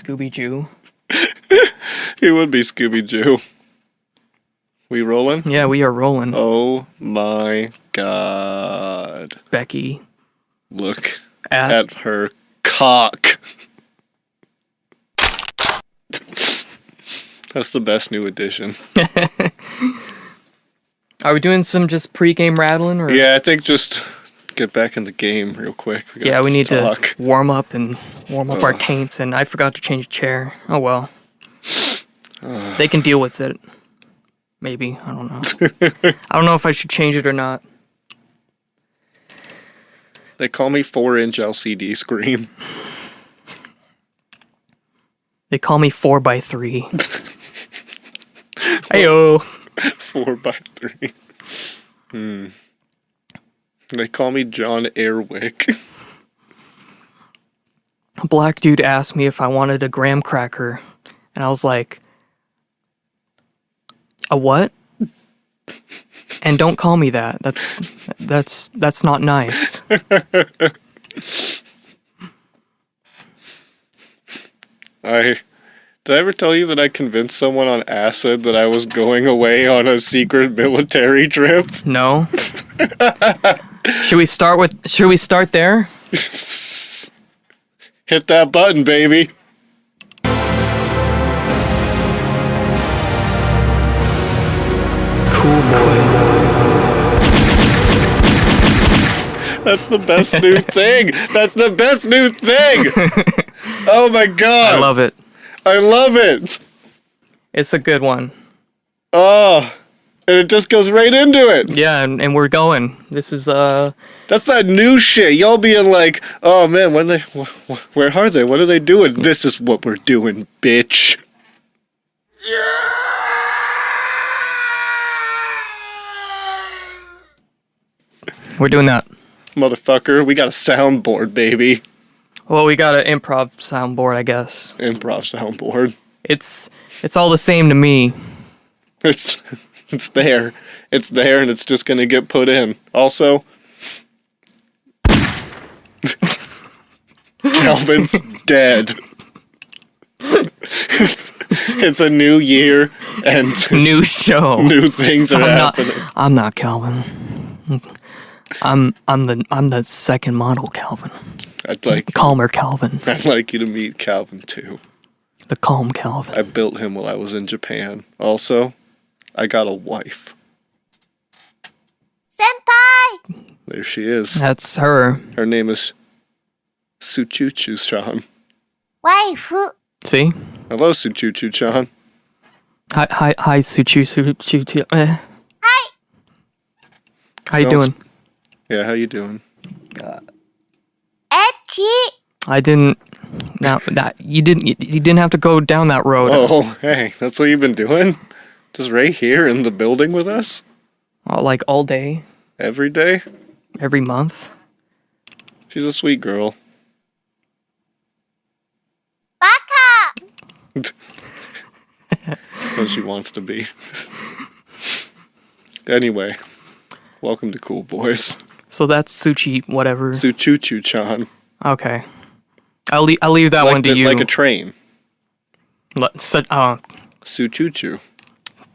Scooby-Jew. He would be Scooby-Jew. We rolling? Yeah, we are rolling. Oh my god. Becky. Look at her cock. That's the best new addition. Are we doing some just pre-game rattling? Or? Yeah, I think just get back in the game real quick. We need to warm up our taints, and I forgot to change a chair. Oh well. They can deal with it. Maybe. I don't know. I don't know if I should change it or not. They call me 4-inch LCD screen. They call me 4x3. Heyo. 4x3. They call me John Airwick. A black dude asked me if I wanted a graham cracker, and I was like, a what? And don't call me that. That's not nice. Did I ever tell you that I convinced someone on acid that I was going away on a secret military trip? No. Should we start there? Hit that button, baby. Cool boys. That's the best new thing. That's the best new thing. Oh my god. I love it. I love it. It's a good one. Oh, and it just goes right into it. Yeah, and we're going. This is That's that new shit. Y'all being like, oh man, where are they? What are they doing? This is what we're doing, bitch. We're doing that. Motherfucker, we got a soundboard, baby. Well, we got an improv soundboard, I guess. Improv soundboard. It's all the same to me. It's there. It's there, and it's just gonna get put in. Also, Calvin's dead. It's a new year and New show. New things are happening. I'm not Calvin. I'm the second model Calvin. Calmer Calvin. I'd like you to meet Calvin too. The calm Calvin. I built him while I was in Japan. Also, I got a wife. Senpai! There she is. That's her. Her name is Suchuchu-chan. Waifu. See? Hello, Suchuchu-chan. Hi, Suchu. Hi. How you doing? Yeah, how you doing? Ecchi. I didn't. Now that you didn't have to go down that road. Oh, hey, that's what you've been doing? Just right here in the building with us? Like all day, Every day? every month. She's a sweet girl. Baka. What she wants to be. Anyway, welcome to Cool Boys. So that's Suchi, whatever. Suchuchu-chan. Okay, I'll leave that one to you. Like a train. Suchuchu.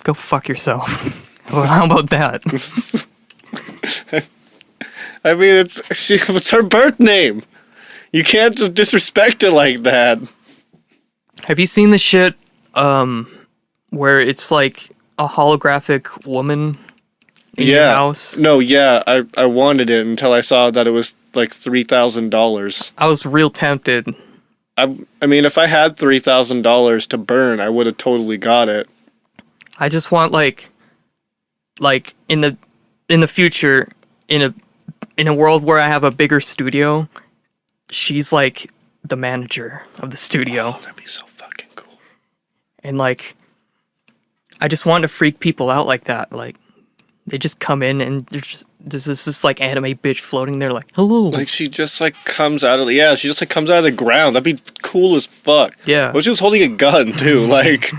Go fuck yourself. Well, how about that? I mean, it's her birth name. You can't just disrespect it like that. Have you seen the shit where it's like a holographic woman in your house? No, yeah, I wanted it until I saw that it was like $3,000. I was real tempted. I mean, if I had $3,000 to burn, I would have totally got it. I just want like in the future, in a world where I have a bigger studio, she's like the manager of the studio. Oh, that'd be so fucking cool. And like, I just want to freak people out like that. Like, they just come in and there's this like anime bitch floating there like, hello. Like she just like comes out of the ground. That'd be cool as fuck. Yeah. Well, she was holding a gun too. Like,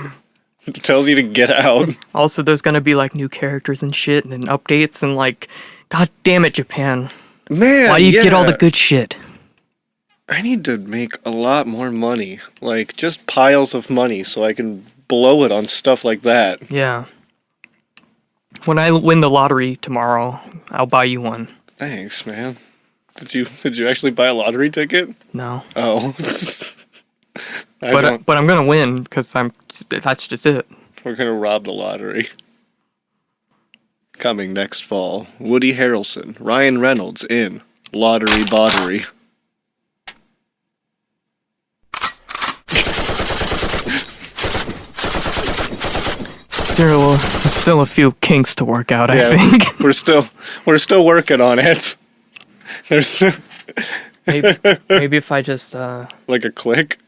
it tells you to get out. Also, there's gonna be like new characters and shit and updates and like, god damn it, Japan. Man, Why do you get all the good shit? I need to make a lot more money. Like, just piles of money so I can blow it on stuff like that. Yeah. When I win the lottery tomorrow, I'll buy you one. Thanks, man. Did you actually buy a lottery ticket? No. Oh. But I'm gonna win because that's just it. We're gonna rob the lottery. Coming next fall, Woody Harrelson, Ryan Reynolds in Lottery Bottery. Still a few kinks to work out, I Yeah, think. we're still working on it. There's Maybe if I just like a click.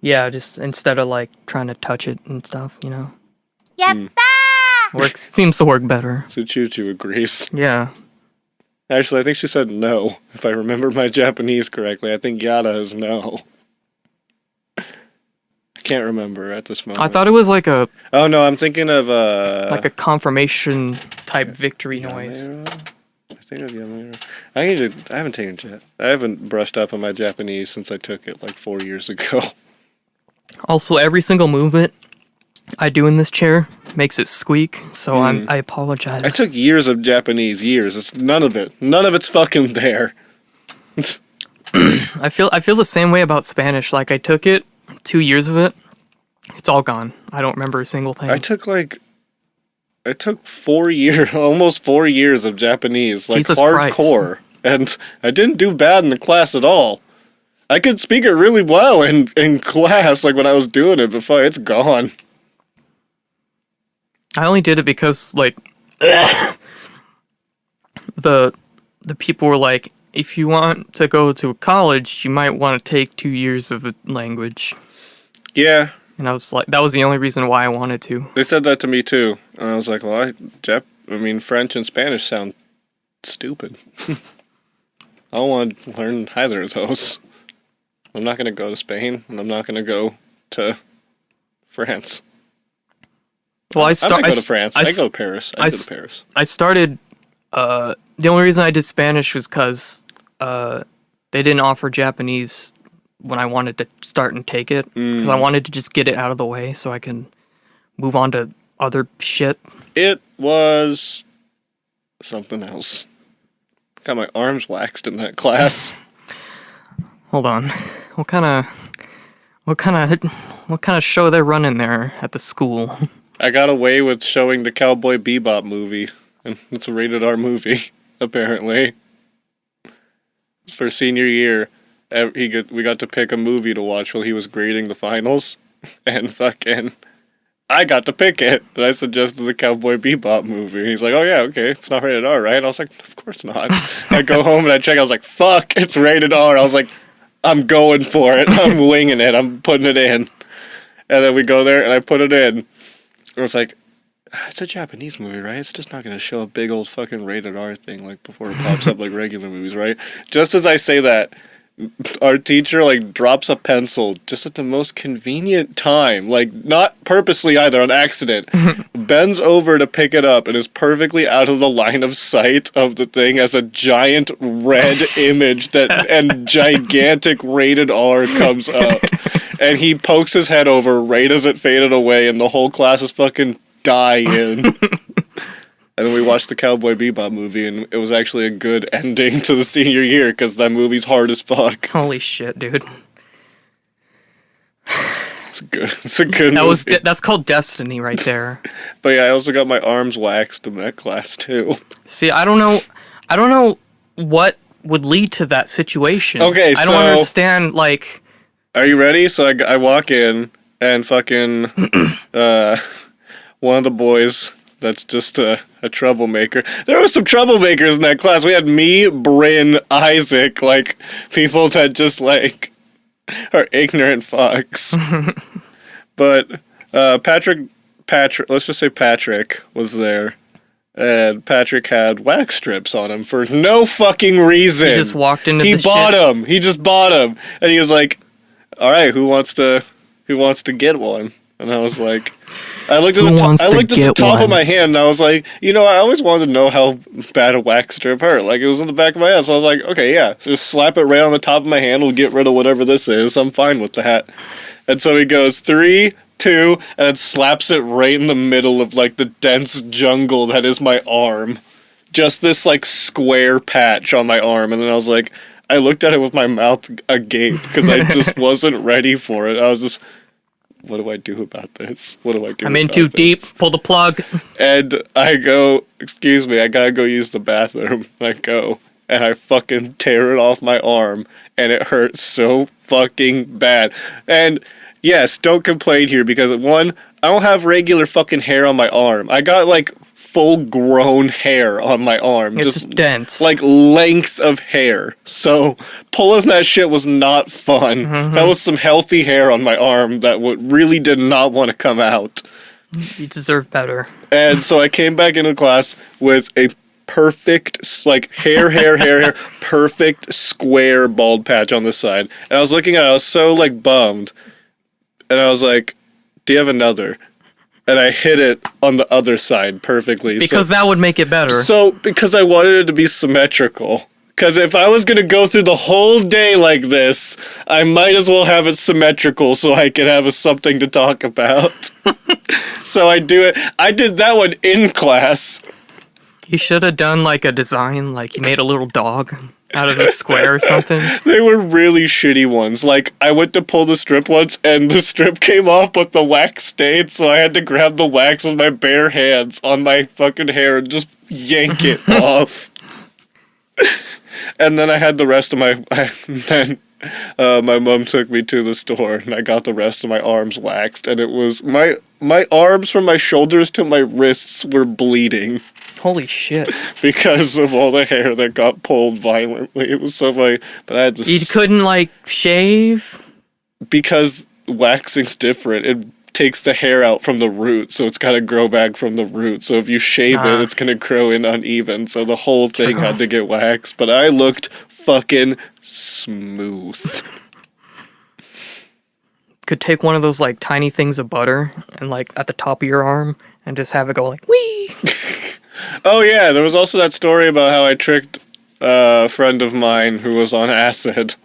yeah, just instead of like trying to touch it and stuff, you know. Yatta! Seems to work better. So Choo Choo agrees. Yeah. Actually, I think she said no. If I remember my Japanese correctly, I think yada is no. I can't remember at this moment. I thought it was like a Oh no, I'm thinking of confirmation type victory noise. I think of Yamairo. I haven't taken jet. I haven't brushed up on my Japanese since I took it like 4 years ago. Also, every single movement I do in this chair makes it squeak, so I apologize. I took years of Japanese, years. It's none of it. None of it's fucking there. I feel the same way about Spanish. Like I took it, 2 years of it. It's all gone. I don't remember a single thing. I took 4 years, almost 4 years of Japanese, like Jesus hardcore, and I didn't do bad in the class at all. I could speak it really well in class, like when I was doing it before. It's gone. I only did it because like the people were like, if you want to go to a college, you might want to take 2 years of a language. Yeah, And I was like, that was the only reason why I wanted to. they said that to me too, and I was like, well, French and Spanish sound stupid. I don't want to learn either of those. I'm not going to go to Spain, and I'm not going to go to France. Well, I might go to France. I go to Paris. I go to Paris. I started. The only reason I did Spanish was because they didn't offer Japanese when I wanted to start and take it. Because I wanted to just get it out of the way so I can move on to other shit. It was something else. Got my arms waxed in that class. Hold on. What kind of show they're running there at the school? I got away with showing the Cowboy Bebop movie, and it's a rated R movie, apparently. For senior year, we got to pick a movie to watch while he was grading the finals, and fucking, I got to pick it, and I suggested the Cowboy Bebop movie, and he's like, oh yeah, okay, it's not rated R, right? And I was like, of course not. I go home and I check, I was like, fuck, it's rated R. I was like, I'm going for it, I'm winging it, I'm putting it in. And then we go there, and I put it in. I was like, it's a Japanese movie, right? It's just not going to show a big old fucking rated R thing like before it pops up like regular movies, right? Just as I say that, our teacher like drops a pencil just at the most convenient time, like not purposely either, on accident, bends over to pick it up and is perfectly out of the line of sight of the thing as a giant red image and gigantic rated R comes up. And he pokes his head over right as it faded away, and the whole class is fucking dying. And then we watched the Cowboy Bebop movie, and it was actually a good ending to the senior year, because that movie's hard as fuck. Holy shit, dude. It's good. It's a good movie. That's called destiny right there. But yeah, I also got my arms waxed in that class, too. See, I don't know what would lead to that situation. Okay, I don't understand, like... Are you ready? So I walk in, and fucking one of the boys that's just a troublemaker. There were some troublemakers in that class. We had me, Bryn, Isaac, like people that just like are ignorant fucks. But Patrick, let's just say Patrick was there. And Patrick had wax strips on him for no fucking reason. He just walked into the shit. He just bought them. And he was like, all right, who wants to get one? And I was like, I looked at Who wants to the get top of one? my hand, and I was like, I always wanted to know how bad a wax strip hurt. Like, it was in the back of my head, so I was like, okay, yeah, just slap it right on the top of my hand. We'll get rid of whatever this is. I'm fine with that. And so he goes 3, 2, and then slaps it right in the middle of like the dense jungle that is my arm. Just this like square patch on my arm, and then I looked at it with my mouth agape because I just wasn't ready for it. I was just, what do I do about this? What do I do? I'm in too deep. Pull the plug. And I go, excuse me, I gotta go use the bathroom. I go, and I fucking tear it off my arm, and it hurts so fucking bad. And yes, don't complain here because one, I don't have regular fucking hair on my arm. I got like full-grown hair on my arm. It's just dense. like length of hair. So pulling that shit was not fun. That was some healthy hair on my arm that really did not want to come out. You deserve better. And so I came back into class with a perfect, like, hair, perfect square bald patch on the side. And I was looking at it, I was so, like, bummed. And I was like, do you have another? And I hit it on the other side perfectly. Because that would make it better. So, because I wanted it to be symmetrical. Because if I was going to go through the whole day like this, I might as well have it symmetrical so I could have something to talk about. So I did that one in class. You should have done like a design, like you made a little dog out of the square or something. They were really shitty ones. Like, I went to pull the strip once, and the strip came off, but the wax stayed, so I had to grab the wax with my bare hands on my fucking hair and just yank it off. And then I had the rest of my mom took me to the store, and I got the rest of my arms waxed, and it was, my arms from my shoulders to my wrists were bleeding. Holy shit. Because of all the hair that got pulled violently. It was so funny. But I had to... You couldn't, like, shave? Because waxing's different. It takes the hair out from the root, so it's got to grow back from the root. So if you shave it, it's going to grow in uneven. So the whole thing had to get waxed. But I looked fucking smooth. Could take one of those, like, tiny things of butter and, like, at the top of your arm and just have it go, like, wee! Oh yeah, there was also that story about how I tricked a friend of mine who was on acid.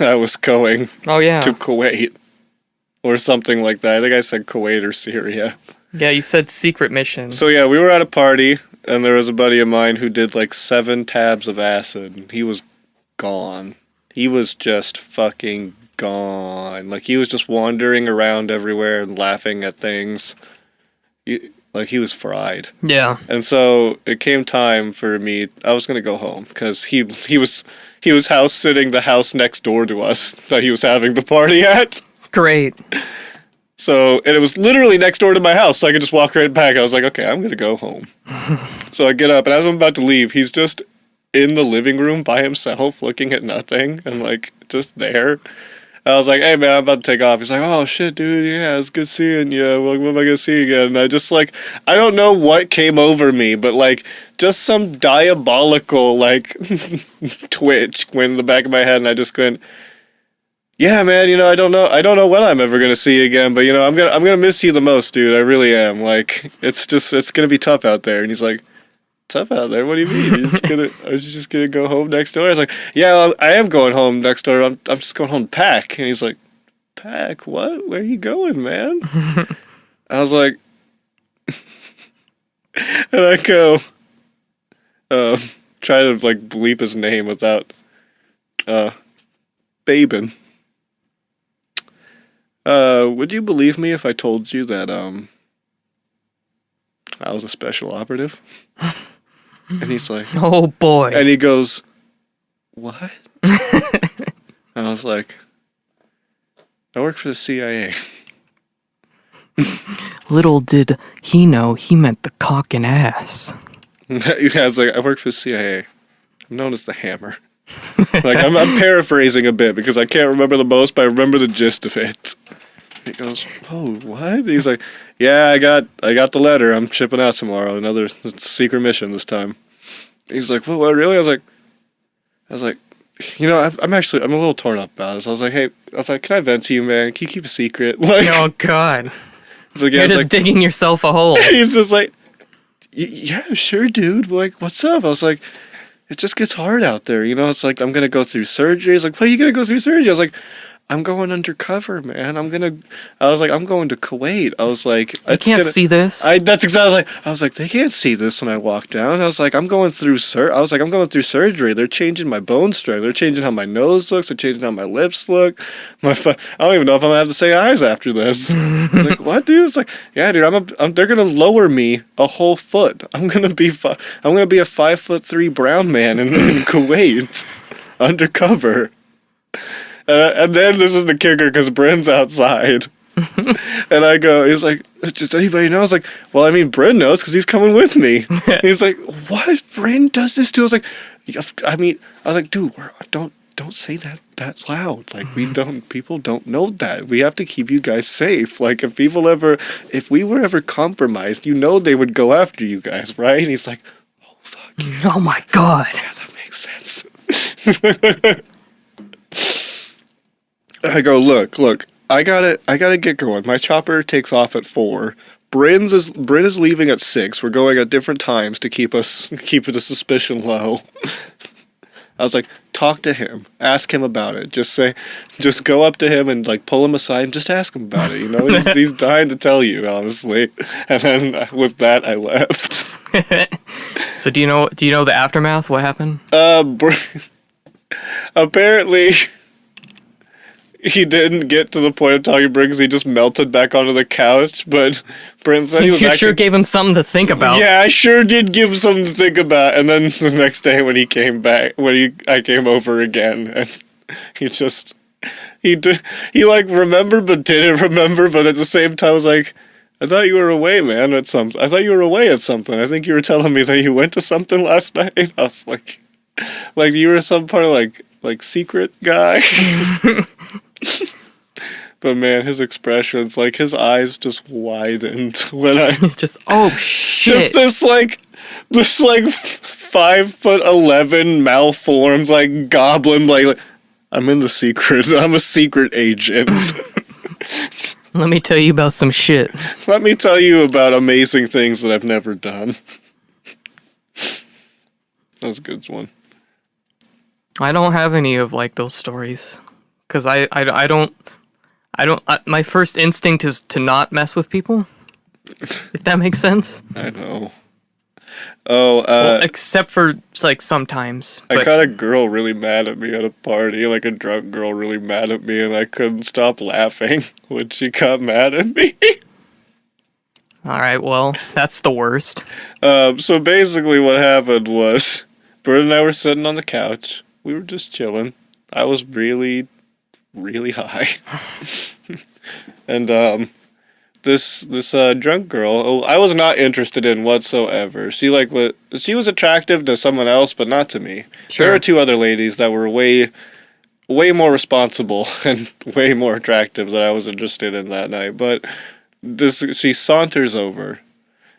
I was going to Kuwait. Or something like that. I think I said Kuwait or Syria. Yeah, you said secret mission. So yeah, we were at a party, and there was a buddy of mine who did like 7 tabs of acid, and he was gone. He was just fucking gone. Like, he was just wandering around everywhere and laughing at things. He was fried. Yeah. And so it came time for me. I was gonna go home because he was house sitting the house next door to us that he was having the party at. Great. So, and it was literally next door to my house, so I could just walk right back. I was like, okay, I'm gonna go home. So I get up, and as I'm about to leave, he's just in the living room by himself, looking at nothing, and like just there. I was like, hey man, I'm about to take off. He's like, oh shit, dude, yeah, it's good seeing you. When am I gonna see you again? And I just like, I don't know what came over me, but like, just some diabolical like twitch went in the back of my head, and I just went, yeah, man, I don't know when I'm ever gonna see you again, but I'm gonna miss you the most, dude. I really am. Like, it's gonna be tough out there. And he's like, tough out there? What do you mean? I was just gonna go home next door. I was like, yeah, well, I am going home next door. I'm just going home to pack. And he's like, pack? What? Where are you going, man? I was like, and I go, try to like bleep his name without, Babin. Would you believe me if I told you that, I was a special operative? And he's like, oh boy. And he goes, what? And I was like, I work for the CIA. Little did he know he meant the cock and ass. I was like, I work for the CIA. I'm known as the Hammer. Like, I'm paraphrasing a bit because I can't remember the most, but I remember the gist of it. He goes, oh, what? He's like, yeah, I got the letter. I'm shipping out tomorrow. Another secret mission this time. He's like, what, really? I was like, I'm a little torn up about this. I was like, can I vent to you, man? Can you keep a secret? Like, oh, God. So, yeah, You're it's just like, digging yourself a hole. he's just like, yeah, sure, dude. Like, what's up? I was like, it just gets hard out there. You know, it's like, I'm going to go through surgery. He's like, what are you going to go through surgery? I was like, I'm going undercover, man. I was like, I'm going to Kuwait. I was like, I can't see this. That's exactly. I was like, they can't see this when I walk down. I was like, I'm going through surgery. They're changing my bone structure. They're changing how my nose looks. They're changing how my lips look. I don't even know if I'm gonna have to say eyes after this. I was like, what, dude? It's like, yeah, dude. They're gonna lower me a whole foot. I'm gonna be a 5'3" brown man in Kuwait, undercover. And then this is the kicker because Bryn's outside. And I go, he's like, does anybody know? I was like, well, I mean, Bryn knows because he's coming with me. He's like, what? Bryn does this too? I was like, dude, don't say that loud. Like, people don't know that. We have to keep you guys safe. Like, if we were ever compromised, they would go after you guys, right? And he's like, oh, fuck. Oh my God. Yeah, that makes sense. I go, look, I gotta get going. My chopper takes off at 4. Bryn is leaving at 6. We're going at different times to keep the suspicion low. I was like, talk to him, ask him about it. Just go up to him and like pull him aside and just ask him about it. You know, he's dying to tell you, honestly. And then with that, I left. So do you know the aftermath? What happened? Apparently. He didn't get to the point of talking Bryn because he just melted back onto the couch, but Bryn said he was sure gave him something to think about. Yeah, I sure did give him something to think about. And then the next day when he came back, I came over again, and he like remembered but didn't remember, but at the same time was like, I thought you were away, man, I thought you were away at something. I think you were telling me that you went to something last night. I was like you were some part of like secret guy. But man, his expressions, like his eyes just widened when I just oh shit. Just this 5'11" malformed like goblin like I'm in the secret. I'm a secret agent. Let me tell you about some shit. Let me tell you about amazing things that I've never done. That was a good one. I don't have any of like those stories. Because I don't. My first instinct is to not mess with people. If that makes sense. I know. Oh, well, except for like sometimes. I got a girl really mad at me at a party, like a drunk girl really mad at me, and I couldn't stop laughing when she got mad at me. All right, well, that's the worst. So basically, what happened was, Bert and I were sitting on the couch. We were just chilling. I was really high. And this drunk girl, I was not interested in whatsoever. She was attractive to someone else, but not to me. Sure. There were 2 other ladies that were way more responsible and way more attractive that I was interested in that night. But she saunters over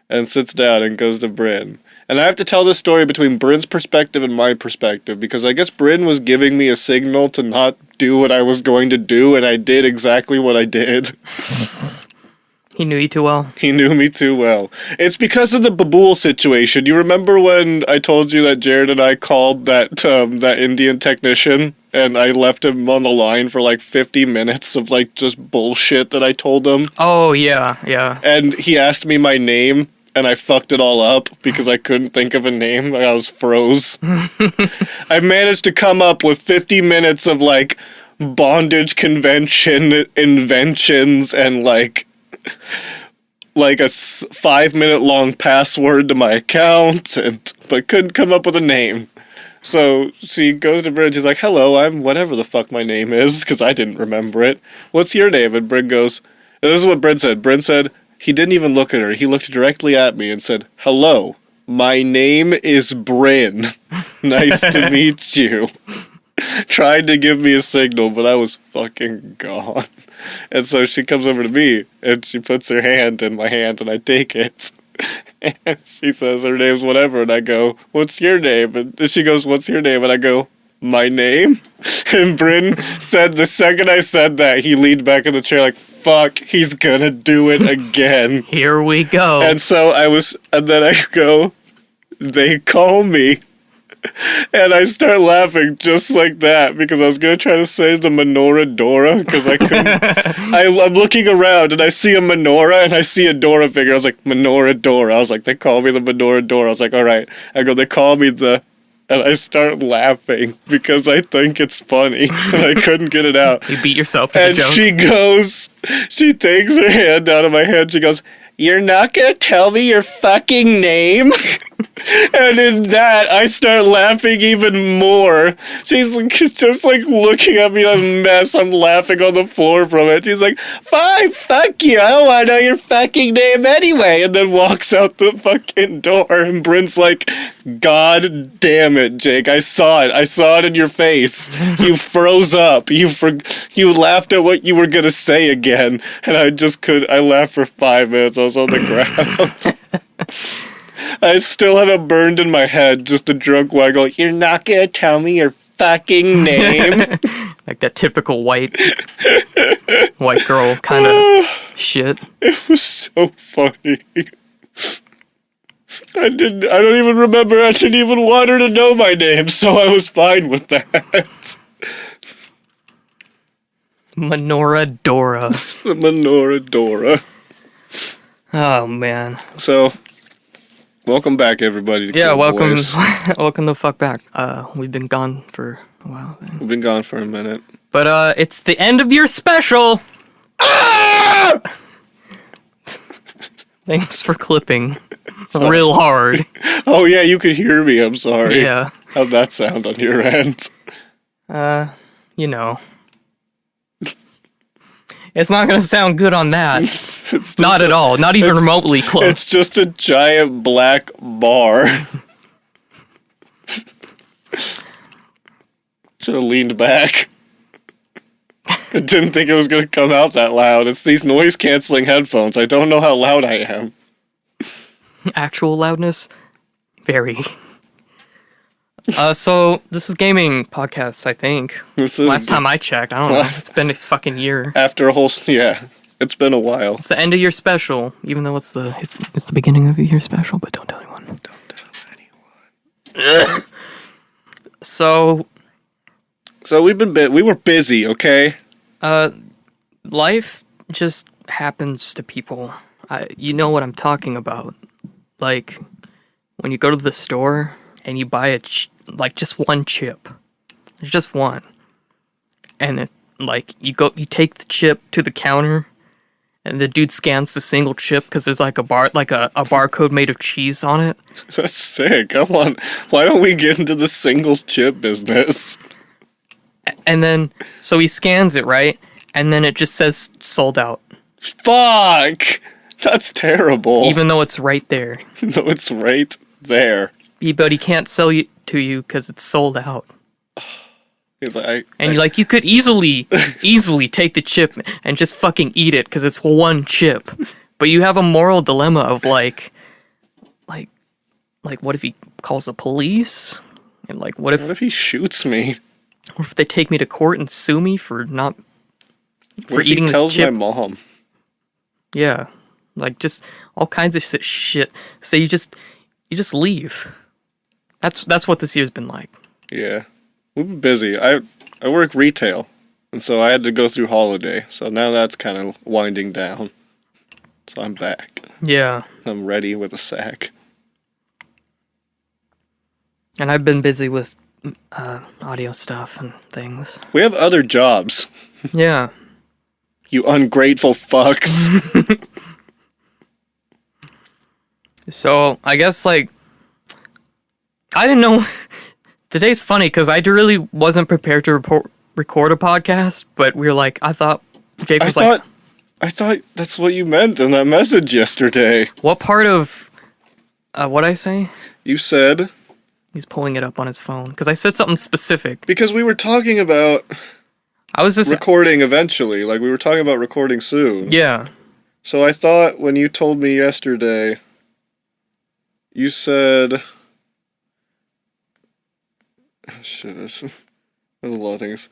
and sits down and goes to Bryn. And I have to tell this story between Bryn's perspective and my perspective, because I guess Bryn was giving me a signal to not do what I was going to do, and I did exactly what I did. He knew you too well. He knew me too well. It's because of the Babool situation. You remember when I told you that Jared and I called that Indian technician, and I left him on the line for like 50 minutes of like just bullshit that I told him? Oh, yeah. And he asked me my name, and I fucked it all up because I couldn't think of a name. Like, I was froze. I managed to come up with 50 minutes of, like, bondage convention inventions and, like a 5-minute long password to my account, but couldn't come up with a name. So she goes to Bryn, she's like, hello, I'm whatever the fuck my name is, because I didn't remember it. What's your name? And Bryn goes, and this is what Bryn said. Bryn said, he didn't even look at her. He looked directly at me and said, hello, my name is Bryn. Nice to meet you. Tried to give me a signal, but I was fucking gone. And so she comes over to me, and she puts her hand in my hand, and I take it. And she says her name's whatever, and I go, what's your name? And she goes, what's your name? And I go, my name? And Bryn said the second I said that, he leaned back in the chair like, fuck, he's gonna do it again. Here we go. And then I go, they call me. And I start laughing just like that because I was going to try to say the menorah Dora because I couldn't. I'm looking around and I see a menorah and I see a Dora figure. I was like, menorah Dora. I was like, they call me the menorah Dora. I was like, all right. I go, they call me the. And I start laughing because I think it's funny and I couldn't get it out. You beat yourself to the And joke. she takes her hand out of my hand. She goes, "You're not going to tell me your fucking name?" And in that, I start laughing even more. She's just like looking at me like a mess. I'm laughing on the floor from it. She's like, "Fine, fuck you. I don't want to know your fucking name anyway." And then walks out the fucking door. And Bryn's like, "God damn it, Jake. I saw it. I saw it in your face. You froze up. You laughed at what you were going to say again." And I laughed for 5 minutes. I was on the ground. I still have it burned in my head, just a drunk waggle. "You're not gonna tell me your fucking name?" Like that typical white girl kind of shit. It was so funny. I don't even remember. I didn't even want her to know my name, so I was fine with that. Menorah Dora. The menorah Dora. Oh man. So, welcome back, everybody. To Yeah, Cool welcome, Boys. welcome the fuck back. We've been gone for a while. We've been gone for a minute. But it's the end of your special. Ah! Thanks for clipping real hard. Oh yeah, you could hear me. I'm sorry. Yeah. How'd that sound on your end? You know. It's not gonna sound good on that. Not at all. Not even remotely close. It's just a giant black bar. Should have leaned back. I didn't think it was going to come out that loud. It's these noise-canceling headphones. I don't know how loud I am. Actual loudness? Very. So, this is gaming podcasts, I think. This is Last time I checked, I don't know. It's been a fucking year. after a whole... Yeah, it's been a while. It's the end of your special, even though it's the beginning of the year special, but don't tell anyone. Don't tell anyone. So, we were busy, okay? life just happens to people. You know what I'm talking about. Like, when you go to the store and you buy just one chip. There's just one. And you take the chip to the counter and the dude scans the single chip because there's like a barcode made of cheese on it. That's sick. Come on. Why don't we get into the single chip business? And then, so he scans it, right? And then it just says sold out. Fuck! That's terrible. Even though it's right there. No, it's right there. But he can't sell it to you because it's sold out. He's like, You could easily take the chip and just fucking eat it because it's one chip. But you have a moral dilemma of like, what if he calls the police? And what if he shoots me? Or if they take me to court and sue me for What if eating he tells this chip? my mom? Yeah, just all kinds of shit. So you just leave. That's what this year's been like. Yeah, we've been busy. I work retail, and so I had to go through holiday. So now that's kind of winding down. So I'm back. Yeah, I'm ready with a sack. and I've been busy with audio stuff and things. We have other jobs. Yeah. You ungrateful fucks. So I guess I didn't know. Today's funny because I really wasn't prepared to record a podcast, but we were like, I thought Jake was I thought that's what you meant in that message yesterday. What part of what'd I say? You said He's pulling it up on his phone because I said something specific. because we were talking about I was just recording eventually. Like we were talking about recording soon. yeah. So I thought when you told me yesterday, you said, oh, shit, there's a lot of things.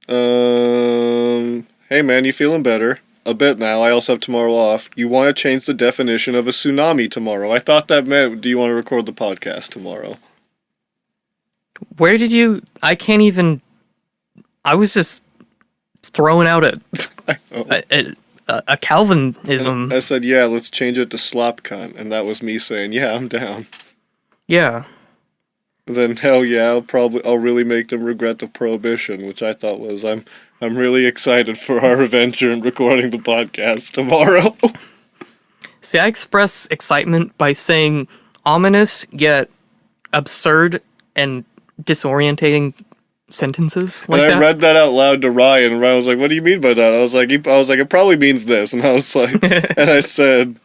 Hey man, you feeling better? a bit now. I also have tomorrow off. You want to change the definition of a tsunami tomorrow. I thought that meant, do you want to record the podcast tomorrow? Where did you... I can't even... I was just throwing out a Calvinism. I said, yeah, let's change it to slop cunt. And that was me saying, yeah, I'm down. Yeah. Then hell yeah, I'll really make them regret the prohibition, which I thought was I'm really excited for our adventure in recording the podcast tomorrow. See, I express excitement by saying ominous yet absurd and disorientating sentences like and I that. read that out loud to Ryan, and Ryan was like, "What do you mean by that?" I was like, "It probably means this," and I was like, and I said,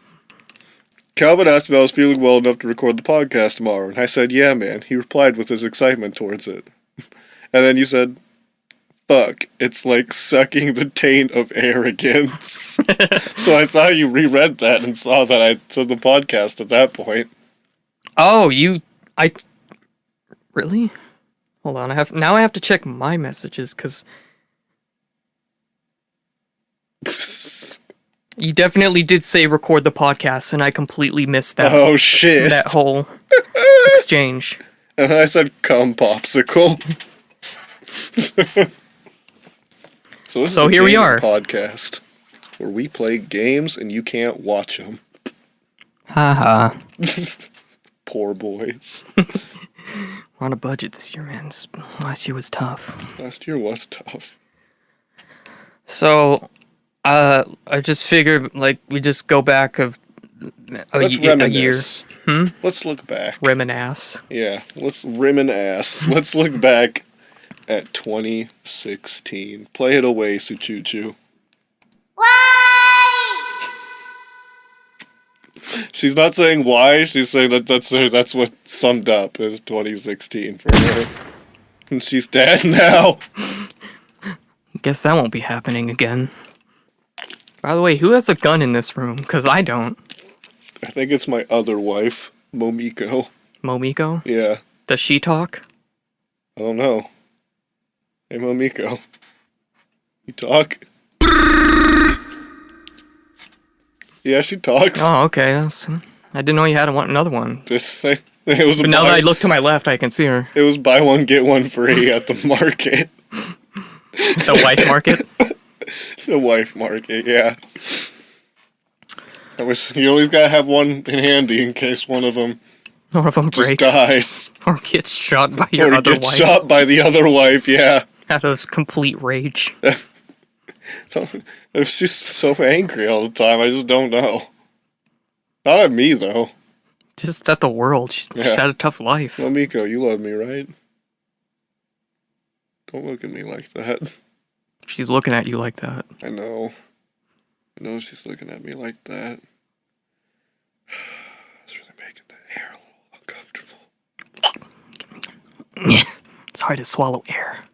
Calvin asked if I was feeling well enough to record the podcast tomorrow, and I said, "Yeah, man." He replied with his excitement towards it, and then you said, "Fuck, it's like sucking the taint of arrogance." So I thought you reread that and saw that I said the podcast at that point. Oh, really? Hold on, I have to check my messages, because you definitely did say record the podcast, and I completely missed that. Oh shit. That whole exchange. And I said, "Come popsicle." So here we are. Podcast where we play games and you can't watch them. Haha. Poor boys. We're on a budget this year, man. Last year was tough. Last year was tough. So, I just figured, like, we just go back a year. Let's look back. Reminisce. Yeah, let's reminisce. Let's look back at 2016. Play it away, Suchuchu. Why? She's not saying why, she's saying that's what summed up as 2016 for her. And she's dead now. Guess that won't be happening again. By the way, who has a gun in this room? Because I don't. I think it's my other wife, Momiko. Momiko? Yeah, Does she talk? I don't know. Hey, Momiko. You talk? Yeah, she talks. Oh, okay. I didn't know you had another one. Just like, it was But now that I look to my left, I can see her. It was buy one, get one free at the market. The wife market? The wife market, yeah. You always gotta have one in handy in case one of them One of them just breaks. dies. Or gets shot by your Or other gets wife. shot by the other wife, yeah. Out of complete rage. So, she's so angry all the time, I just don't know. Not at me, though. Just at the world. She had a tough life. Well, Miko, you love me, right? Don't look at me like that. She's looking at you like that. I know. I know she's looking at me like that. It's really making the air a little uncomfortable. It's hard to swallow air.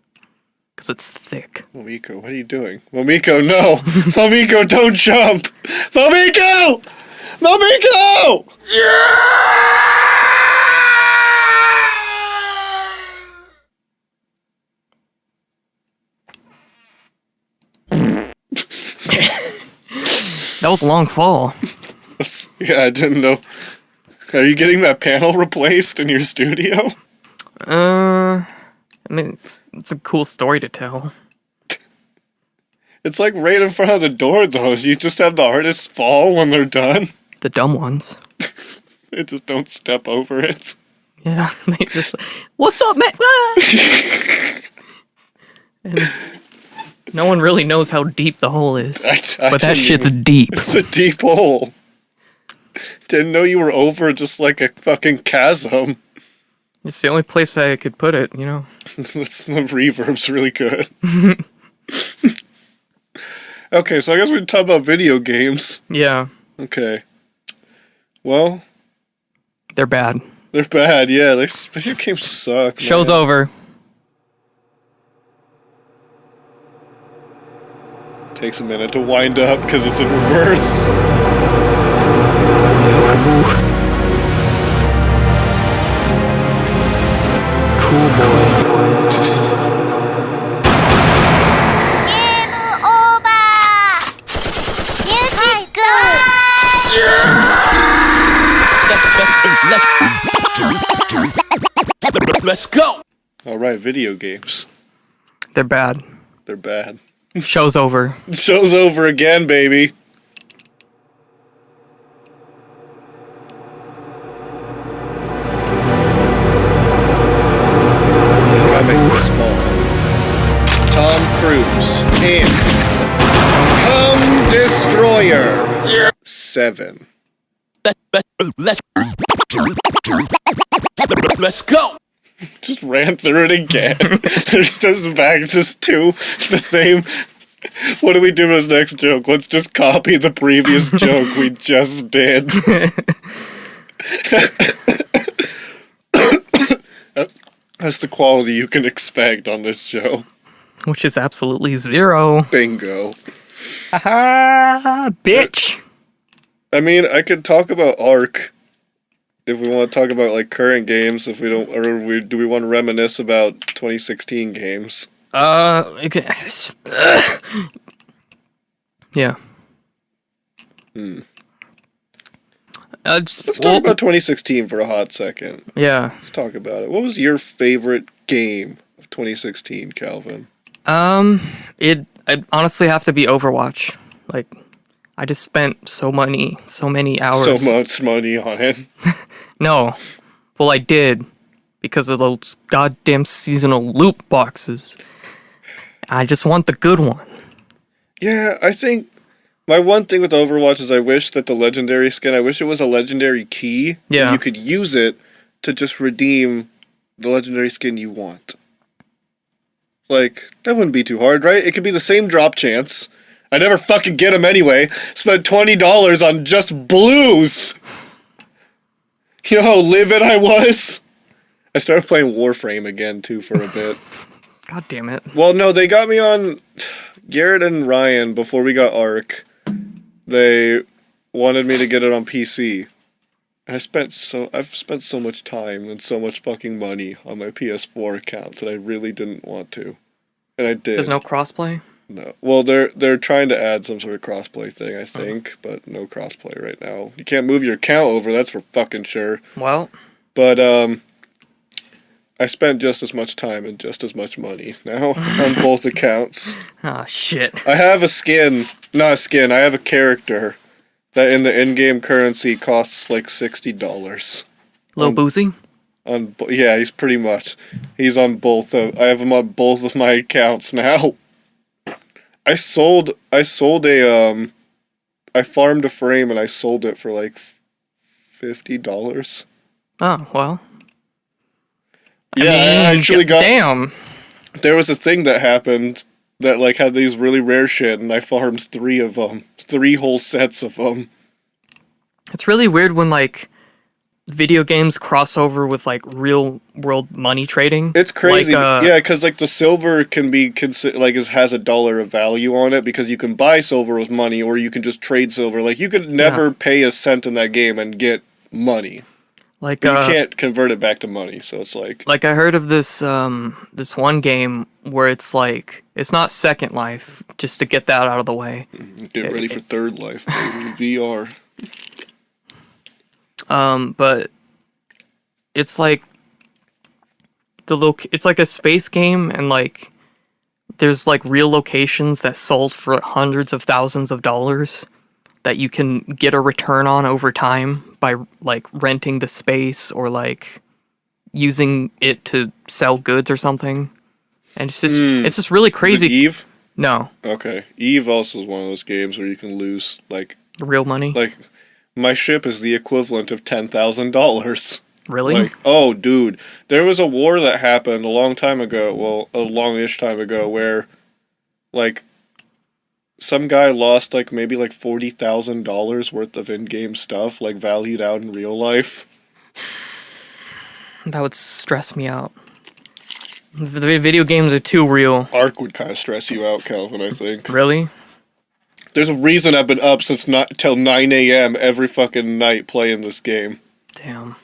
Because it's thick. Momiko, what are you doing? Momiko, no! Momiko, don't jump! Momiko! Momiko! That was a long fall. Yeah, I didn't know. Are you getting that panel replaced in your studio? I mean, it's a cool story to tell. It's like right in front of the door, though. You just have the artists fall when they're done. The dumb ones. They just don't step over it. Yeah, they just, what's up, man? Ah! And no one really knows how deep the hole is. But that shit's deep. It's a deep hole. Didn't know you were over just like a fucking chasm. It's the only place I could put it, you know? The reverb's really good. Okay, so I guess we can talk about video games. Yeah. Okay. Well, They're bad. they're bad, yeah. Video games suck. Show's man. over. Takes a minute to wind up because it's in reverse. Cool boys. Game over! Let's go. All right, video games. They're bad. They're bad. Show's over. Show's over again, baby. Coming this fall. Tom Cruise in Come Destroyer 7. Let's go. Just ran through it again. There's just back just to the same. What do we do as next joke? Let's just copy the previous joke we just did. That's the quality you can expect on this show. Which is absolutely zero. Bingo. Haha, bitch. I mean, I could talk about Ark if we want to talk about like current games. If we don't, do we want to reminisce about 2016 games? Okay. Yeah. Let's talk about 2016 for a hot second. Yeah. Let's talk about it. What was your favorite game of 2016, Calvin? I'd honestly have to be Overwatch. Like, I just spent so many hours. So much money on it. No. Well, I did. Because of those goddamn seasonal loot boxes. I just want the good one. Yeah, I think my one thing with Overwatch is I wish that the legendary skin, I wish it was a legendary key. Yeah. And you could use it to just redeem the legendary skin you want. Like, that wouldn't be too hard, right? It could be the same drop chance. I never fucking get them anyway. Spent $20 on just blues. You know how livid I was? I started playing Warframe again, too, for a bit. God damn it. Well, no, they got me on Garrett and Ryan before we got Ark. They wanted me to get it on PC. I've spent so much time and so much fucking money on my PS4 account that I really didn't want to. And I did. There's no crossplay? No. Well, they're trying to add some sort of crossplay thing, I think, but no crossplay right now. You can't move your account over, that's for fucking sure. Well. But I spent just as much time and just as much money now on both accounts. Ah, shit. I have a skin, not a skin, I have a character that in the in-game currency costs like $60. Lil Boozy? Yeah, he's pretty much. He's on both of, I have him on both of my accounts now. I farmed a frame and I sold it for like $50. Oh, well. I actually got. Damn. There was a thing that happened that like had these really rare shit, and I farmed 3 of them, 3 whole sets of them. It's really weird when like video games cross over with like real world money trading. It's crazy, Like, yeah, because like the silver can be has a $1 of value on it because you can buy silver with money, or you can just trade silver. Like you could never pay a cent in that game and get money. Like But you can't convert it back to money, so it's like I heard of this this one game where it's like it's not Second Life, just to get that out of the way. get ready for Third Life, baby, VR. But it's like it's like a space game, and like there's like real locations that sold for hundreds of thousands of dollars that you can get a return on over time by like renting the space or like using it to sell goods or something. And it's just really crazy. Is it Eve? No. Okay. Eve also is one of those games where you can lose like Real money? like my ship is the equivalent of $10,000. Really? Like, oh dude, there was a war that happened a long time ago, well, a long-ish time ago, where like some guy lost like maybe like $40,000 worth of in-game stuff, like valued out in real life. That would stress me out. The video games are too real. Ark would kind of stress you out, Calvin, I think. Really? There's a reason I've been up since till 9 a.m. every fucking night playing this game. Damn.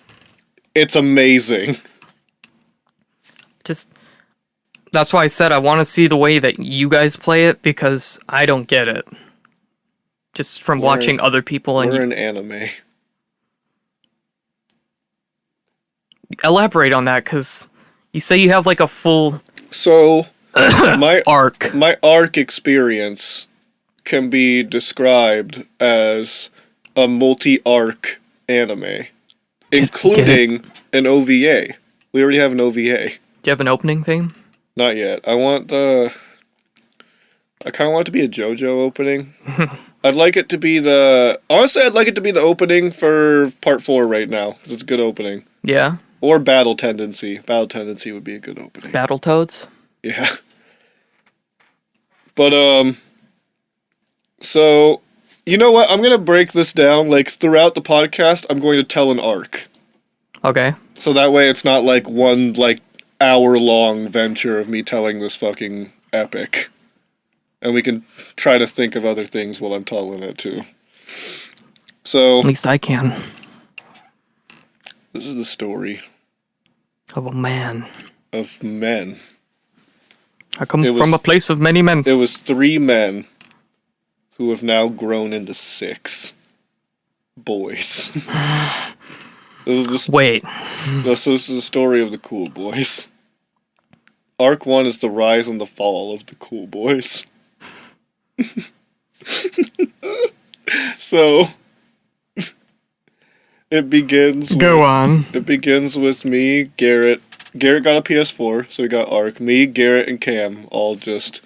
It's amazing. Just that's why I said I want to see the way that you guys play it, because I don't get it. Just from watching other people and We're an anime. Elaborate on that, because you say you have like a full So my arc. my arc experience can be described as a multi-arc anime, including an OVA. We already have an OVA. Do you have an opening theme? Not yet. I kind of want it to be a JoJo opening. I'd like it to be honestly, I'd like it to be the opening for part 4 right now, because it's a good opening. Yeah. Or Battle Tendency. Battle Tendency would be a good opening. Battletoads? Yeah. But, so, you know what? I'm going to break this down. Like, throughout the podcast, I'm going to tell an arc. Okay. So that way it's not like one, like, hour-long venture of me telling this fucking epic. And we can try to think of other things while I'm telling it, too. So, At least I can. this is the story Of a man. of men. I come It from was- a place of many men. It was 3 men who have now grown into 6 boys. Wait. This is the story of the Cool Boys. Arc 1 is the rise and the fall of the Cool Boys. So, it begins Go on. It begins with me, Garrett. Garrett got a PS4, so we got Arc. Me, Garrett, and Cam all just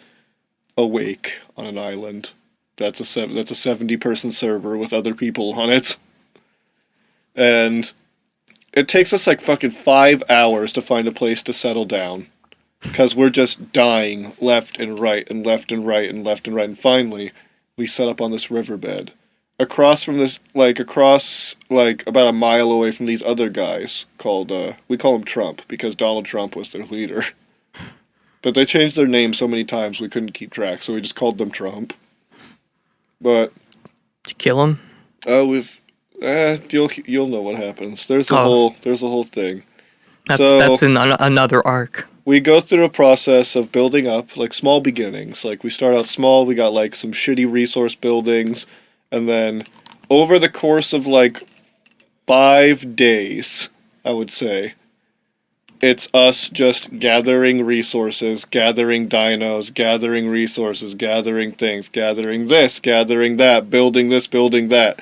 awake on an island. That's a 70-person server with other people on it. And it takes us like fucking 5 hours to find a place to settle down. Because we're just dying left and right and left and right and left and right. And finally, we set up on this riverbed. Across about a mile away from these other guys called, we call them Trump because Donald Trump was their leader. But they changed their name so many times we couldn't keep track, so we just called them Trump. But Did you kill him? you'll know what happens. There's a whole thing. That's in another arc. We go through a process of building up, like small beginnings. Like we start out small, we got like some shitty resource buildings, and then over the course of like 5 days, I would say, it's us just gathering resources, gathering dinos, gathering resources, gathering things, gathering this, gathering that, building this, building that.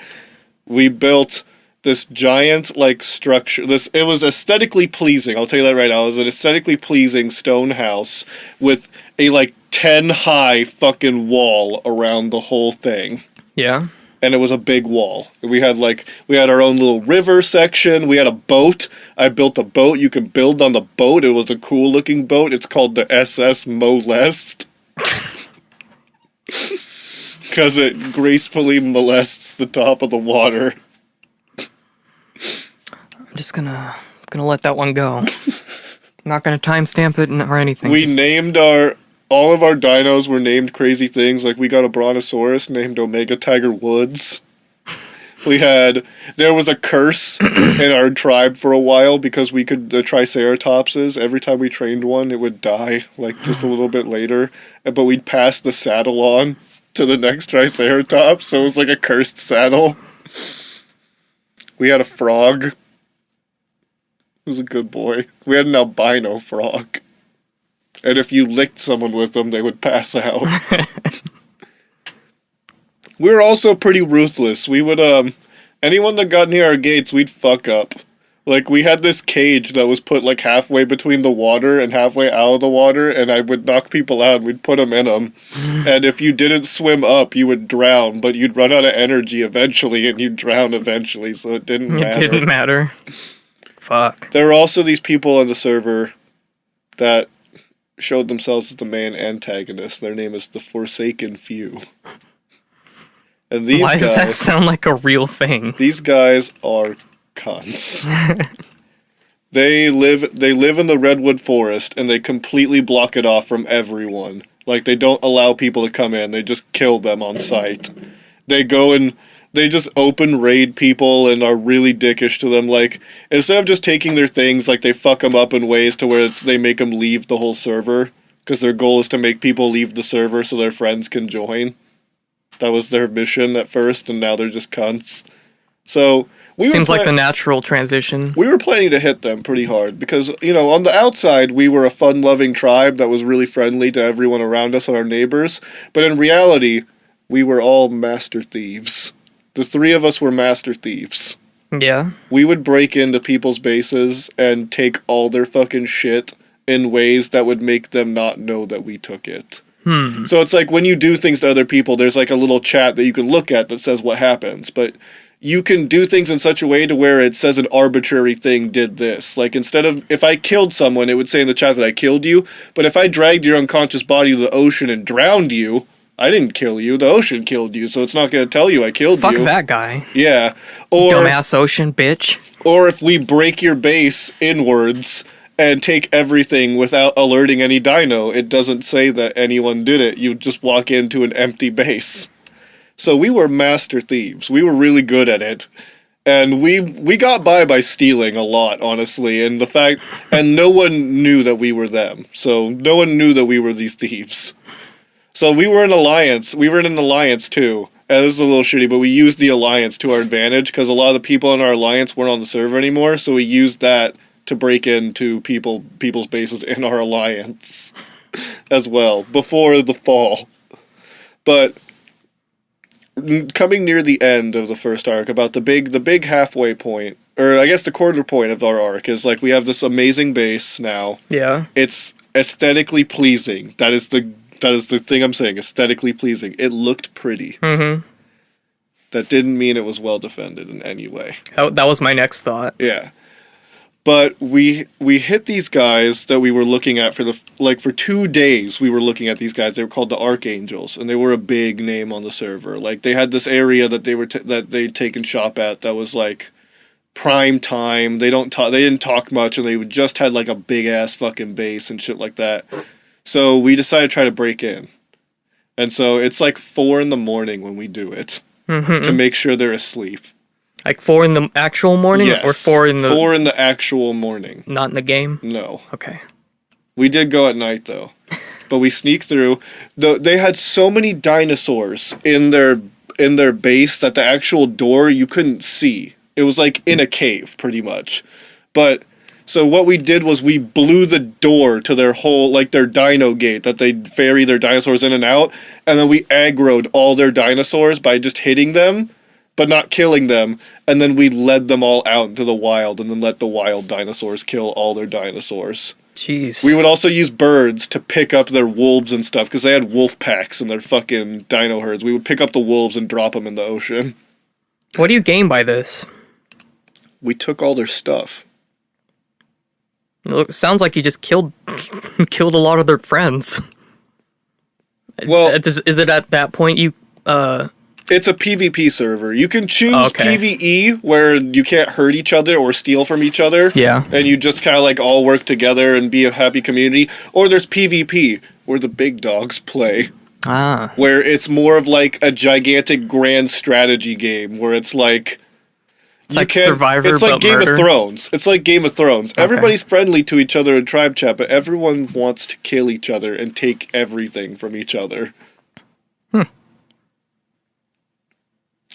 We built this giant, like, structure. It was aesthetically pleasing, I'll tell you that right now. It was an aesthetically pleasing stone house with a, like, 10-high fucking wall around the whole thing. Yeah. And it was a big wall. We had our own little river section. We had a boat. I built a boat. You can build on the boat. It was a cool looking boat. It's called the SS Molest. Because it gracefully molests the top of the water. I'm just gonna let that one go. I'm not gonna timestamp it or anything. We named all of our dinos were named crazy things. Like we got a brontosaurus named Omega Tiger Woods. There was a curse in our tribe for a while because the triceratopses, every time we trained one, it would die, like just a little bit later. But we'd pass the saddle on to the next triceratops, so it was like a cursed saddle. We had a frog. It was a good boy. We had an albino frog. And if you licked someone with them, they would pass out. We were also pretty ruthless. We would, anyone that got near our gates, we'd fuck up. Like, we had this cage that was put, like, halfway between the water and halfway out of the water, and I would knock people out, and we'd put them in them. And if you didn't swim up, you would drown, but you'd run out of energy eventually, and you'd drown eventually, so it didn't matter. It didn't matter. Fuck. There were also these people on the server that showed themselves as the main antagonist. Their name is the Forsaken Few. And these Why does that guys, sound like a real thing? these guys are cunts. They live in the redwood forest and they completely block it off from everyone. Like they don't allow people to come in. They just kill them on sight. They go and they just open raid people and are really dickish to them. Like instead of just taking their things, like they fuck them up in ways to where they make them leave the whole server because their goal is to make people leave the server so their friends can join. That was their mission at first, and now they're just cunts. So Seems like the natural transition. We were planning to hit them pretty hard because, on the outside, we were a fun-loving tribe that was really friendly to everyone around us and our neighbors. But in reality, we were all master thieves. The three of us were master thieves. Yeah. We would break into people's bases and take all their fucking shit in ways that would make them not know that we took it. So it's like when you do things to other people, there's like a little chat that you can look at that says what happens. But you can do things in such a way to where it says an arbitrary thing did this. Like instead of, if I killed someone, it would say in the chat that I killed you. But if I dragged your unconscious body to the ocean and drowned you, I didn't kill you. The ocean killed you. So it's not going to tell you I killed you. Fuck that guy. Yeah. Or dumbass ocean, bitch. Or if we break your base inwards and take everything without alerting any dino, it doesn't say that anyone did it. You just walk into an empty base. So we were master thieves. We were really good at it. And we got by stealing a lot, honestly, and no one knew that we were them. So no one knew that we were these thieves. So we were an alliance. We were in an alliance too. And this is a little shitty, but we used the alliance to our advantage because a lot of the people in our alliance weren't on the server anymore. So we used that to break into people's bases in our alliance as well before the fall. But coming near the end of the first arc, about the big halfway point, or I guess the quarter point of our arc, is like we have this amazing base now. Yeah. It's aesthetically pleasing. That is the thing I'm saying. Aesthetically pleasing. It looked pretty. Mm-hmm. That didn't mean it was well defended in any way. That was my next thought. Yeah. But we hit these guys that we were looking at for 2 days. We were looking at these guys. They were called the Archangels, and they were a big name on the server. Like they had this area that they'd taken shop at that was like prime time. They didn't talk much, and they just had like a big ass fucking base and shit like that. So we decided to try to break in, and so it's like 4 a.m. when we do it to make sure they're asleep. Like 4 in the actual morning? Yes. Or 4 in the... 4 in the actual morning. Not in the game? No. Okay. We did go at night, though. But we sneaked through. They had so many dinosaurs in their base that the actual door you couldn't see. It was like in a cave, pretty much. But... So what we did was we blew the door to their their dino gate that they ferry their dinosaurs in and out, and then we aggroed all their dinosaurs by just hitting them, but not killing them, and then we led them all out into the wild, and then let the wild dinosaurs kill all their dinosaurs. Jeez. We would also use birds to pick up their wolves and stuff, because they had wolf packs in their fucking dino herds. We would pick up the wolves and drop them in the ocean. What do you gain by this? We took all their stuff. It sounds like you just killed a lot of their friends. Well, is it at that point you... It's a PvP server. You can choose PvE, where you can't hurt each other or steal from each other. Yeah. And you just kind of like all work together and be a happy community. Or there's PvP, where the big dogs play. Ah. Where it's more of like a gigantic grand strategy game, where it's like... It's like Survivor, It's like but Game murder. of Thrones. It's like Game of Thrones. Okay. Everybody's friendly to each other in tribe chat, but everyone wants to kill each other and take everything from each other.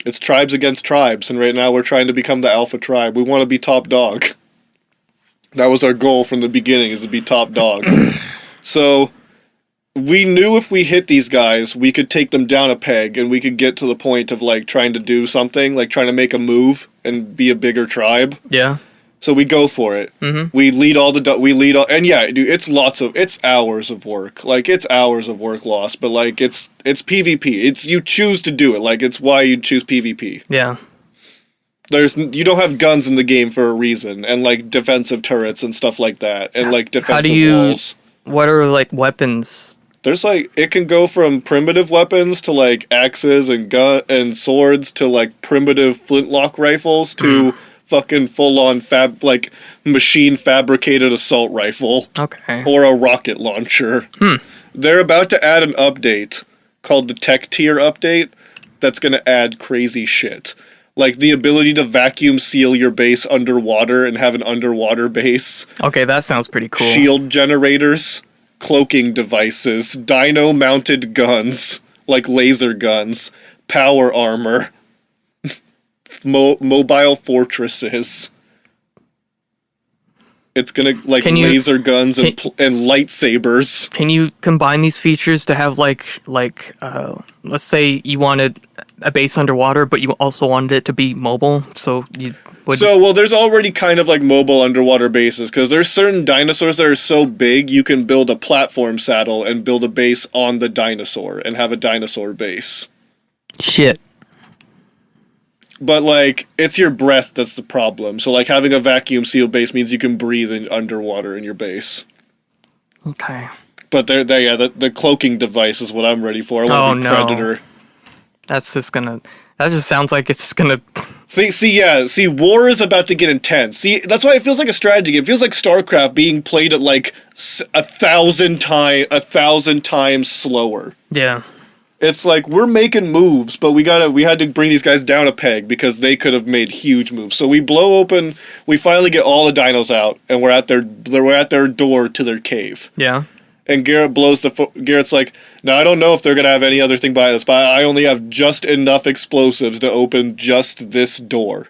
It's tribes against tribes, and right now we're trying to become the alpha tribe. We want to be top dog. That was our goal from the beginning, is to be top dog. So... we knew if we hit these guys, we could take them down a peg, and we could get to the point of, like, trying to do something, like trying to make a move and be a bigger tribe. Yeah. So we go for it. Mm-hmm. We lead all, and yeah, dude, it's hours of work. Like, it's hours of work lost, but, like, it's PvP. You choose to do it. Like, it's why you choose PvP. Yeah. You don't have guns in the game for a reason, and, like, defensive turrets and stuff like that, and, like, defensive walls. What are, like, weapons? There's like, it can go from primitive weapons to like axes and swords to like primitive flintlock rifles to fucking full on machine fabricated assault rifle. Okay. Or a rocket launcher. They're about to add an update called the Tech Tier update that's going to add crazy shit. Like the ability to vacuum seal your base underwater and have an underwater base. Okay, that sounds pretty cool. Shield generators. Cloaking devices, dino-mounted guns, like laser guns, power armor, mobile fortresses. It's gonna laser guns and lightsabers. Can you combine these features to have let's say you wanted a base underwater, but you also wanted it to be mobile, so you would. Well, there's already kind of like mobile underwater bases because there's certain dinosaurs that are so big you can build a platform saddle and build a base on the dinosaur and have a dinosaur base. Shit. But, it's your breath that's the problem. So, having a vacuum seal base means you can breathe underwater in your base. Okay. But the cloaking device is what I'm ready for. I want to be Predator. That just sounds like it's gonna... See, war is about to get intense. See, that's why it feels like a strategy game. It feels like StarCraft being played at, 1,000 times slower. Yeah. It's like we're making moves, but we had to bring these guys down a peg because they could have made huge moves. So we finally get all the dinos out, and we're at their door to their cave. Yeah. And Garrett's like, "No, I don't know if they're gonna have any other thing by us, but I only have just enough explosives to open just this door."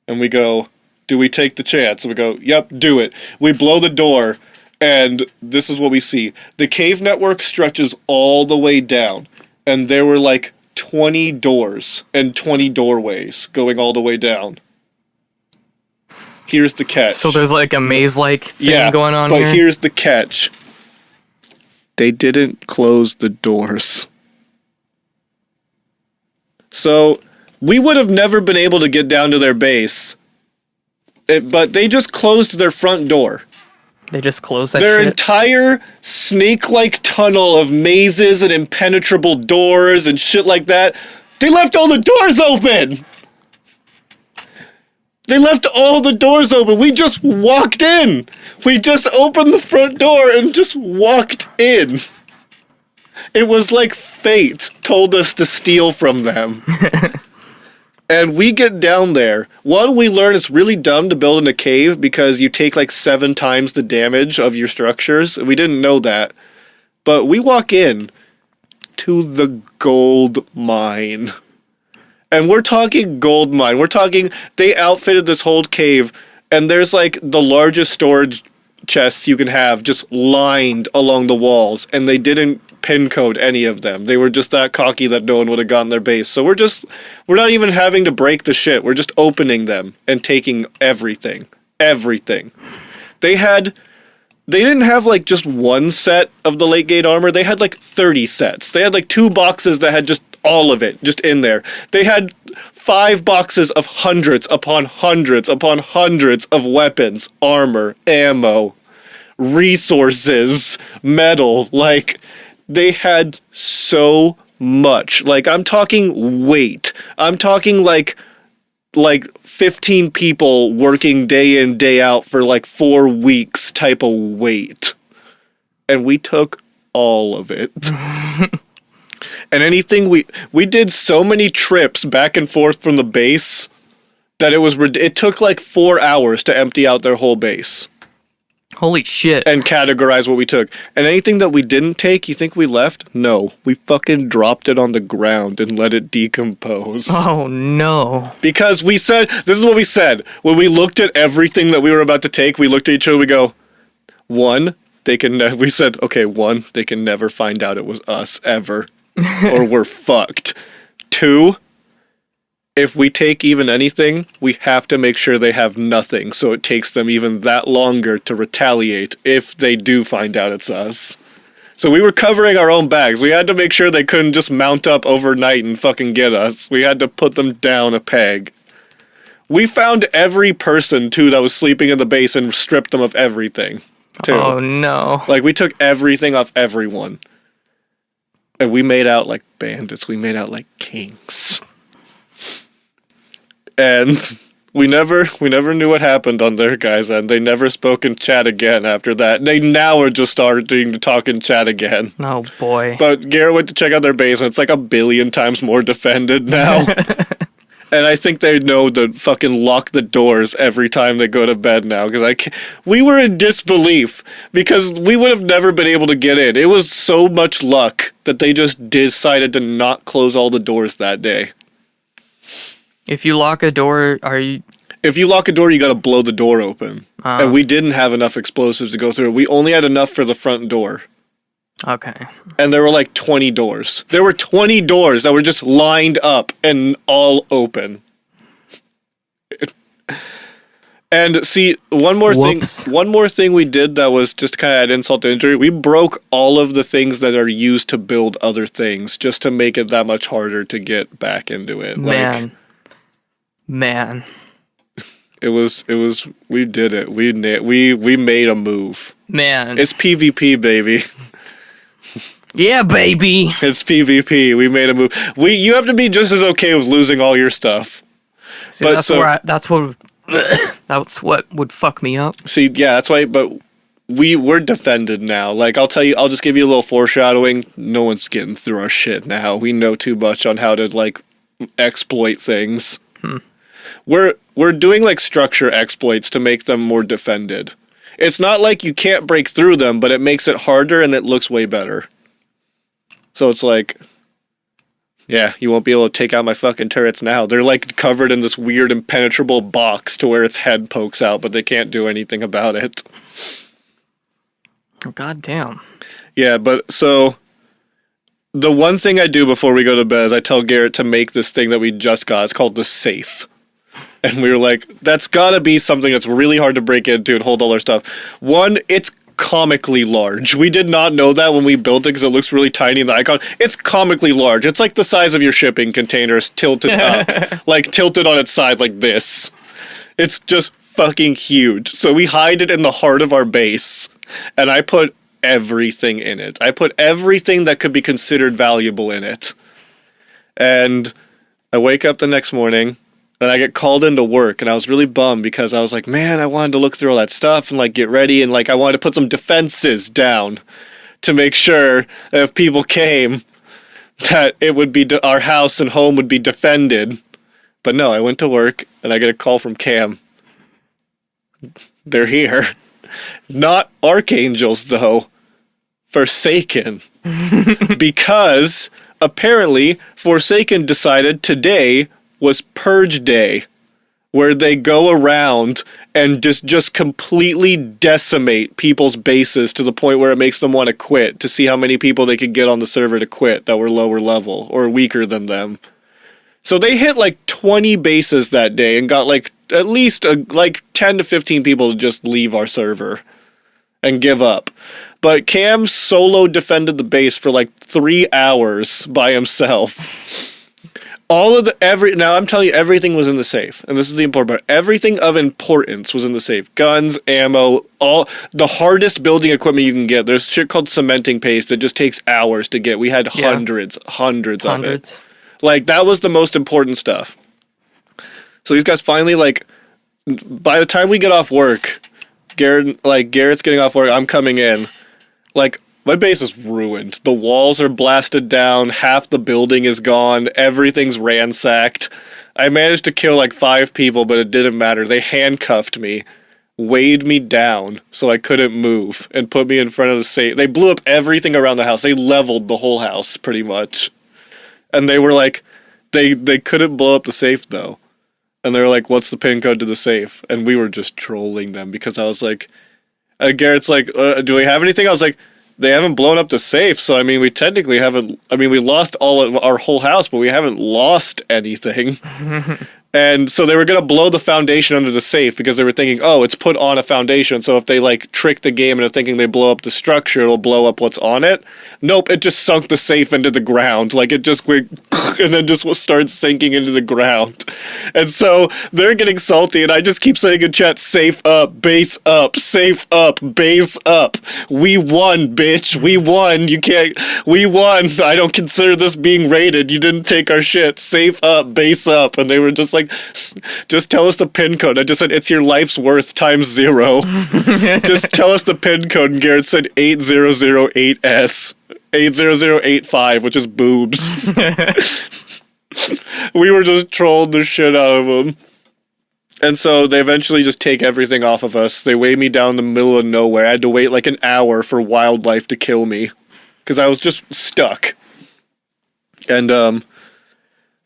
And we go, "Do we take the chance?" And we go, "Yep, do it." We blow the door. And this is what we see. The cave network stretches all the way down. And there were 20 doors and 20 doorways going all the way down. Here's the catch. So there's a maze-like thing going on here? But here's the catch. They didn't close the doors. So we would have never been able to get down to their base. But they just closed their front door. They just closed that Their shit? entire snake-like tunnel of mazes and impenetrable doors and shit like that, they left all the doors open! They left all the doors open. We just walked in. We just opened the front door and just walked in. It was like fate told us to steal from them. And we get down there. One, we learn it's really dumb to build in a cave because you take 7 times the damage of your structures. We didn't know that. But we walk in to the gold mine. And we're talking gold mine. We're talking they outfitted this whole cave and there's the largest storage chests you can have just lined along the walls, and they didn't pin code any of them. They were just that cocky that no one would have gotten their base. So we're not even having to break the shit. We're just opening them and taking everything. Everything. They didn't have just one set of the late gate armor. They had 30 sets. They had 2 boxes that had just all of it just in there. They had 5 boxes of hundreds upon hundreds upon hundreds of weapons, armor, ammo, resources, metal. They had so much. I'm talking weight. I'm talking 15 people working day in, day out for 4 weeks type of weight. And we took all of it. And anything we did so many trips back and forth from the base that it took 4 hours to empty out their whole base. Holy shit. And categorize what we took. And anything that we didn't take, you think we left? No. We fucking dropped it on the ground and let it decompose. Oh, no. Because this is what we said. When we looked at everything that we were about to take, we looked at each other, we go, we said, okay, 1, they can never find out it was us, ever. Or we're fucked. 2, if we take even anything, we have to make sure they have nothing, so it takes them even that longer to retaliate if they do find out it's us. So we were covering our own bags. We had to make sure they couldn't just mount up overnight and fucking get us. We had to put them down a peg. We found every person, too, that was sleeping in the base and stripped them of everything, too. Oh, no. We took everything off everyone. And we made out like bandits. We made out like kings. And we never knew what happened on their guys' end. They never spoke in chat again after that. They now are just starting to talk in chat again. Oh, boy. But Garrett went to check out their base, and it's 1 billion times more defended now. And I think they know to fucking lock the doors every time they go to bed now. Because we were in disbelief. Because we would have never been able to get in. It was so much luck that they just decided to not close all the doors that day. If you lock a door, are you... If you lock a door, you gotta blow the door open. And we didn't have enough explosives to go through. We only had enough for the front door. Okay. And there were like 20 doors. There were 20 doors that were just lined up and all open. And see, one more thing we did that was just kind of add insult to injury. We broke all of the things that are used to build other things just to make it that much harder to get back into it. Man. It was we did it. We made a move. Man. It's PvP, baby. Yeah, baby. It's PvP. We made a move. You have to be just as okay with losing all your stuff. See, that's what would fuck me up. See, yeah, that's why, but we're defended now. Like, I'll just give you a little foreshadowing. No one's getting through our shit now. We know too much on how to, like, exploit things. We're doing, like, structure exploits to make them more defended. It's not like you can't break through them, but it makes it harder and it looks way better. So it's like... Yeah, you won't be able to take out my fucking turrets now. They're like covered in this weird impenetrable box to where its head pokes out, but they can't do anything about it. God damn. Yeah, but so the one thing I do before we go to bed is I tell Garrett to make this thing that we just got. It's called the safe. And we were like, that's gotta be something that's really hard to break into and hold all our stuff. One, it's comically large. We did not know that when we built it because it looks really tiny in the icon. It's comically large. It's like the size of your shipping containers tilted up. Like tilted on its side like this. It's just fucking huge. So we hide it in the heart of our base. And I put everything in it. I put everything that could be considered valuable in it. And I wake up the next morning and I get called into work, and I was really bummed because I was like, man, I wanted to look through all that stuff and like get ready, and like I wanted to put some defenses down to make sure that if people came that it would be our house and home would be defended. But no, I went to work and I get a call from Cam. They're here. Not archangels though. Forsaken. Because apparently Forsaken decided today was Purge Day, where they go around and just completely decimate people's bases to the point where it makes them want to quit to see how many people they could get on the server to quit that were lower level or weaker than them. So they hit like 20 bases that day and got like at least like 10 to 15 people to just leave our server and give up. But Cam solo defended the base for like 3 hours by himself. Now I'm telling you, everything was in the safe. And this is the important part. Everything of importance was in the safe. Guns, ammo, all the hardest building equipment you can get. There's shit called cementing paste that just takes hours to get. We had hundreds of it. Like, that was the most important stuff. So these guys finally, like, by the time we get off work, Garrett's getting off work, I'm coming in. Like, my base is ruined. The walls are blasted down. Half the building is gone. Everything's ransacked. I managed to kill like 5 people, but it didn't matter. They handcuffed me, weighed me down so I couldn't move, and put me in front of the safe. They blew up everything around the house. They leveled the whole house, pretty much. And they were like, they couldn't blow up the safe, though. And they were like, what's the pin code to the safe? And we were just trolling them because I was like, Garrett's like, do we have anything? I was like, they haven't blown up the safe, so I mean, we technically haven't. I mean, we lost all of our whole house, but we haven't lost anything. And so they were going to blow the foundation under the safe because they were thinking, oh, it's put on a foundation. So if they like trick the game and are thinking they blow up the structure, it'll blow up what's on it. Nope, it just sunk the safe into the ground. Like it just went and then just starts sinking into the ground. And so they're getting salty and I just keep saying in chat, safe up, base up, safe up, base up. We won, bitch. We won. We won. I don't consider this being raided. You didn't take our shit. Safe up, base up. And they were just like, just tell us the pin code. I just said, it's your life's worth times 0. Just tell us the pin code. And Garrett said 8008S. 80085, which is boobs. We were just trolling the shit out of them. And so they eventually just take everything off of us. They weigh me down in the middle of nowhere. I had to wait like an hour for wildlife to kill me. Because I was just stuck. And,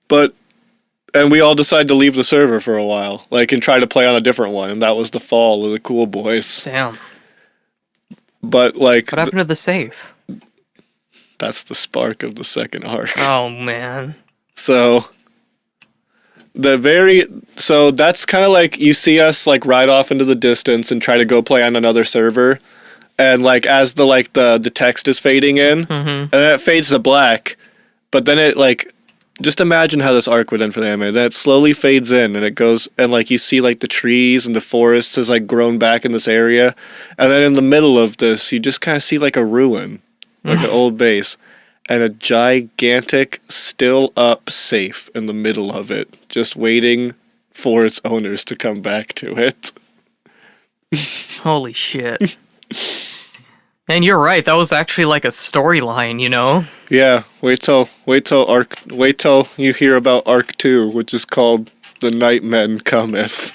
but And we all decided to leave the server for a while, like, and try to play on a different one. And that was the fall of the Cool Boys. Damn. But, like... What happened to the safe? That's the spark of the second arc. Oh, man. So... So that's kind of like, you see us, like, ride off into the distance and try to go play on another server. And, like, as the text is fading in, and then it fades to black, but then it, like... Just imagine how this arc would end for the anime. Then it slowly fades in, and it goes, and like you see like the trees and the forest has like grown back in this area, and then in the middle of this, you just kind of see like a ruin, like an old base, and a gigantic still up safe in the middle of it, just waiting for its owners to come back to it. Holy shit. And you're right, that was actually like a storyline, you know? Yeah, wait till you hear about Arc 2, which is called The Nightmen Cometh.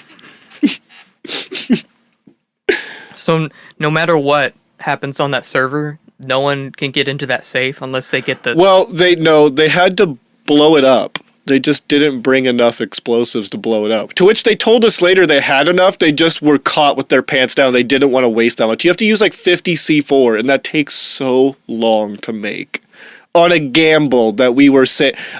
So no matter what happens on that server, no one can get into that safe unless they get the... Well, they had to blow it up. They just didn't bring enough explosives to blow it up. To which they told us later they had enough, they just were caught with their pants down. They didn't want to waste that much. You have to use like 50 C4, and that takes so long to make. On a gamble that we were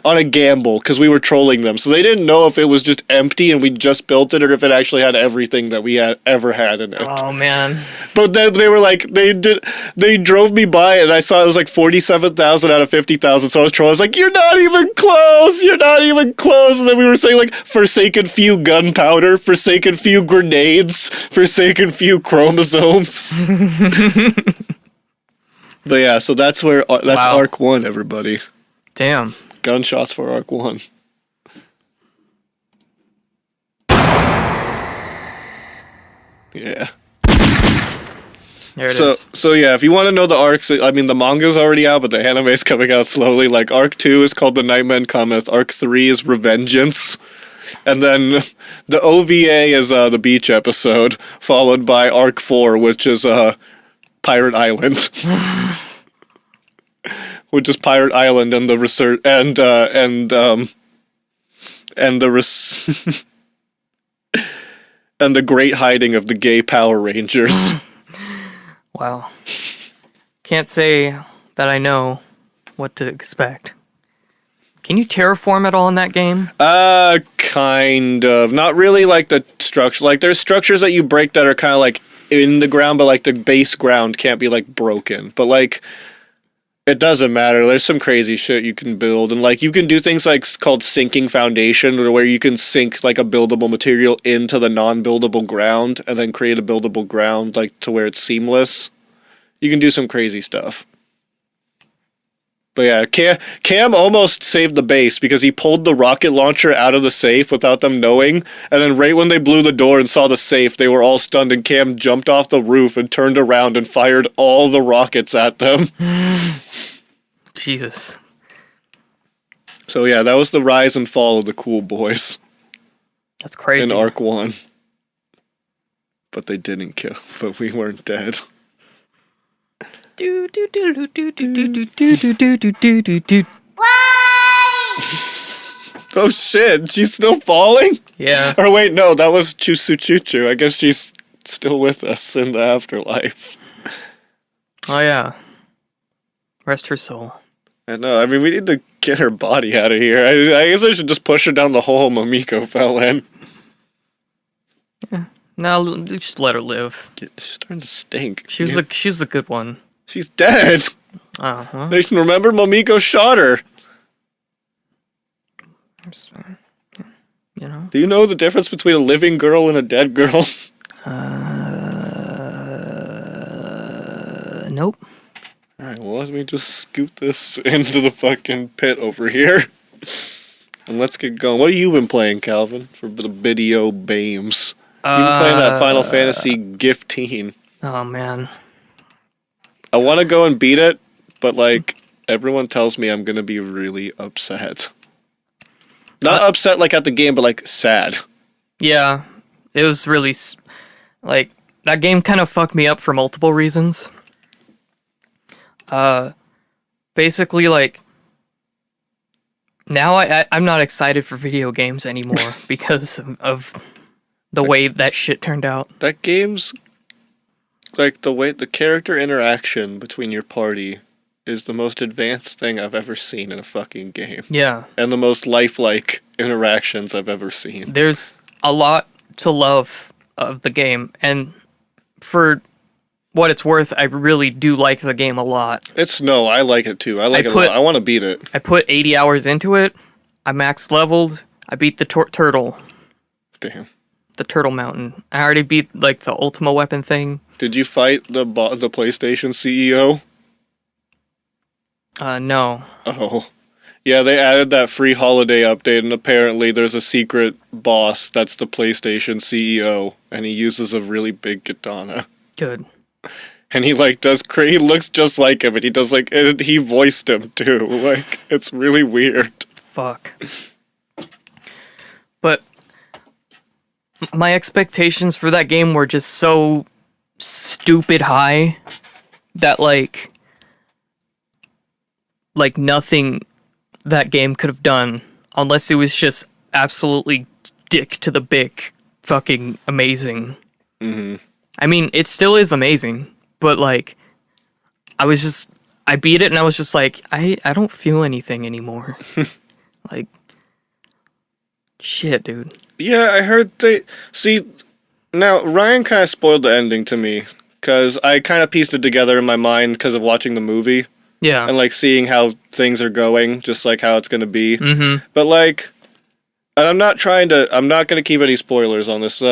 on a gamble because we were trolling them. So they didn't know if it was just empty and we just built it or if it actually had everything that we had ever had in it. Oh, man. But then they were like, they drove me by and I saw it was like 47,000 out of 50,000. So I was trolling. I was like, you're not even close. You're not even close. And then we were saying like, forsaken few gunpowder, forsaken few grenades, forsaken few chromosomes. But yeah, so that's Wow. Arc 1, everybody. Damn. Gunshots for Arc 1. Yeah. There it is. So yeah, if you want to know the arcs, I mean, the manga's already out, but the anime's coming out slowly. Like, Arc 2 is called The Nightmen Cometh. Arc 3 is Revengeance. And then the OVA is the beach episode, followed by Arc 4, which is Pirate Island. Which is Pirate Island and the research and the and the great hiding of the gay Power Rangers. Wow. Can't say that I know what to expect. Can you terraform at all in that game? Kind of. Not really like the structure. Like, there's structures that you break that are kind of like in the ground, but like the base ground can't be like broken. But like, it doesn't matter. There's some crazy shit you can build, and like you can do things like called sinking foundation, where you can sink like a buildable material into the non-buildable ground and then create a buildable ground like to where it's seamless. You can do some crazy stuff. But yeah, Cam almost saved the base because he pulled the rocket launcher out of the safe without them knowing, and then right when they blew the door and saw the safe, they were all stunned, and Cam jumped off the roof and turned around and fired all the rockets at them. Jesus. So yeah, that was the rise and fall of the Cool Boys That's crazy. in Arc 1. But they didn't kill, but we weren't dead. Do do do do do do do do do do do do do do. Why? Oh shit, she's still falling? Yeah. Or wait, no, that was Chusu Chuchu. I guess she's still with us in the afterlife. Oh yeah. Rest her soul. I know, I mean, we need to get her body out of here. I guess I should just push her down the hole Momiko fell in. Yeah. No, just let her live. She's starting to stink. She was the good one. She's dead. Uh-huh. Remember, Momiko shot her. You know? Do you know the difference between a living girl and a dead girl? Nope. Alright, well, let me just scoot this into the fucking pit over here. And let's get going. What have you been playing, Calvin, for the video bames? You've been playing that Final Fantasy 15. Oh, man. I want to go and beat it, but, like, everyone tells me I'm going to be really upset. Not upset, like, at the game, but, like, sad. Yeah. It was really... Like, that game kind of fucked me up for multiple reasons. Basically, like... Now I'm not excited for video games anymore because of the way that shit turned out. That game's like the character interaction between your party is the most advanced thing I've ever seen in a fucking game. Yeah. And the most lifelike interactions I've ever seen. There's a lot to love of the game, and for what it's worth, I really do like the game a lot. I like it too. I like it a lot. I want to beat it. I put 80 hours into it. I max leveled. I beat the turtle. Damn. The turtle mountain. I already beat like the Ultima weapon thing. Did you fight the PlayStation CEO? No. Oh. Yeah, they added that free holiday update, and apparently there's a secret boss that's the PlayStation CEO, and he uses a really big katana. Good. And he he looks just like him, and he does he voiced him too. Like, it's really weird. Fuck. But my expectations for that game were just so stupid high that like nothing that game could have done, unless it was just absolutely dick to the bick fucking amazing. Mm-hmm. I mean, it still is amazing, but like I beat it and I was just like, I don't feel anything anymore. Like, shit, dude. Yeah, I heard now Ryan kind of spoiled the ending to me, because I kind of pieced it together in my mind because of watching the movie. Yeah. And like seeing how things are going, just like how it's gonna be. Mm-hmm. But like, and I'm not gonna keep any spoilers on this.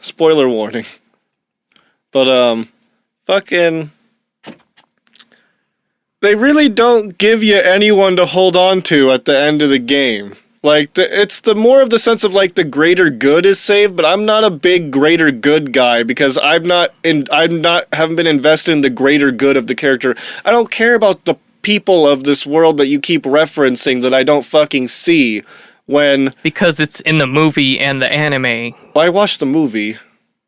Spoiler warning. But fucking, they really don't give you anyone to hold on to at the end of the game. Like, it's the more of the sense of like the greater good is saved, but I'm not a big greater good guy because haven't been invested in the greater good of the character. I don't care about the people of this world that you keep referencing that I don't fucking see because it's in the movie and the anime. Well, I watched the movie.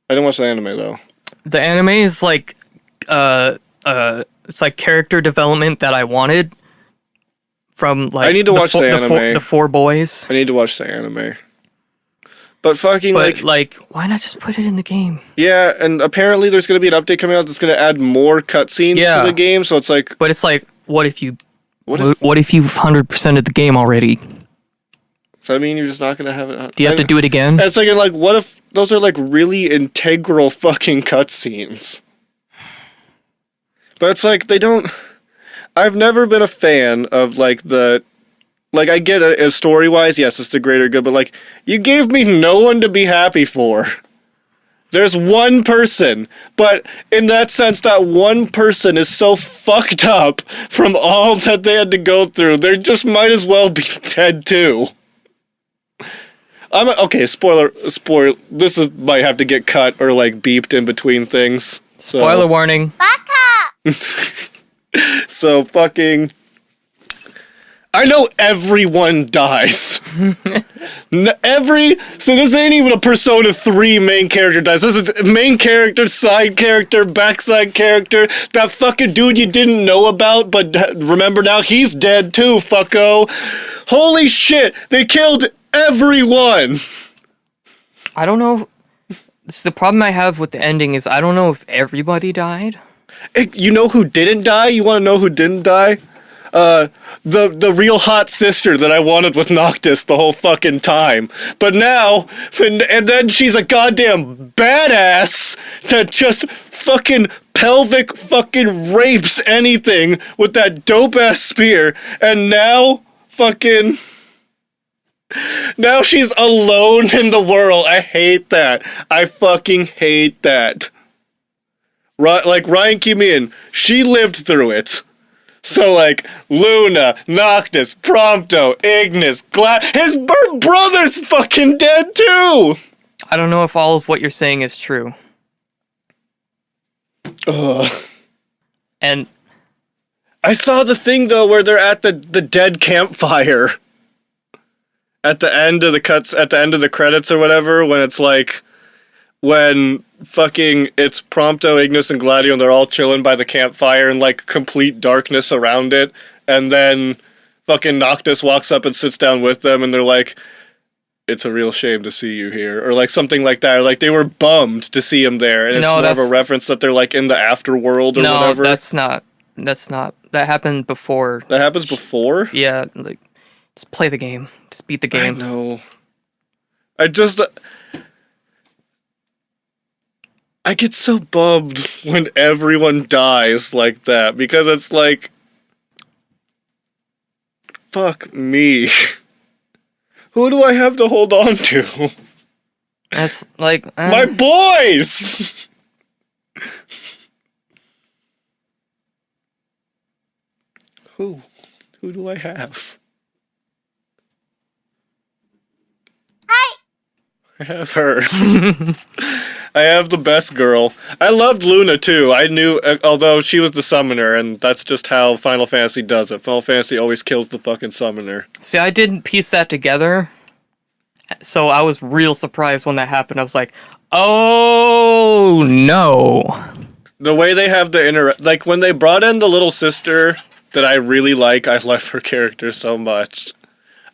I didn't watch the anime though. The anime is like it's like character development that I wanted. From like I need to watch the anime. The four boys. I need to watch the anime. But fucking like why not just put it in the game? Yeah, and apparently there's gonna be an update coming out that's gonna add more cutscenes to the game. So it's like, but it's like, what if you've 100%ed the game already? So I mean, you're just not gonna have it. Do you have to do it again? It's like what if those are like really integral fucking cutscenes? But it's like they don't. I've never been a fan of like I get it as story-wise, yes, it's the greater good, but like, you gave me no one to be happy for. There's one person, but in that sense, that one person is so fucked up from all that they had to go through, they just might as well be dead too. Okay, spoiler, this might have to get cut or like beeped in between things. So. Spoiler warning. Baka! So fucking, I know everyone dies. So this ain't even a Persona 3 main character dies. This is main character, side character, backside character. That fucking dude you didn't know about, but remember now, he's dead too, fucko. Holy shit, they killed everyone. I don't know. The problem I have with the ending is I don't know if everybody died. You know who didn't die? You want to know who didn't die? The real hot sister that I wanted with Noctis the whole fucking time. But now, and then she's a goddamn badass that just fucking pelvic fucking rapes anything with that dope ass spear. And now, now she's alone in the world. I hate that. I fucking hate that. Like, Ryan Kimian, she lived through it. So, like, Luna, Noctis, Prompto, Ignis, his brother's fucking dead, too! I don't know if all of what you're saying is true. Ugh. And I saw the thing, though, where they're at the dead campfire. At the end of the credits or whatever, when it's like, when fucking it's Prompto, Ignis, and Gladio, and they're all chilling by the campfire in like complete darkness around it, and then fucking Noctis walks up and sits down with them, and they're like, "It's a real shame to see you here," or like something like that. Or like they were bummed to see him there, and it's more of a reference that they're like in the afterworld or whatever. No, that's not. That's not. That happened before. That happens before? Yeah, like just play the game. Just beat the game. I know. I get so bummed when everyone dies like that because it's like, fuck me. Who do I have to hold on to? That's like my boys. Who do I have? Hi. I have her. I have the best girl. I loved Luna too. I knew, although she was the summoner, and that's just how Final Fantasy does it. Final Fantasy always kills the fucking summoner. See, I didn't piece that together, so I was real surprised when that happened. I was like, oh no. The way they have the like when they brought in the little sister that I really like, I love her character so much.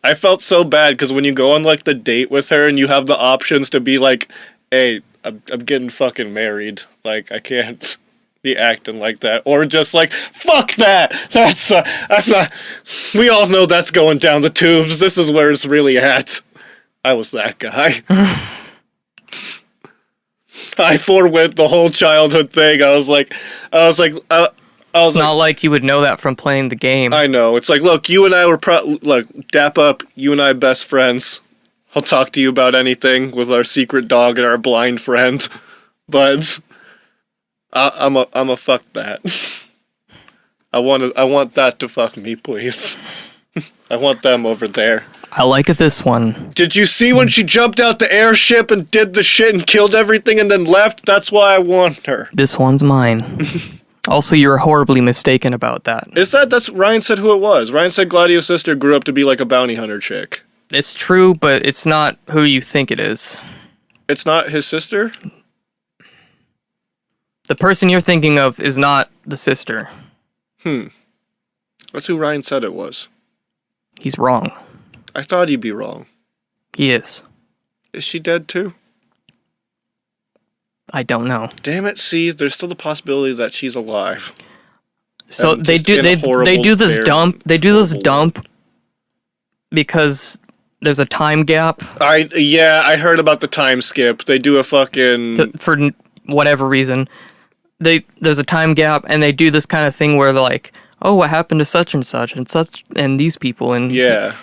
I felt so bad because when you go on like the date with her and you have the options to be like, hey, I'm getting fucking married. Like, I can't be acting like that. Or just like, fuck that! That's, I'm not... We all know that's going down the tubes. This is where it's really at. I was that guy. I forewent the whole childhood thing. I was like... It's not like you would know that from playing the game. I know. It's like, look, you and I were look, dap up. You and I best friends. I'll talk to you about anything with our secret dog and our blind friend. But I'm a fuck that. I want that to fuck me, please. I want them over there. I like this one. Did you see when she jumped out the airship and did the shit and killed everything and then left? That's why I want her. This one's mine. Also, you're horribly mistaken about that. That's Ryan said who it was. Ryan said Gladio's sister grew up to be like a bounty hunter chick. It's true, but it's not who you think it is. It's not his sister? The person you're thinking of is not the sister. That's who Ryan said it was. He's wrong. I thought he'd be wrong. He is. Is she dead too? I don't know. Damn it, see, there's still the possibility that she's alive. So they do this dump because there's a time gap. I heard about the time skip. They do a fucking for whatever reason. There's a time gap and they do this kind of thing where they're like, "Oh, what happened to such and these people?" And yeah.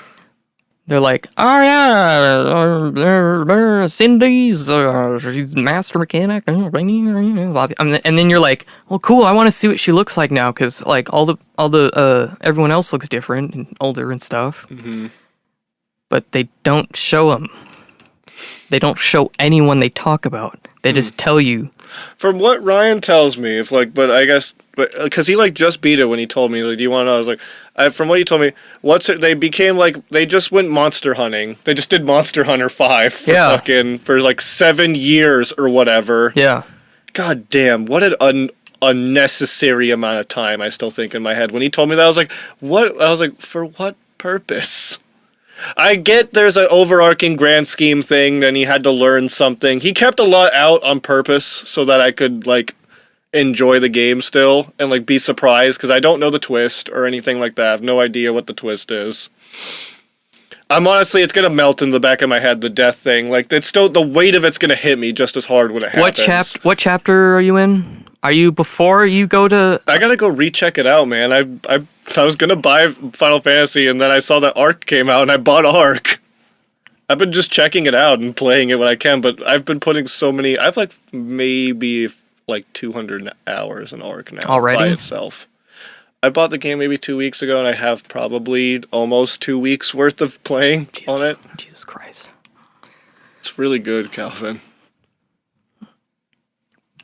They're like, oh yeah, Cindy's she's master mechanic, and then you're like, well, cool. I want to see what she looks like now, because like all the everyone else looks different and older and stuff. Mm-hmm. But they don't show them. They don't show anyone they talk about. They just tell you. From what Ryan tells me, but because he like just beat it when he told me, like, do you want to know? I was like, from what he told me, they became like, they just went monster hunting. They just did Monster Hunter 5 for like 7 years or whatever. Yeah. God damn, what an unnecessary amount of time, I still think in my head. When he told me that, I was like, what? I was like, for what purpose? I get there's an overarching grand scheme thing, and he had to learn something. He kept a lot out on purpose so that I could, like, enjoy the game still and, like, be surprised, because I don't know the twist or anything like that. I have no idea what the twist is. It's going to melt in the back of my head, the death thing. Like, it's still, the weight of it's going to hit me just as hard when it happens. What chapter are you in? Are you before you go to... I gotta go recheck it out, man. I was gonna buy Final Fantasy, and then I saw that Arc came out, and I bought Arc. I've been just checking it out and playing it when I can, but I've been putting so many... I've like maybe like 200 hours in Arc now. Already? By itself. I bought the game maybe 2 weeks ago, and I have probably almost 2 weeks worth of playing on it. Jesus Christ. It's really good, Calvin.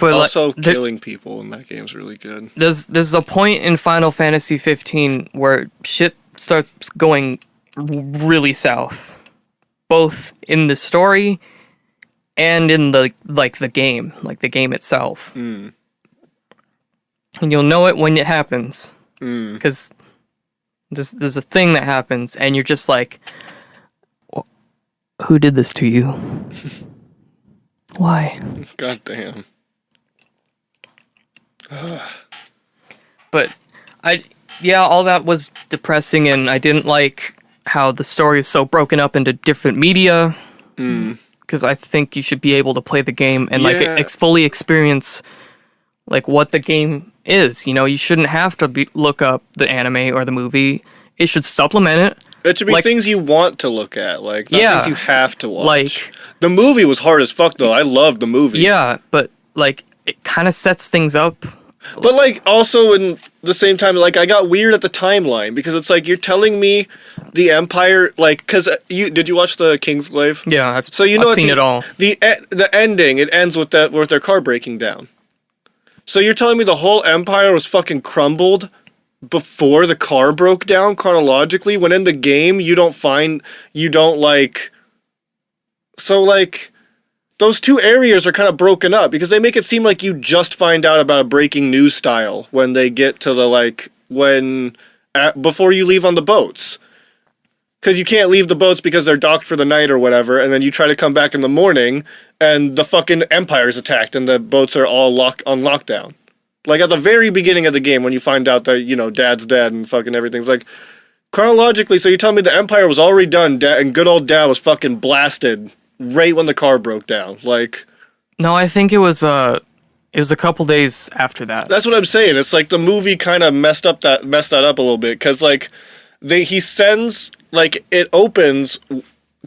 But also, killing people in that game is really good. There's a point in Final Fantasy 15 where shit starts going really south, both in the story and in the game itself. Mm. And you'll know it when it happens, because There's a thing that happens, and you're just like, who did this to you? Why? God damn. But all that was depressing, and I didn't like how the story is so broken up into different media. Because I think you should be able to play the game and fully experience like what the game is. You know, you shouldn't have to look up the anime or the movie. It should supplement it. It should be things you want to look at, like not things you have to watch. Like the movie was hard as fuck though. I loved the movie. Yeah, but like it kind of sets things up. But like also in the same time, like I got weird at the timeline because it's like you're telling me the Empire, like, because did you watch the Kingsglaive? Yeah, I've seen it all. The ending, it ends with their car breaking down. So you're telling me the whole Empire was fucking crumbled before the car broke down chronologically, when in the game those two areas are kind of broken up because they make it seem like you just find out about a breaking news style when they get to the before you leave on the boats. Because you can't leave the boats because they're docked for the night or whatever, and then you try to come back in the morning and the fucking Empire's attacked and the boats are all on lockdown. Like at the very beginning of the game when you find out that, you know, Dad's dead and fucking everything's like chronologically, so you tell me the Empire was already done and good old Dad was fucking blasted right when the car broke down. Like, no, I think it was a couple days after that. That's what I'm saying. It's like the movie kind of messed that up a little bit because like he sends, like, it opens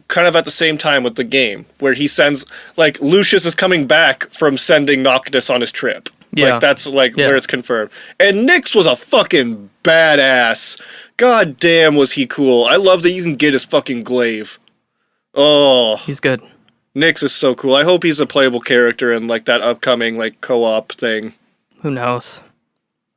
kind of at the same time with the game where he sends, like, Lucius is coming back from sending Noctis on his trip. Yeah. Like, that's, like, where it's confirmed. And Nyx was a fucking badass. God damn, was he cool. I love that you can get his fucking glaive. Oh. He's good. Nyx is so cool. I hope he's a playable character in, like, that upcoming, like, co-op thing. Who knows?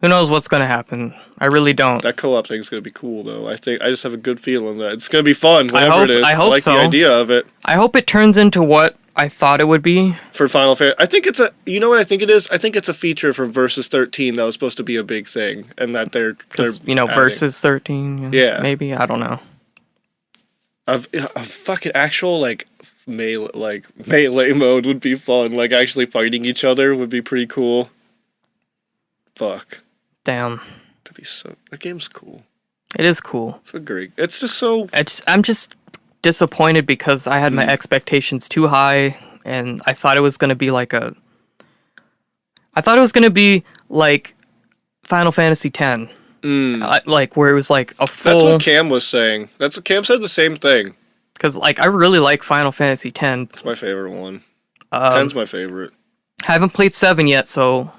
Who knows what's gonna happen? I really don't. That co-op thing's gonna be cool, though. I just have a good feeling that it's gonna be fun, whatever it is. I hope like so. the idea of it. I hope it turns into what I thought it would be. For Final Fantasy. I think you know what I think it is? I think it's a feature from Versus 13 that was supposed to be a big thing, and that they're you know, Versus 13. Yeah. Maybe, I don't know. A fucking actual, like, melee mode would be fun. Like, actually fighting each other would be pretty cool. Fuck. Damn. That game's cool. It is cool. It's just so... I'm just disappointed because I had my expectations too high, and I thought it was gonna be like Final Fantasy X. Like, where it was like a full... That's what Cam was saying. Cam said the same thing. Because, like, I really like Final Fantasy X. It's my favorite one. 10's my favorite. Haven't played 7 yet, so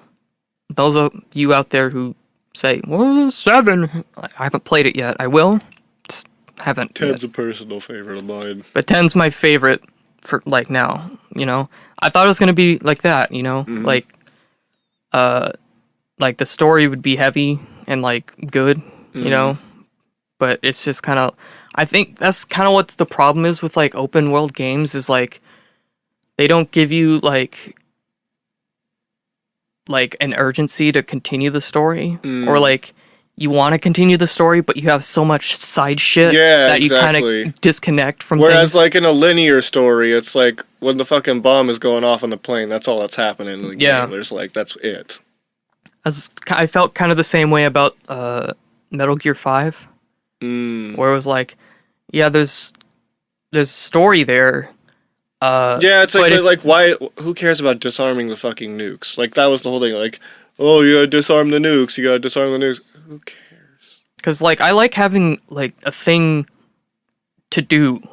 those of you out there who say, well, 7, I haven't played it yet. I will. Just haven't. 10's a personal favorite of mine. But 10's my favorite for, like, now, you know? I thought it was going to be like that, you know? Mm-hmm. Like the story would be heavy and, like, good, you know? But it's just kind of... I think that's kind of what the problem is with, like, open world games is, like, they don't give you, like an urgency to continue the story, or like you want to continue the story, but you have so much side shit that you kind of disconnect from Whereas, things. like, in a linear story, it's like when the fucking bomb is going off on the plane, that's all that's happening in the game. There's, like, that's it. I felt kind of the same way about Metal Gear 5, where it was like, yeah, there's story there. Yeah, it's like why? Who cares about disarming the fucking nukes? Like, that was the whole thing. Like, oh, you gotta disarm the nukes. You gotta disarm the nukes. Who cares? Because, like, I like having, like, a thing to do.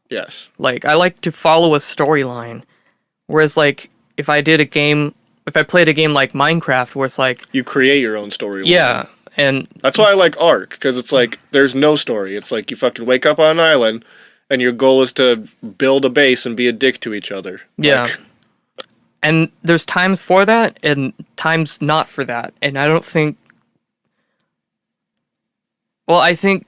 Yes. Like, I like to follow a storyline. Whereas, like, if I played a game like Minecraft, where it's like... You create your own storyline. Yeah, and... That's why I like Ark, because it's like, there's no story. It's like, you fucking wake up on an island, and your goal is to build a base and be a dick to each other. Yeah. Like, and there's times for that, and times not for that. And I don't think... Well, I think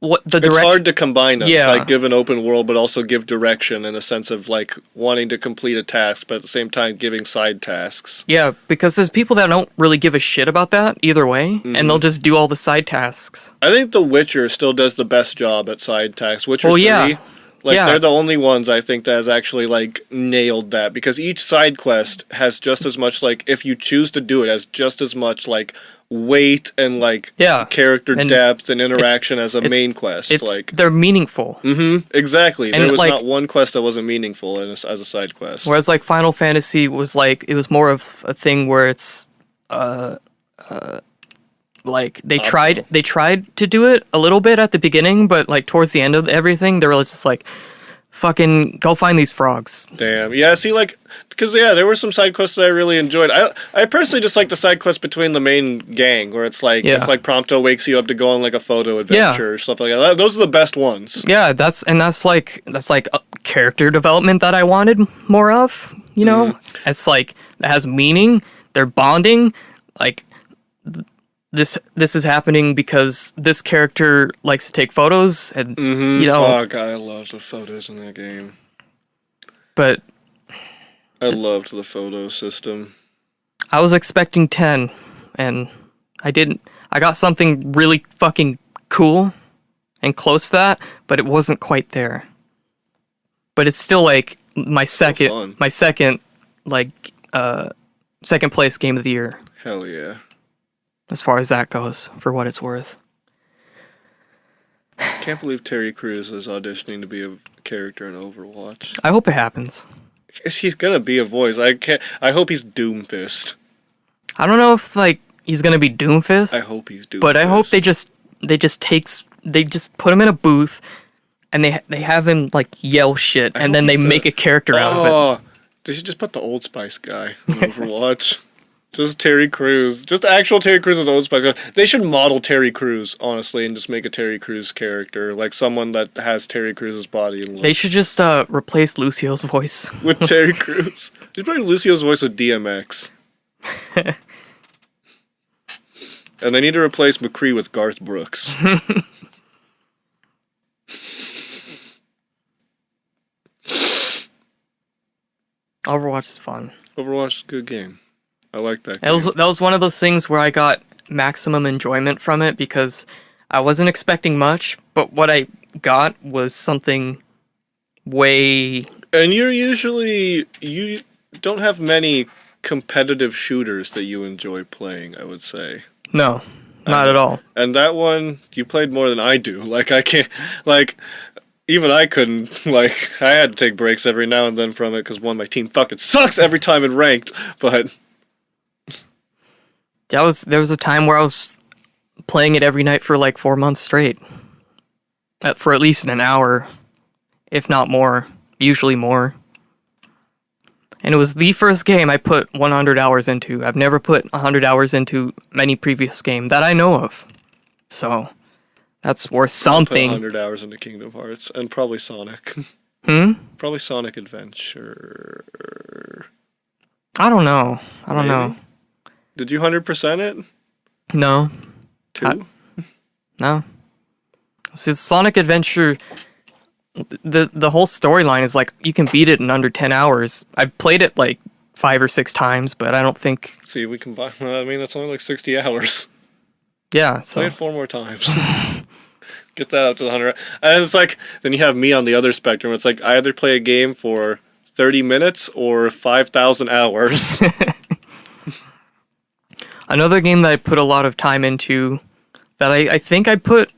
what the It's direction. hard to combine them. Yeah. Like, give an open world, but also give direction in a sense of, like, wanting to complete a task, but at the same time giving side tasks. Yeah, because there's people that don't really give a shit about that either way, and they'll just do all the side tasks. I think The Witcher still does the best job at side tasks. Witcher Well, 3, yeah. like, Yeah. they're the only ones I think that has actually, like, nailed that. Because each side quest has just as much, like, if you choose to do it, has just as much, like, weight and, like, Yeah, character and depth and interaction as a it's- main quest. Like, they're meaningful. exactly. And, There was like- not one quest that wasn't meaningful as a side quest. Whereas like Final Fantasy was like it was more of a thing where it's like they tried to do it a little bit at the beginning, but like towards the end of everything they were just like fucking go find these frogs. Damn. Yeah, see, like, because, yeah, there were some side quests that I really enjoyed. I personally just like the side quest between the main gang, where it's like, Yeah. if, like, Prompto wakes you up to go on, like, a photo adventure or stuff like that. Those are the best ones. Yeah, that's like character development that I wanted more of, you know? It's like it has meaning, they're bonding, like this is happening because this character likes to take photos and you know, Oh, God, I loved the photos in that game. but I loved the photo system. I was expecting 10 and I didn't. I got something really fucking cool and close to that, but it wasn't quite there. But it's still like my fun. second like second place game of the year Hell yeah. as far as that goes, for what it's worth. Can't believe Terry Crews is auditioning to be a character in Overwatch. I hope it happens. He's gonna be a voice. I hope he's Doomfist. I don't know if like he's gonna be Doomfist, I hope he's Doomfist. but I hope they just put him in a booth and they have him like yell shit and then they make a character out of it. Oh, they should just put the Old Spice guy in Overwatch. Just Terry Crews. Just actual Terry Crews as Old Spice guy. They should model Terry Crews, honestly, and just make a Terry Crews character. Like someone that has Terry Crews' body and look. They should just replace Lucio's voice. With Terry Crews. He's probably Lucio's voice with DMX. And they need to replace McCree with Garth Brooks. Overwatch is fun. Overwatch is a good game. I like that game. That was one of those things where I got maximum enjoyment from it because I wasn't expecting much, but what I got was something way. And you don't have many competitive shooters that you enjoy playing, I would say. No, not at all. And that one, you played more than I do. Like, I can't, like, even I couldn't, like, I had to take breaks every now and then from it because, one, my team fucking sucks every time in ranked, but... There was a time where I was playing it every night for like 4 months straight. For at least an hour, if not more. Usually more. And it was the first game I put 100 hours into. I've never put 100 hours into any previous game that I know of. So, that's worth something. 100 hours into Kingdom Hearts, and probably Sonic. Probably Sonic Adventure. I don't know. Maybe. Did you 100% it? No. 2? No. See, Sonic Adventure, the whole storyline is like, you can beat it in under 10 hours. I've played it like 5 or 6 times, but I don't think... See, we can buy... I mean, that's only like 60 hours. Yeah, so... Play it 4 more times. Get that up to the 100. And it's like, then you have me on the other spectrum. It's like, I either play a game for 30 minutes or 5,000 hours. Another game that I put a lot of time into, that I think I put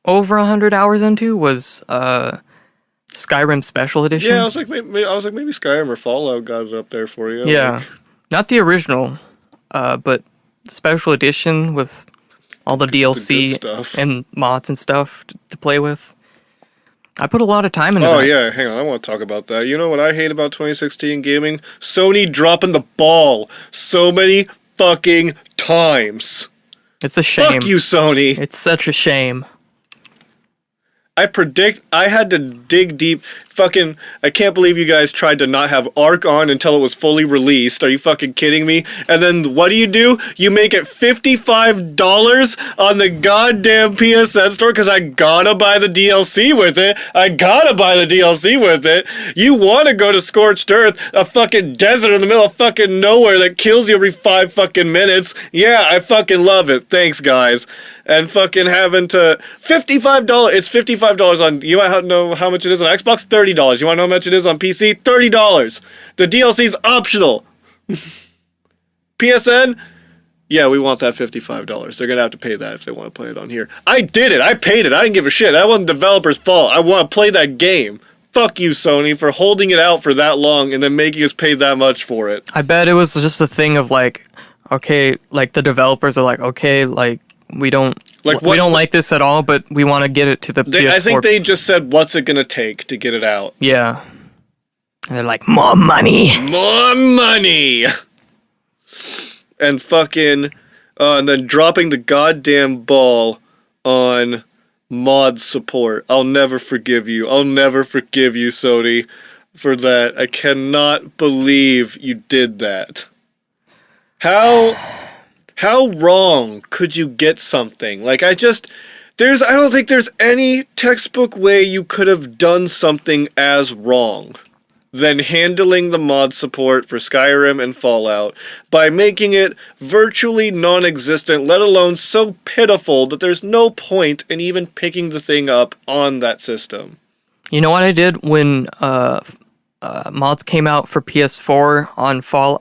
over 100 hours into, was Skyrim Special Edition. Yeah, I was like, maybe Skyrim or Fallout got it up there for you. Yeah, Like, not the original, but the Special Edition with all the DLC good stuff. and mods and stuff to play with. I put a lot of time into oh, that. yeah, hang on, I want to talk about that. You know what I hate about 2016 gaming? Sony dropping the ball so many fucking times. It's a shame. Fuck you, Sony. It's such a shame. I had to dig deep. Fucking, I can't believe you guys tried to not have Arc on until it was fully released. Are you fucking kidding me? And then what do? You make it $55 on the goddamn PSN store because I gotta buy the DLC with it. You want to go to Scorched Earth, a fucking desert in the middle of fucking nowhere that kills you every 5 fucking minutes. Yeah, I fucking love it. Thanks, guys. And fucking having to $55. It's $55 on. You want to know how much it is on Xbox? $30. You want to know how much it is on PC? $30. The DLC's optional. PSN? Yeah, we want that $55. They're gonna have to pay that if they want to play it on here. I did it. I paid it. I didn't give a shit. That wasn't the developer's fault. I want to play that game. Fuck you, Sony, for holding it out for that long and then making us pay that much for it. I bet it was just a thing of like, okay, like the developers are like, okay, like we don't like this at all, but we want to get it to the PS4. I think they just said, what's it gonna take to get it out? Yeah. And they're like, more money. More money. And fucking, and then dropping the goddamn ball on mod support. I'll never forgive you. Sony, for that. I cannot believe you did that. How wrong could you get something? Like, I don't think there's any textbook way you could have done something as wrong than handling the mod support for Skyrim and Fallout by making it virtually non-existent, let alone so pitiful that there's no point in even picking the thing up on that system. You know what I did when mods came out for PS4 on for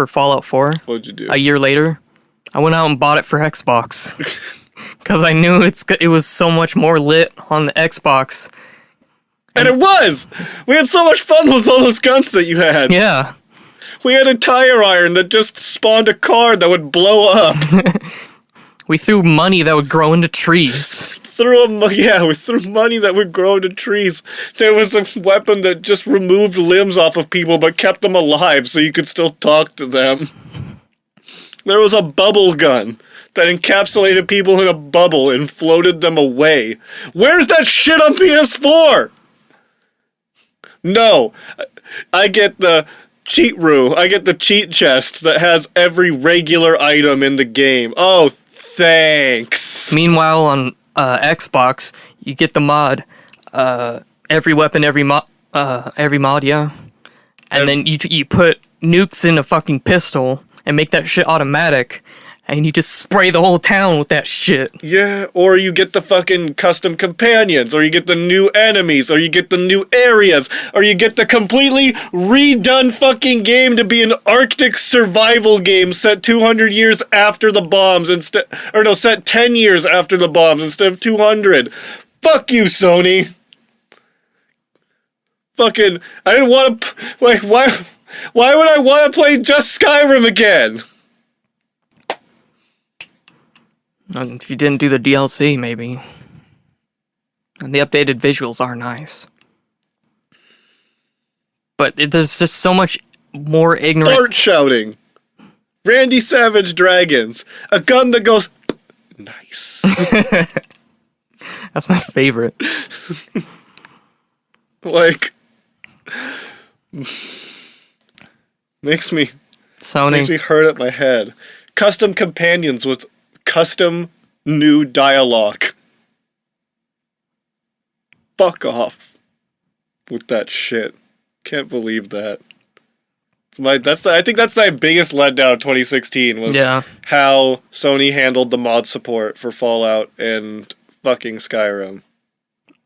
Fallout 4? What'd you do? A year later, I went out and bought it for Xbox because I knew it was so much more lit on the Xbox. And it was! We had so much fun with all those guns that you had. Yeah. We had a tire iron that just spawned a car that would blow up. We threw money that would grow into trees. We threw money that would grow into trees. There was a weapon that just removed limbs off of people but kept them alive so you could still talk to them. There was a bubble gun that encapsulated people in a bubble and floated them away. Where's that shit on PS4? No, I get the cheat room. I get the cheat chest that has every regular item in the game. Oh, thanks. Meanwhile, on Xbox, you get the mod, every weapon, every mod, yeah. And then you put nukes in a fucking pistol and make that shit automatic. And you just spray the whole town with that shit. Yeah, or you get the fucking custom companions, or you get the new enemies, or you get the new areas, or you get the completely redone fucking game to be an Arctic survival game set 200 years after the bombs set 10 years after the bombs instead of 200. Fuck you, Sony. Fucking, I didn't want to, like, why would I want to play just Skyrim again? If you didn't do the DLC, maybe. And the updated visuals are nice. But there's just so much more ignorant... Fart shouting. Randy Savage dragons. A gun that goes... Nice. That's my favorite. Like... Makes me hurt at my head. Custom companions with... custom new dialogue. Fuck off with that shit. Can't believe that. I think that's my biggest letdown of 2016 was how Sony handled the mod support for Fallout and fucking Skyrim.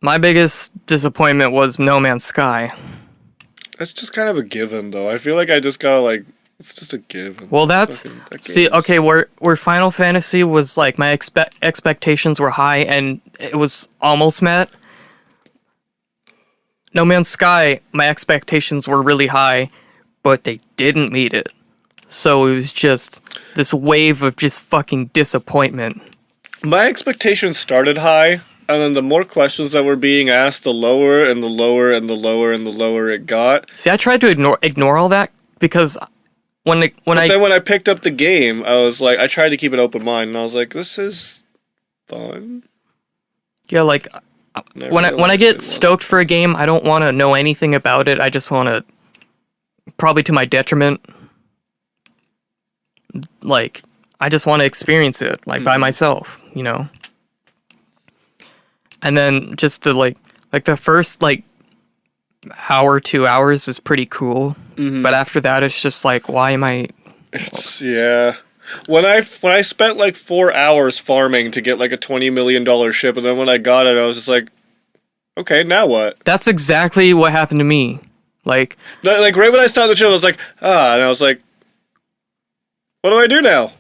My biggest disappointment was No Man's Sky. That's just kind of a given, though. I feel like I just gotta, like, it's just a given. Well, where Final Fantasy was, like, my expectations were high and it was almost met. No Man's Sky, my expectations were really high, but they didn't meet it. So it was just this wave of just fucking disappointment. My expectations started high, and then the more questions that were being asked, the lower and the lower and the lower and the lower it got. See, I tried to ignore all that because when I picked up the game, I was like, I tried to keep an open mind, and I was like, this is fun. Yeah, like Never when I realized get it stoked for a game, I don't want to know anything about it. I just want to, probably to my detriment, like I just want to experience it like by myself, you know. And then just to like the first like hour, 2 hours is pretty cool, but after that it's just like, why am I? Yeah. When I spent like 4 hours farming to get like a $20 million ship, and then when I got it, I was just like, okay, now what? That's exactly what happened to me. Like, Like right when I started the show, I was like, and I was like, what do I do now?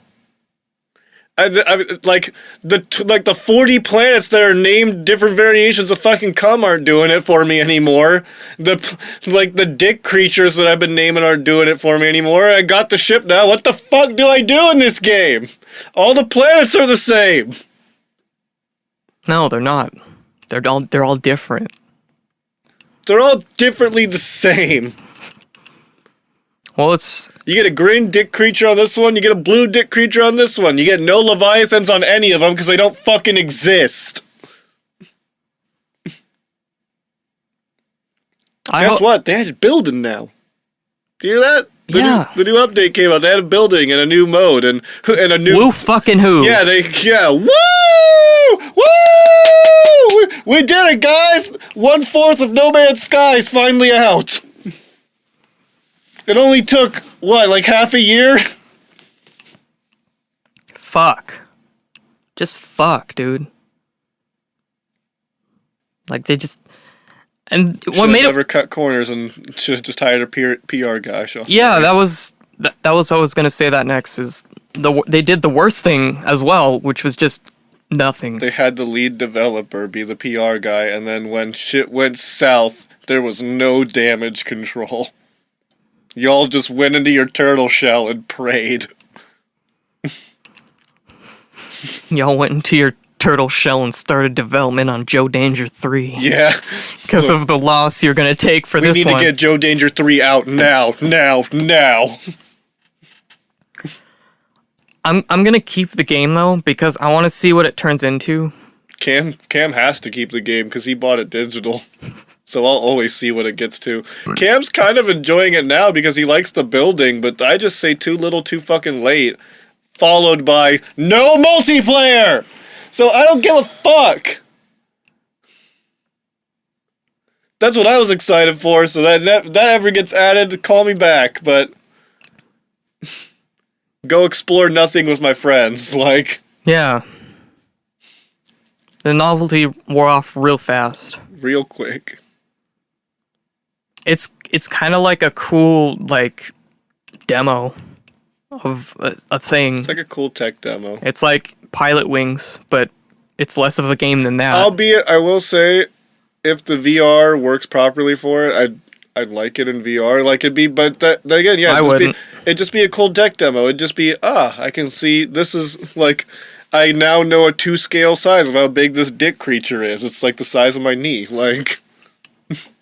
Like the 40 planets that are named different variations of fucking cum aren't doing it for me anymore. The dick creatures that I've been naming aren't doing it for me anymore. I got the ship now. What the fuck do I do in this game? All the planets are the same. no, they're not. They're all different. They're all differently the same. Well, it's You get a green dick creature on this one, you get a blue dick creature on this one. You get no Leviathans on any of them because they don't fucking exist. Guess what? They had building now. Do you hear that? The new update came out. They had a building and a new mode and a new... Woo fucking who? Yeah, woo! Woo! We did it, guys! 1/4 of No Man's Sky is finally out. It only took, what, like half a year? Fuck. Just fuck, dude. Like, they just... And what made never cut corners and should have just hired a PR guy. Yeah, that was what I was gonna say that next, is they did the worst thing as well, which was just nothing. They had the lead developer be the PR guy, and then when shit went south, there was no damage control. Y'all just went into your turtle shell and prayed. Y'all went into your turtle shell and started development on Joe Danger 3. Yeah. Because of the loss you're gonna take for this one. We need to get Joe Danger 3 out now. I'm gonna keep the game though, because I want to see what it turns into. Cam has to keep the game because he bought it digital. So I'll always see what it gets to. Cam's kind of enjoying it now because he likes the building, but I just say too little too fucking late, followed by no multiplayer! So I don't give a fuck! That's what I was excited for, so that ever gets added, call me back, but... Go explore nothing with my friends, like... Yeah. The novelty wore off real fast. Real quick. It's kind of like a cool, like, demo of a thing. It's like a cool tech demo. It's like Pilot Wings, but it's less of a game than that. Albeit, I will say, if the VR works properly for it, I'd like it in VR. Like it'd be, but then again, yeah, it'd just be a cool tech demo. It'd just be, I can see this is like, I now know a 2-scale size of how big this dick creature is. It's like the size of my knee. Like,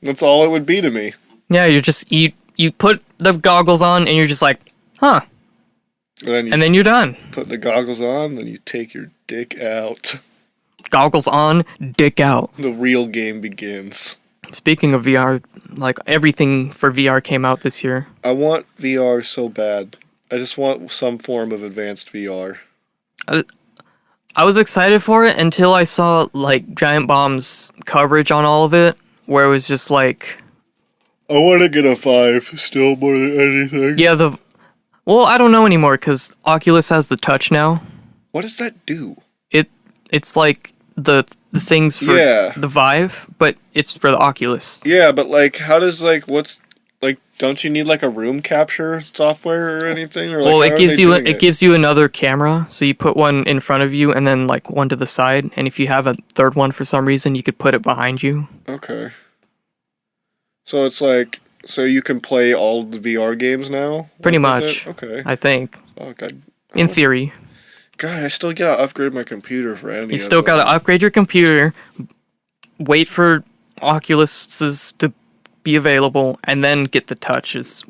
that's all it would be to me. Yeah, you put the goggles on and you're just like, huh. And then you're done. Put the goggles on, then you take your dick out. Goggles on, dick out. The real game begins. Speaking of VR, like everything for VR came out this year. I want VR so bad. I just want some form of advanced VR. I was excited for it until I saw like Giant Bomb's coverage on all of it, where it was just like, I want to get a 5 still more than anything. Yeah, well, I don't know anymore because Oculus has the touch now. What does that do? It's like the things for the Vive, but it's for the Oculus. Yeah, but like, how does don't you need like a room capture software or anything? Or like, well, it gives you another camera, so you put one in front of you and then like one to the side, and if you have a third one for some reason, you could put it behind you. Okay. So it's like, so you can play all the VR games now? Pretty much. Okay. I think. Oh, God. In theory. God, I still gotta upgrade my computer for any. You still gotta upgrade your computer, wait for Oculuses to be available, and then get the touches.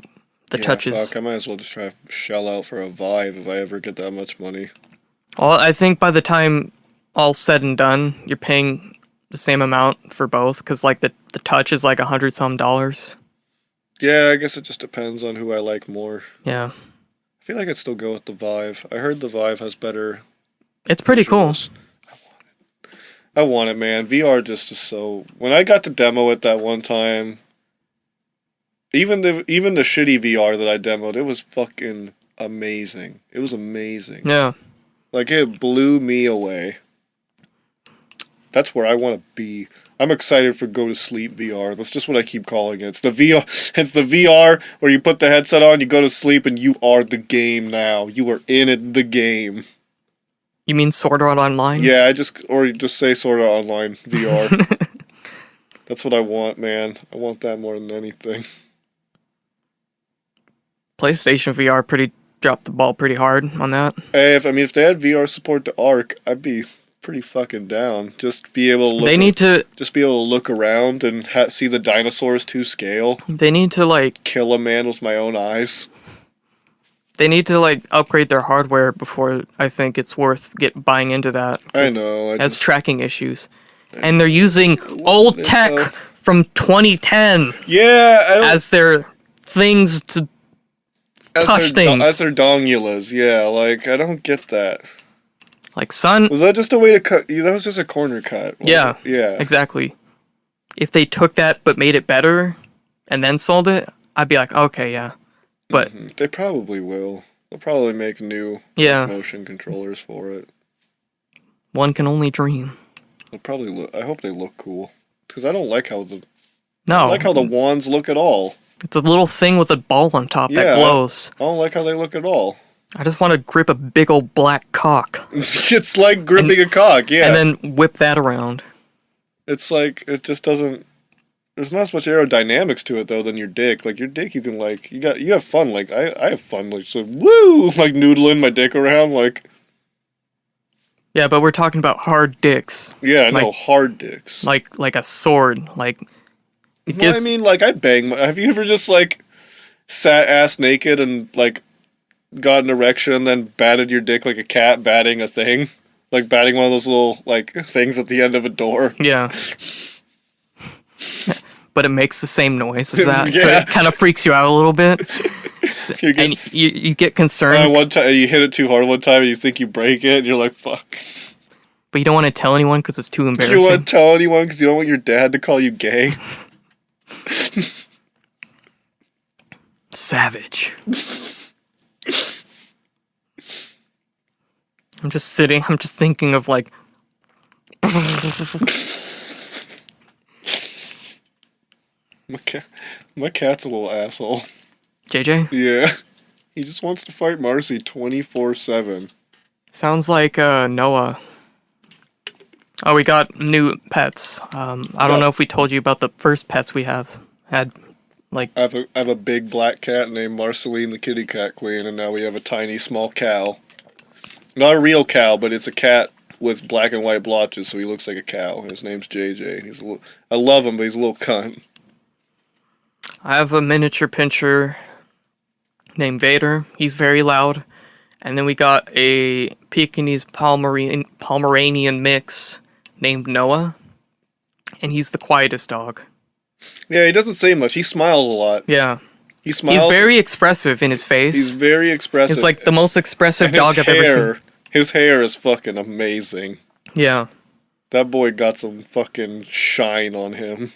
Touches. Fuck, I might as well just try to shell out for a Vive if I ever get that much money. Well, I think by the time all said and done, you're paying the same amount for both because like the touch is like $100 some. Yeah, I guess it just depends on who I like more. Yeah, I feel like I'd still go with the Vive. I heard the Vive has better it's pretty cool. visuals. I want it, man. VR just is so. When I got to demo it that one time, even the shitty VR that I demoed, it was fucking amazing. It was amazing. Yeah, Like it blew me away. That's where I want to be. I'm excited for Go to Sleep VR. That's just what I keep calling it. It's the VR. It's the VR where you put the headset on, you go to sleep, and you are the game now. You are in it, the game. you mean Sword Art Online? Yeah, or you just say sort of online VR. That's what I want, man. I want that more than anything. PlayStation VR dropped the ball pretty hard on that. Hey, if they had VR support to Arc, I'd be pretty fucking down. Just be able to look. They need to. Just be able to look around and see the dinosaurs to scale. They need to like Kill a man with my own eyes. They need to like upgrade their hardware before I think it's worth buying into that. I know. It has tracking issues, and they're using old tech from 2010 Yeah, as their things to touch things. As their dongulas. Yeah, like I don't get that. Like, son. Was that just a way to cut? That was just a corner cut. Yeah. Yeah. Exactly. If they took that but made it better and then sold it, I'd be like, okay, yeah. But They probably will. They'll probably make new motion controllers for it. One can only dream. They'll probably look. I hope they look cool because I don't like how the wands look at all. It's a little thing with a ball on top that glows. I don't like how they look at all. I just want to grip a big old black cock. It's like gripping a cock, yeah. And then whip that around. It's like, it just doesn't... There's not as much aerodynamics to it, though, than your dick. Like, your dick, you can, like... You have fun. Like, I have fun, like, so, woo! Like, noodling my dick around, like... Yeah, but we're talking about hard dicks. Yeah, no, hard dicks. Like a sword. Like, I mean, like, I bang... Have you ever just, like, sat ass naked and, like... got an erection and then batted your dick like a cat batting a thing? Like batting one of those little, like, things at the end of a door. Yeah. But it makes the same noise as that, so it kind of freaks you out a little bit. And you get concerned. One time, you hit it too hard one time and you think you break it and you're like, fuck. But you don't want to tell anyone because it's too embarrassing. You don't want to tell anyone because you don't want your dad to call you gay? Savage. I'm just thinking of like... My cat's a little asshole. JJ? Yeah. He just wants to fight Marcy 24/7. Sounds like Noah. Oh, we got new pets. I don't know if we told you about the first pets we had. Like, I have a big black cat named Marceline the kitty cat queen, and now we have a tiny small cow. Not a real cow, but it's a cat with black and white blotches, so he looks like a cow. His name's JJ. I love him, but he's a little cunt. I have a miniature pinscher named Vader. He's very loud. And then we got a Pekingese Pomeranian mix named Noah. And he's the quietest dog. Yeah, he doesn't say much. He smiles a lot. Yeah. He smiles. He's very expressive in his face. He's very expressive. He's like the most expressive dog I've ever seen. His hair is fucking amazing. Yeah. That boy got some fucking shine on him.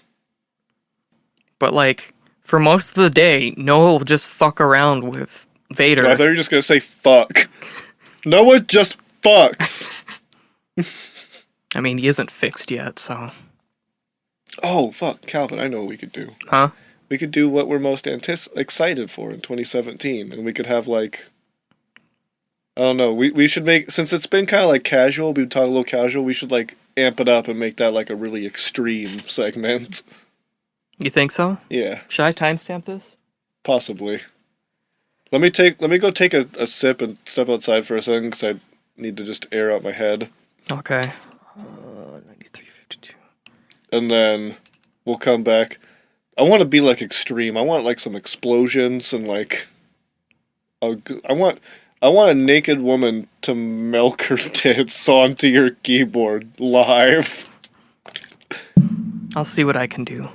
But like, for most of the day, Noah will just fuck around with Vader. I thought you were just gonna say fuck. Noah just fucks. I mean, he isn't fixed yet, so... Oh, fuck, Calvin, I know what we could do. Huh? We could do what we're most excited for in 2017, and we could have, like... I don't know, we should make... Since it's been kind of, like, casual, we talk a little casual, we should, like, amp it up and make that, like, a really extreme segment. You think so? Yeah. Should I timestamp this? Possibly. Let me go take a sip and step outside for a second, because I need to just air out my head. Okay. 93.52. And then we'll come back. I want to be, like, extreme. I want, like, some explosions and, like... I want a naked woman to milk her tits onto your keyboard live. I'll see what I can do.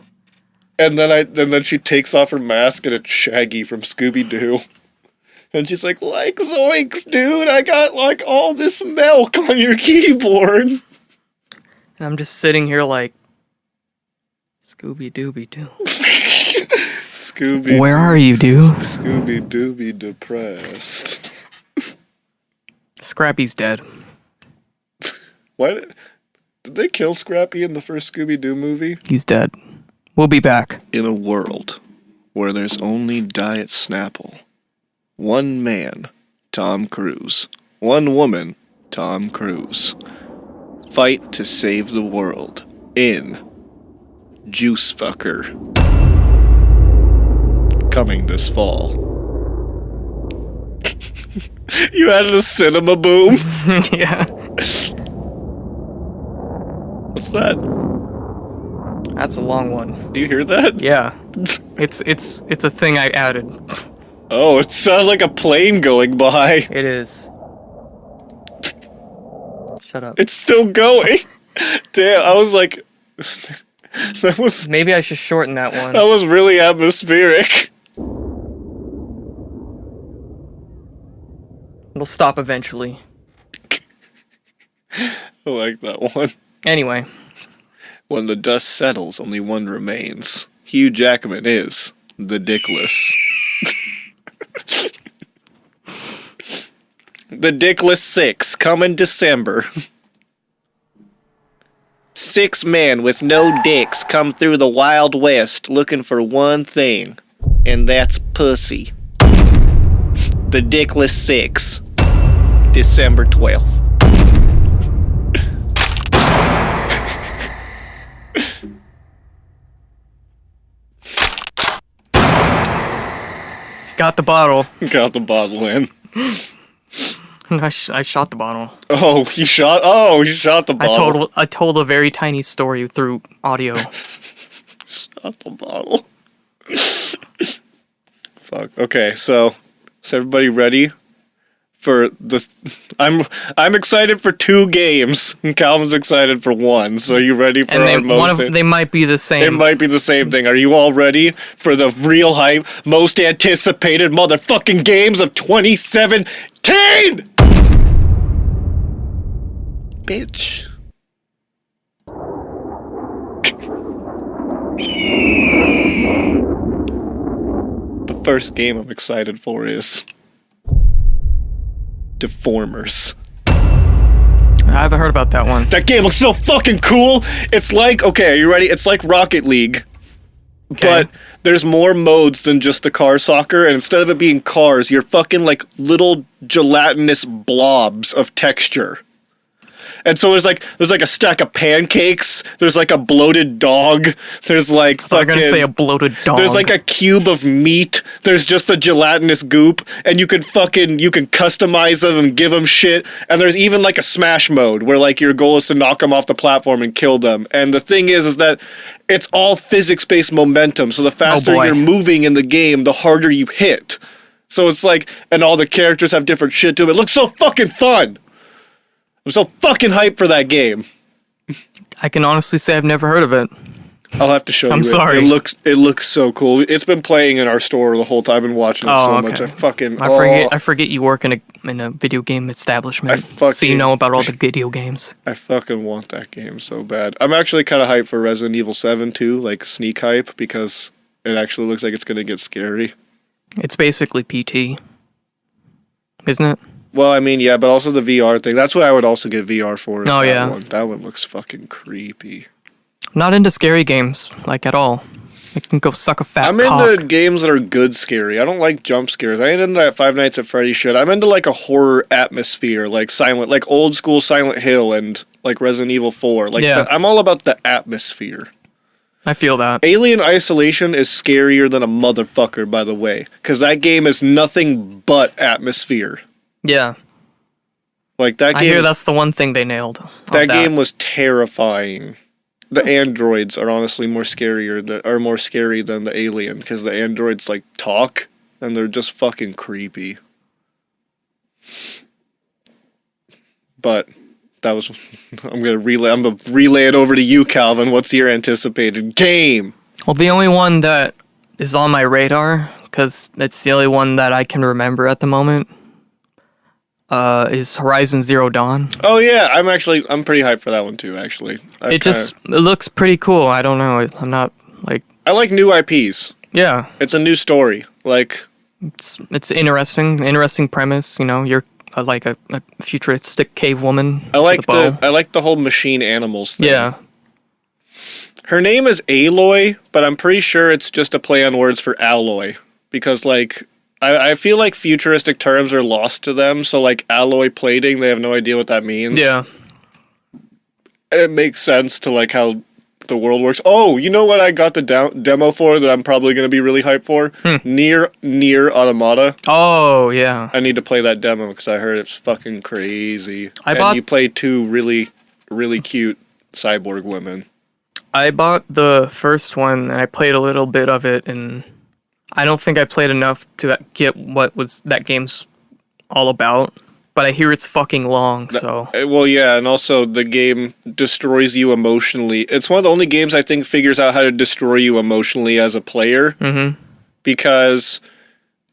And then she takes off her mask and it's Shaggy from Scooby-Doo. And she's like zoinks, dude, I got like all this milk on your keyboard. And I'm just sitting here like, Scooby-Dooby-Doo. Scooby. Where are you, dude? Scooby-Dooby depressed. Scrappy's dead. Why did they kill Scrappy in the first Scooby-Doo movie? He's dead. We'll be back. In a world where there's only Diet Snapple, one man, Tom Cruise, one woman, Tom Cruise, fight to save the world in Juice Fucker. Coming this fall. You added a cinema boom? Yeah. What's that? That's a long one. Do you hear that? Yeah. It's a thing I added. Oh, it sounds like a plane going by. It is. Shut up. It's still going. Damn, I was like, that was Maybe I should shorten that one. really atmospheric. It'll stop eventually. I like that one. Anyway. When the dust settles, only one remains. Hugh Jackman is the Dickless. The Dickless 6, coming December. 6 men with no dicks come through the Wild West looking for one thing, and that's pussy. The Dickless 6, December 12th. Got the bottle. Got the bottle in. I shot the bottle. Oh, you shot the bottle. I told a very tiny story through audio. Shot the bottle. Fuck. Okay, so is everybody ready for the? I'm excited for 2 games. And Calvin's excited for 1. So you ready for They might be the same. It might be the same thing. Are you all ready for the real hype, most anticipated motherfucking games of 2017? Bitch. The first game I'm excited for is Deformers. I haven't heard about that one. That game looks so fucking cool. It's like, okay, are you ready? It's like Rocket League. Okay. But there's more modes than just the car soccer, and instead of it being cars, you're fucking like little gelatinous blobs of texture. And so there's like a stack of pancakes, there's like a bloated dog, there's like fucking... I'm gonna say a bloated dog. There's like a cube of meat, there's just a gelatinous goop, and you can customize them and give them shit, and there's even like a smash mode where like your goal is to knock them off the platform and kill them. And the thing is that it's all physics-based momentum, so the faster you're moving in the game, the harder you hit. So it's like, and all the characters have different shit to them. It looks so fucking fun! I'm so fucking hyped for that game. I can honestly say I've never heard of it. I'll have to show you. I'm sorry. It looks so cool. It's been playing in our store the whole time. I've been watching it so much. I forget you work in a video game establishment. So you know about all the video games. I fucking want that game so bad. I'm actually kind of hyped for Resident Evil 7 too, like sneak hype, because it actually looks like it's gonna get scary. It's basically PT, isn't it? Well, I mean, yeah, but also the VR thing. That's what I would also get VR for. Oh, yeah. That one looks fucking creepy. I'm not into scary games, like, at all. I can go suck a fat cock. I'm into games that are good scary. I don't like jump scares. I ain't into that Five Nights at Freddy's shit. I'm into, like, a horror atmosphere, like old school Silent Hill and, like, Resident Evil 4. Like, yeah. I'm all about the atmosphere. I feel that. Alien Isolation is scarier than a motherfucker, by the way, because that game is nothing but atmosphere. Yeah. Like that game. I hear that's the one thing they nailed. That game was terrifying. The androids are honestly more scary than the alien, because the androids like talk and they're just fucking creepy. But that was. I'm gonna relay it over to you, Calvin. What's your anticipated game? Well, the only one that is on my radar, because it's the only one that I can remember at the moment, is Horizon Zero Dawn. Oh yeah, I'm pretty hyped for that one too. Actually, It looks pretty cool. I don't know. I'm not like. I like new IPs. Yeah, It's a new story. Like, it's interesting premise. You know, you're like a futuristic cave woman. I like with a bow. I like the whole machine animals thing. Yeah, Her name is Aloy, but I'm pretty sure it's just a play on words for alloy. Because, like, I feel like futuristic terms are lost to them, so, like, alloy plating, they have no idea what that means. yeah. It makes sense to, like, how the world works. Oh, you know what I got the demo for that I'm probably going to be really hyped for? Near Automata. Oh, yeah. I need to play that demo because I heard it's fucking crazy. bought- you play two really, really cute cyborg women. I bought the first one and I played a little bit of it, and I don't think I played enough to get what was that game's all about. But I hear it's fucking long, so. Well, yeah, and also the game destroys you emotionally. It's one of the only games I think figures out how to destroy you emotionally as a player. Mm-hmm. Because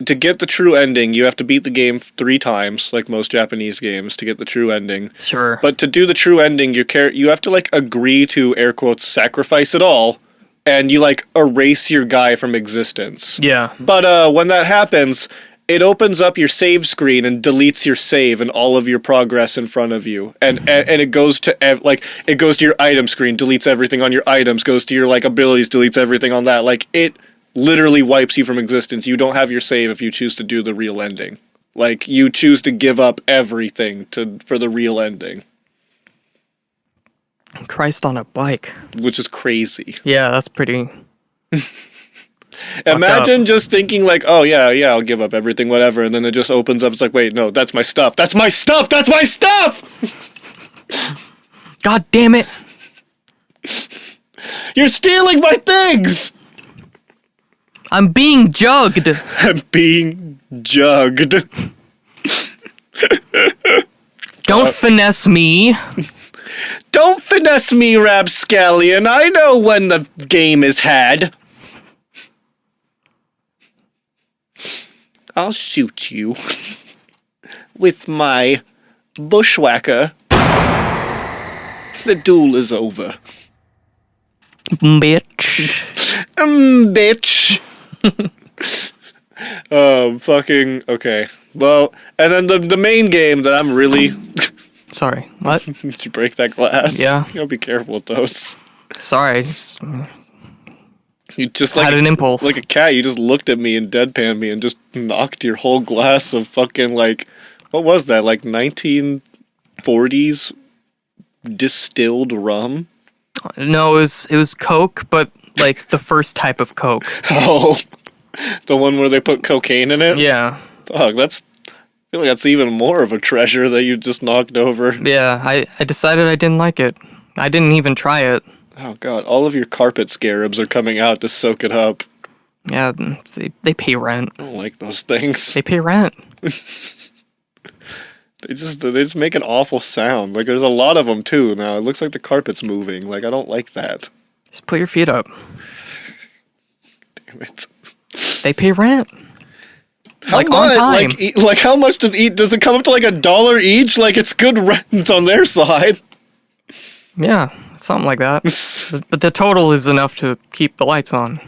to get the true ending, you have to beat the game 3 times, like most Japanese games, to get the true ending. Sure. But to do the true ending, you have to, like, agree to, air quotes, sacrifice it all, and you, like, erase your guy from existence. Yeah. But when that happens, it opens up your save screen and deletes your save and all of your progress in front of you. And it goes to, it goes to your item screen, deletes everything on your items, goes to your, like, abilities, deletes everything on that. Like, it literally wipes you from existence. You don't have your save if you choose to do the real ending. Like, you choose to give up everything for the real ending. Christ on a bike. Which is crazy. Yeah, that's pretty. Imagine just thinking like, oh yeah, I'll give up everything, whatever, and then it just opens up, it's like, wait, no, that's my stuff! That's my stuff! That's my stuff! God damn it! You're stealing my things! I'm being jugged! I'm being jugged. Don't finesse me! Don't finesse me, Rapscallion. I know when the game is had. I'll shoot you with my bushwhacker. The duel is over. Bitch. Bitch. Fucking, okay. Well, and then the main game that I'm really... Sorry, what? Did you break that glass? Yeah. You gotta be careful with those. Sorry, You just had an impulse. like a cat, you just looked at me and deadpanned me and just knocked your whole glass of fucking, like, what was that, like 1940s distilled rum? No, it was Coke, but like the first type of Coke. Oh, the one where they put cocaine in it? Yeah. Fuck, I feel like that's even more of a treasure that you just knocked over. Yeah, I decided I didn't like it. I didn't even try it. Oh god, all of your carpet scarabs are coming out to soak it up. Yeah, they pay rent. I don't like those things. They pay rent. They just make an awful sound. Like, there's a lot of them too now. It looks like the carpet's moving. Like, I don't like that. Just put your feet up. Damn it. They pay rent. How like much? on time. Like how much does it come up to like $1 each? Like, it's good rent on their side. Yeah, something like that. But the total is enough to keep the lights on.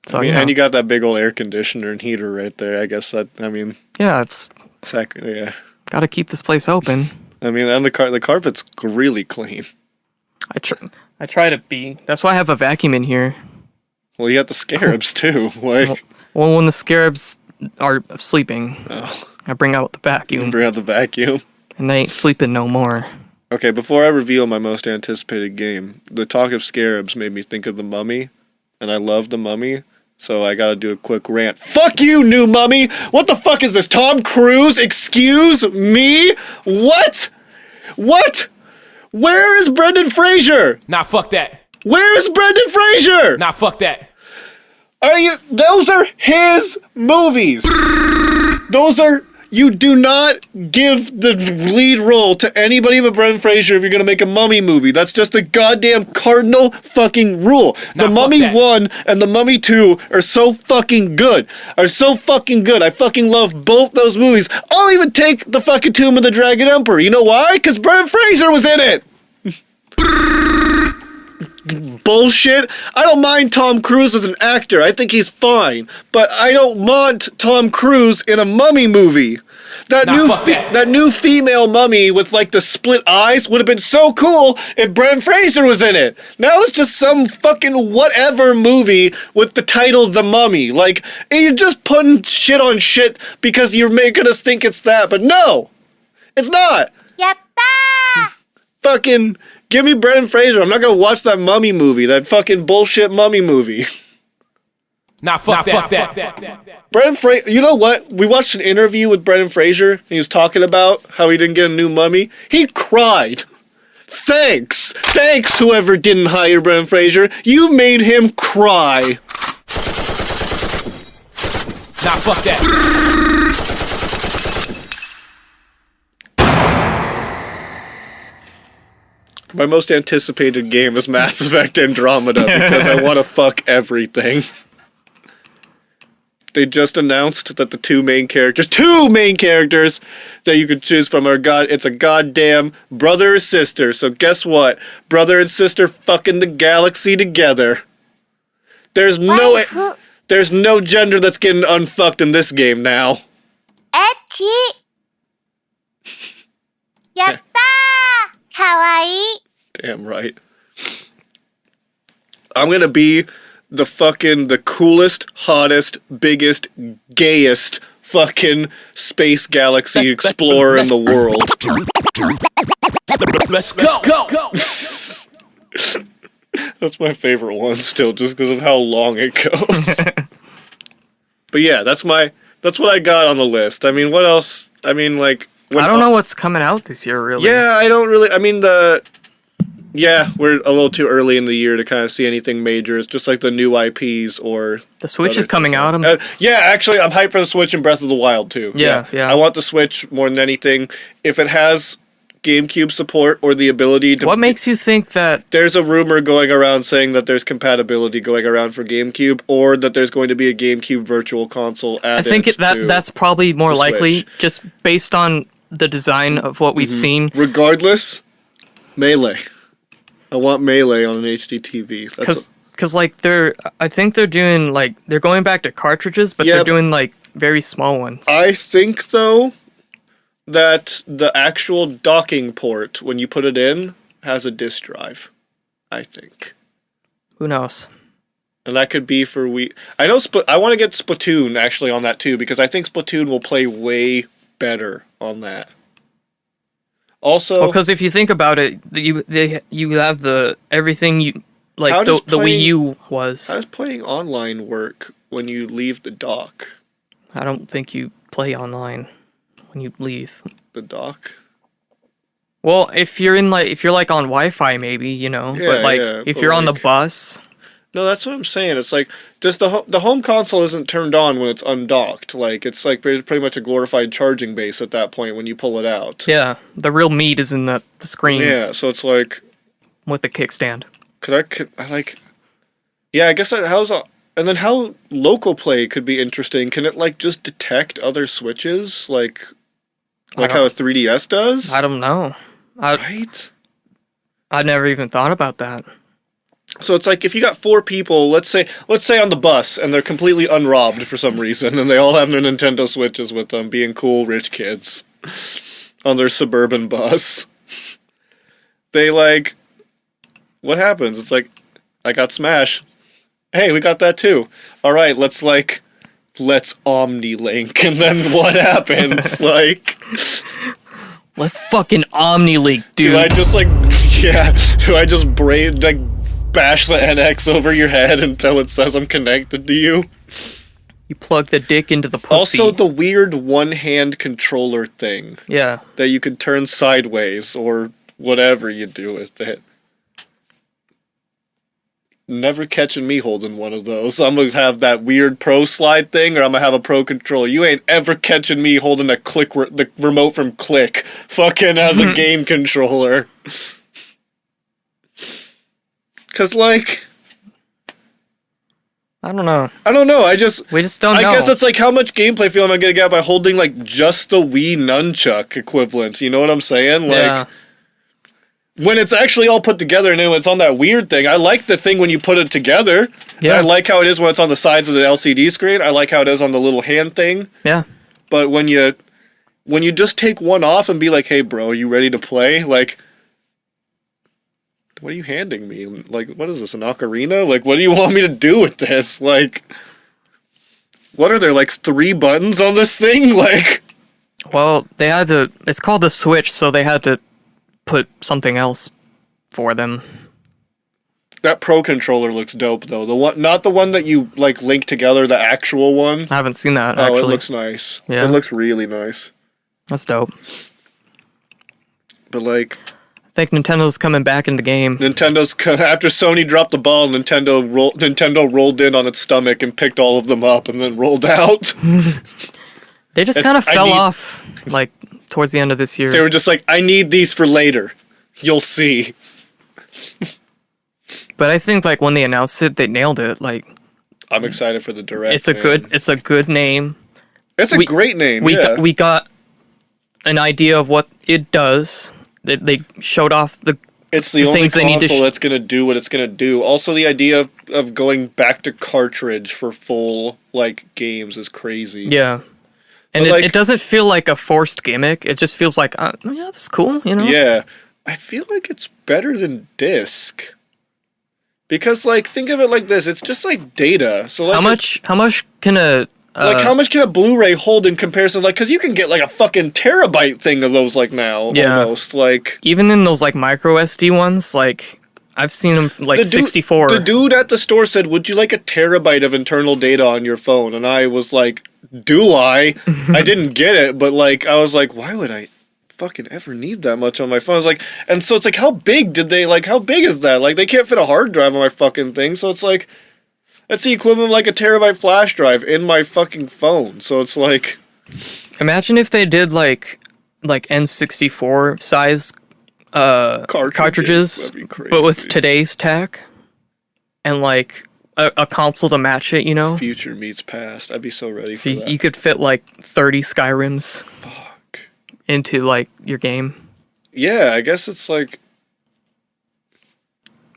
So And you got that big old air conditioner and heater right there. I guess yeah, it's yeah. got to keep this place open. I mean, and the carpet's really clean. I try to be. That's why I have a vacuum in here. Well, you got the scarabs too. Like, Well, when the scarabs are sleeping, oh, I bring out the you vacuum, bring out the vacuum. and they ain't sleeping no more. Okay, before I reveal my most anticipated game, the talk of scarabs made me think of The Mummy, and I love The Mummy, so I gotta do a quick rant. Fuck you, new Mummy! What the fuck is this, Tom Cruise? Excuse me? What? What? Where is Brendan Fraser? Nah, fuck that. Where is Brendan Fraser? Nah, fuck that. Those are his movies. Those are You do not give the lead role to anybody but Brendan Fraser if you're gonna make a Mummy movie. That's just a goddamn cardinal fucking rule. The Mummy 1 and the Mummy 2 are so fucking good. I fucking love both those movies. I'll even take the fucking Tomb of the Dragon Emperor. You know why? Because Brendan Fraser was in it. Bullshit. I don't mind Tom Cruise as an actor. I think he's fine. But I don't want Tom Cruise in a Mummy movie. That new female mummy with like the split eyes would have been so cool if Brendan Fraser was in it. Now it's just some fucking whatever movie with the title The Mummy. Like, you're just putting shit on shit because you're making us think it's that. But no, it's not. Yatta! Fucking give me Brendan Fraser. I'm not gonna watch that Mummy movie. That fucking bullshit Mummy movie. Fuck that. Brendan Fraser, you know what? We watched an interview with Brendan Fraser, and he was talking about how he didn't get a new Mummy. He cried. Thanks, whoever didn't hire Brendan Fraser. You made him cry. Fuck that. My most anticipated game is Mass Effect Andromeda because I want to fuck everything. They just announced that the two main characters that you could choose from are it's a goddamn brother or sister. So guess what? Brother and sister fucking the galaxy together. There's no gender that's getting unfucked in this game now. Ecchi! Yatta! Kawaii! Damn right. I'm gonna be the coolest, hottest, biggest, gayest fucking space galaxy explorer in the world. Let's go. That's my favorite one still, just because of how long it goes. But yeah, that's what I got on the list. I mean, what else? I mean, like... I don't know what's coming out this year, really. Yeah, I don't really... I mean, we're a little too early in the year to kind of see anything major. It's just like the new IPs or... The Switch is coming out. Yeah, actually, I'm hyped for the Switch and Breath of the Wild, too. Yeah. I want the Switch more than anything. If it has GameCube support or the ability to... What makes you think that... There's a rumor going around saying that there's compatibility going around for GameCube, or that there's going to be a GameCube Virtual Console added. I think that's probably more likely, just based on the design of what we've seen. Regardless, Melee. I want Melee on an HD TV. Because I think they're doing they're going back to cartridges, but they're doing very small ones. I think though that the actual docking port, when you put it in, has a disk drive. I think. Who knows? And that could be for I know I want to get Splatoon actually on that too, because I think Splatoon will play way better on that. Also, because if you think about it, you have everything you the Wii U was. How does playing online work when you leave the dock? I don't think you play online when you leave the dock. Well, if you're on Wi-Fi, maybe but if you're on the bus. No, that's what I'm saying. It's like just the home console isn't turned on when it's undocked. It's pretty much a glorified charging base at that point when you pull it out. Yeah, the real meat is in the screen. Yeah, so it's like with the kickstand. Yeah, I guess and then how local play could be interesting. Can it just detect other switches like how a 3DS does? I don't know. Right? I never even thought about that. So it's like if you got 4 people, let's say on the bus, and they're completely unrobbed for some reason, and they all have their Nintendo Switches with them, being cool rich kids on their suburban bus. They what happens? It's like, I got Smash. Hey, we got that too. All right, let's Omni-Link, and then what happens? Let's fucking Omni-Link, dude. Do I just bash the NX over your head until it says I'm connected to you? You plug the dick into the pussy. Also, the weird one-hand controller thing. Yeah. That you can turn sideways, or whatever you do with it. never catching me holding one of those. I'm gonna have that weird pro slide thing, or I'm gonna have a pro controller. You ain't ever catching me holding the remote from Click, fucking as a game controller. Cause like, I don't know. We just don't know. I guess it's like how much gameplay feel am I gonna get by holding like just the Wii nunchuck equivalent. You know what I'm saying? Like. Yeah. When it's actually all put together and then it's on that weird thing, I like the thing when you put it together. Yeah. I like how it is when it's on the sides of the LCD screen. I like how it is on the little hand thing. Yeah. But when you just take one off and be like, "Hey, bro, you ready to play?" Like, what are you handing me? Like, what is this, an ocarina? Like, what do you want me to do with this? Like, what are there, like 3 buttons on this thing? Like, Well, they had to. It's called the Switch, so they had to put something else for them. that Pro controller looks dope though. The one, not the one that you like link together, the actual one. I haven't seen that, Oh, actually. it looks nice. Yeah. It looks really nice. That's dope. But like, I think Nintendo's coming back in the game. after Sony dropped the ball, Nintendo rolled in on its stomach and picked all of them up and then rolled out. They just kind of fell off, like, towards the end of this year. They were just like, I need these for later. You'll see. But I think, like, when they announced it, they nailed it. Like, I'm excited for the direct. it's a good name. It's a great name. We got an idea of what it does. They showed off it's the only console that's gonna do what it's gonna do. Also, the idea of going back to cartridge for full like games is crazy. Yeah. And it doesn't feel like a forced gimmick. It just feels like, yeah, that's cool, you know? Yeah. I feel like it's better than disc. Because, like, think of it like this. It's just, like, data. So, like, how much can a... how much can a Blu-ray hold in comparison? Like, because you can get, like, a fucking terabyte thing of those, like, now. Yeah. Almost. Like... Even in those, like, micro SD ones, like, I've seen them, like, 64. The dude at the store said, would you like a terabyte of internal data on your phone? And I was like... Do I? I didn't get it, but like I was like, why would I fucking ever need that much on my phone? I was like, and so it's like, how big is that? Like they can't fit a hard drive on my fucking thing, so it's like that's the equivalent of like a terabyte flash drive in my fucking phone. So it's like, imagine if they did like N64 size cartridges, but with today's tech and like a console to match it, you know? Future meets past. I'd be so ready for that. You could fit like 30 Skyrims into like your game. Yeah, I guess it's like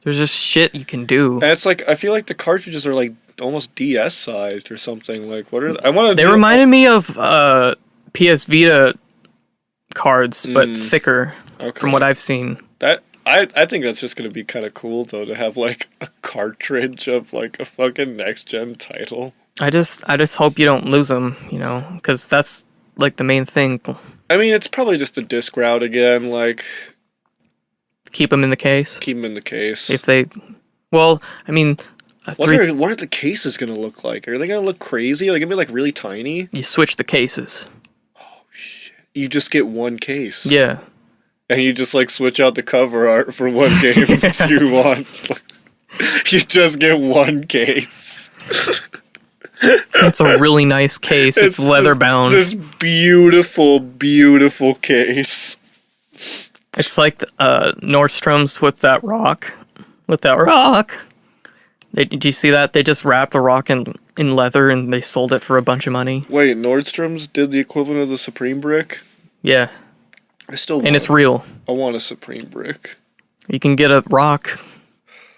there's just shit you can do. And it's like I feel like the cartridges are like almost DS sized or something. Like what are they reminded me of PS Vita cards, but thicker from what I've seen. I think that's just gonna be kind of cool though to have like a cartridge of like a fucking next gen title. I just hope you don't lose them, you know, because that's like the main thing. I mean, it's probably just the disc route again. Like keep them in the case. Keep them in the case. If they, well, I mean, what are the cases gonna look like? Are they gonna look crazy? Are they gonna be like really tiny? You switch the cases. Oh shit! You just get one case. Yeah. And you just like switch out the cover art for one game you want. You just get one case. It's a really nice case. It's leather bound. This beautiful, beautiful case. It's like Nordstrom's with that rock. Did you see that? They just wrapped a rock in leather and they sold it for a bunch of money. Wait, Nordstrom's did the equivalent of the Supreme brick? Yeah. And it's real. I want a Supreme brick. You can get a rock.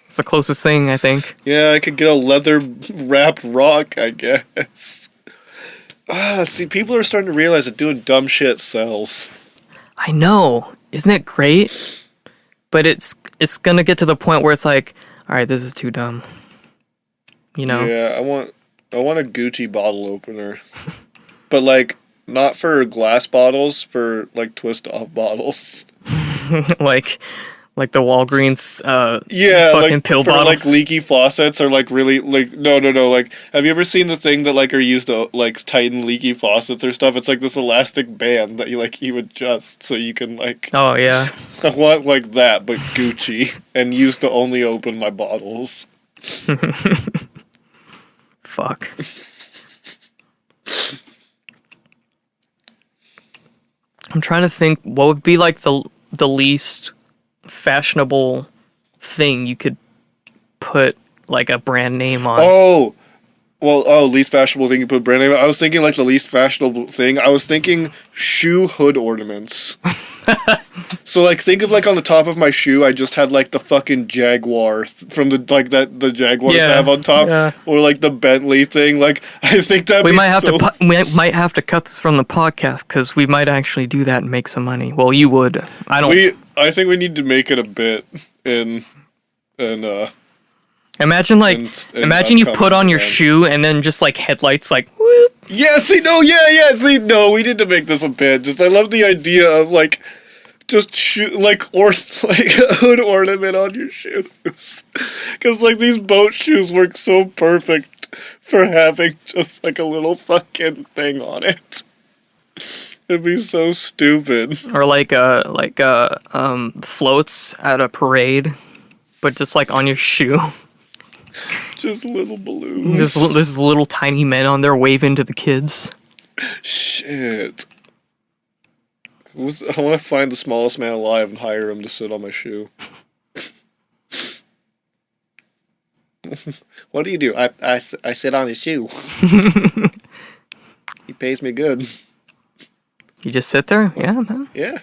It's the closest thing, I think. Yeah, I could get a leather wrapped rock, I guess. See, people are starting to realize that doing dumb shit sells. I know. Isn't it great? But it's gonna get to the point where it's like, all right, this is too dumb. You know? Yeah, I want a Gucci bottle opener. But like not for glass bottles, for like twist off bottles. like the Walgreens fucking like, pill for bottles. Like leaky faucets are like really like no. Like have you ever seen the thing that like are used to like tighten leaky faucets or stuff? It's like this elastic band that you adjust so you can like oh yeah. I want like that but Gucci and used to only open my bottles. Fuck. I'm trying to think what would be like the least fashionable thing you could put like a brand name on. Oh, well, least fashionable thing you put brand name. I was thinking like the least fashionable thing. I was thinking shoe hood ornaments. So like think of like on the top of my shoe, I just had like the fucking Jaguar from the like that the Jaguars Yeah, have on top, yeah. or like the Bentley thing. Like I think that We might have to cut this from the podcast because we might actually do that and make some money. Well, you would. I don't. I think we need to make it a bit in Imagine like in imagine you put upcoming on your events. shoe and then just like headlights like whoop. Yeah, see, no, see, no, we need to make this a bit. Just, I love the idea of, like, just like a hood ornament on your shoes. Because, like, these boat shoes work so perfect for having just, like, a little fucking thing on it. It'd be so stupid. Or like floats at a parade, but just like on your shoe. Just little balloons. There's little tiny men on there waving to the kids. Shit. I want to find the smallest man alive and hire him to sit on my shoe. What do you do? I sit on his shoe. He pays me good. You just sit there? Yeah, man. Yeah.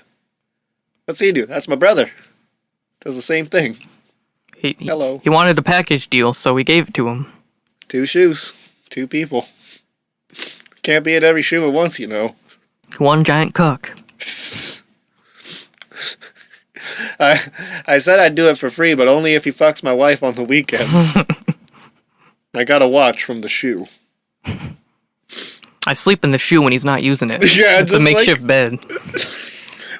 What's he do? That's my brother. Does the same thing. Hello. He wanted a package deal, so we gave it to him. 2 shoes. 2 people. Can't be at every shoe at once, you know. One giant cook. I said I'd do it for free, but only if he fucks my wife on the weekends. I got a watch from the shoe. I sleep in the shoe when he's not using it. Yeah, it's a just makeshift bed.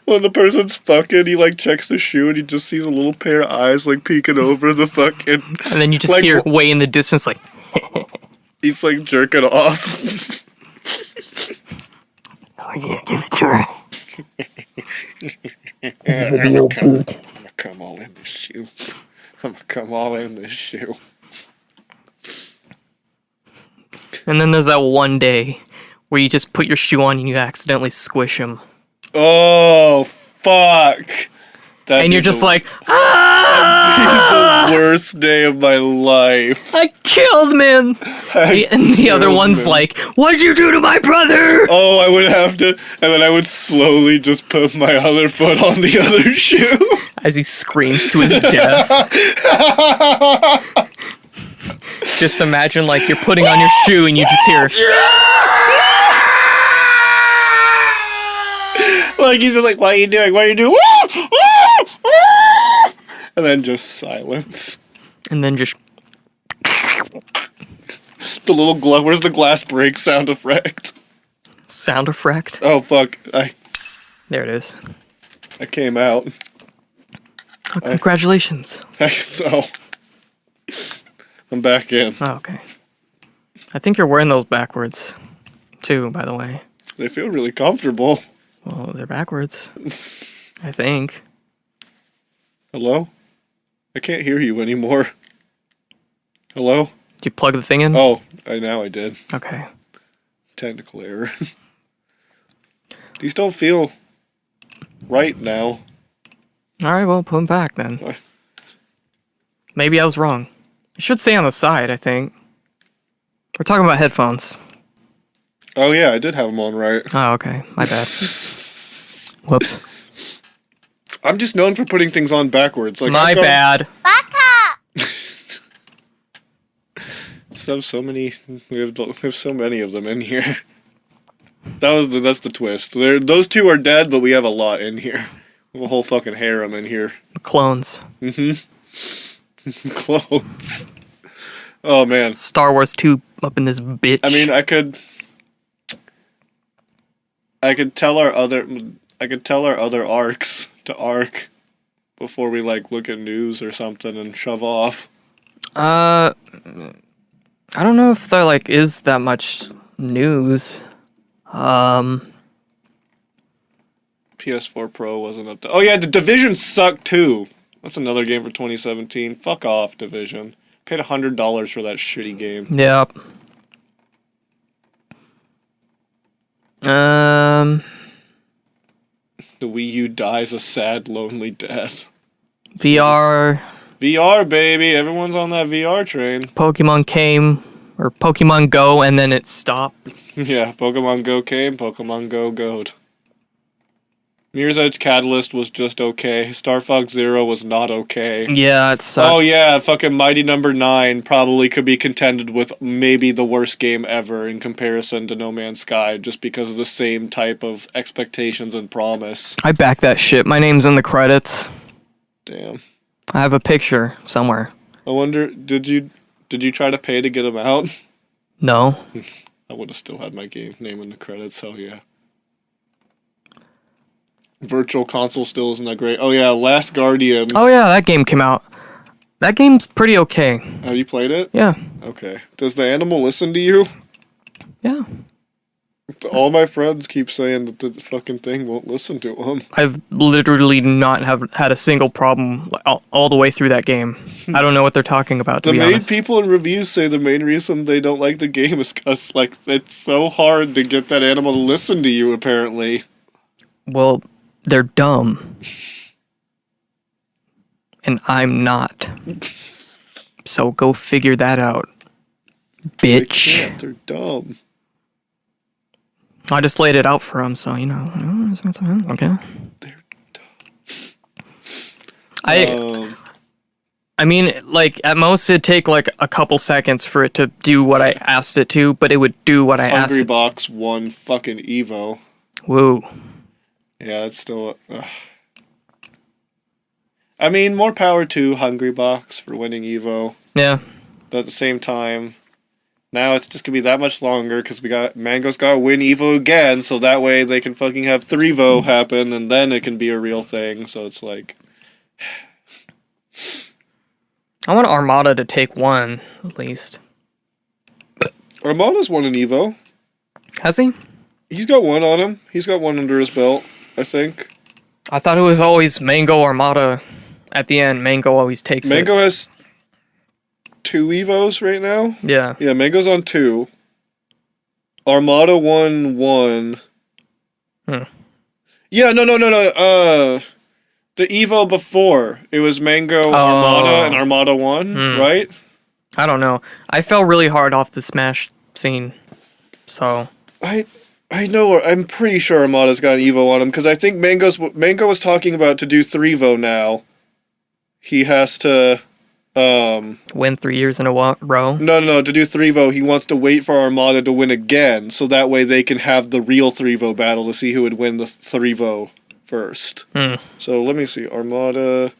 When the person's fucking, he like checks the shoe and he just sees a little pair of eyes like peeking over the fucking. And then you just like, hear way in the distance like. He's like jerking off. Oh yeah, give it to her. I'm gonna come all in this shoe. I'm gonna come all in this shoe. And then there's that one day where you just put your shoe on and you accidentally squish him. Oh, fuck. And you're just like, the worst day of my life. I killed him. And the other one's like, what'd you do to my brother? Oh, I would have to, and then I would slowly just put my other foot on the other shoe. As he screams to his death. Just imagine like you're putting on your shoe and you just hear. Like he's just like, what are you doing? What are you doing? And then just silence. And then just. The little glove. Where's the glass break sound effect? Sound effect. Oh fuck! There it is. I came out. Oh, congratulations. So I'm back in. Oh, okay. I think you're wearing those backwards, too, by the way. They feel really comfortable. Well, they're backwards. I think. Hello? I can't hear you anymore. Hello? Did you plug the thing in? Oh, now I did. Okay. Technical error. These don't feel right now. Alright, well, put them back then. What? Maybe I was wrong. It should stay on the side, I think. We're talking about headphones. Oh yeah, I did have them on right. Oh, okay. My bad. Whoops. I'm just known for putting things on backwards. Like My bad. Baka! So many. We have so many of them in here. That's the twist. Those 2 are dead, but we have a lot in here. We have a whole fucking harem in here. Clones. Clothes. Oh man. Star Wars 2 up in this bitch. I mean, I could tell our other arcs to arc before we like look at news or something and shove off. I don't know if there like is that much news. PS4 Pro wasn't up to. Oh yeah, the Division sucked too. That's another game for 2017. Fuck off, Division. Paid $100 for that shitty game. Yep. The Wii U dies a sad, lonely death. VR. VR, baby. Everyone's on that VR train. Pokemon came, or Pokemon Go, and then it stopped. Yeah, Pokemon Go came, Pokemon Go goed. Mirror's Edge Catalyst was just okay. Star Fox Zero was not okay. Yeah, it sucked. Oh yeah, fucking Mighty Number 9 probably could be contended with maybe the worst game ever in comparison to No Man's Sky, just because of the same type of expectations and promise. I back that shit. My name's in the credits. Damn. I have a picture somewhere. I wonder, did you try to pay to get them out? No. I would have still had my game name in the credits. Hell yeah. Virtual Console still isn't that great. Oh yeah, Last Guardian. Oh yeah, that game came out. That game's pretty okay. Have you played it? Yeah. Okay. Does the animal listen to you? Yeah. All my friends keep saying that the fucking thing won't listen to them. I've literally not have had a single problem all the way through that game. I don't know what they're talking about, to The be main honest. people in reviews say the main reason they don't like the game is because, like, it's so hard to get that animal to listen to you, apparently. Well, they're dumb. And I'm not. So go figure that out, They bitch. can't, they're dumb. I just laid it out for him, so, you know. Okay. They're dumb. I mean, like, at most it'd take, like, a couple seconds for it to do what I asked it to, but it would do what I asked Hungry it. Box won fucking Evo. Woo. Yeah, it's still... I mean, more power to Hungry Box for winning Evo. Yeah. But at the same time, now it's just gonna be that much longer because Mango's gotta win Evo again, so that way they can fucking have 3-Vo happen, and then it can be a real thing. So it's like, I want Armada to take one, at least. Armada's won an Evo. Has he? He's got one on him. He's got one under his belt, I think. I thought it was always Mango Armada. At the end, Mango always takes Mango it. has 2 Evos right now. Yeah. Yeah, Mango's on 2. Armada won 1. Yeah, no. The Evo before, it was Mango, Armada, and Armada won, right? I don't know. I fell really hard off the Smash scene. So. I know, I'm pretty sure Armada's got an Evo on him, because I think Mango was talking about to do 3-Vo now. He has to, Win 3 years in a row. No, to do 3-Vo, he wants to wait for Armada to win again, so that way they can have the real 3-Vo battle to see who would win the 3-Vo first. So let me see, Armada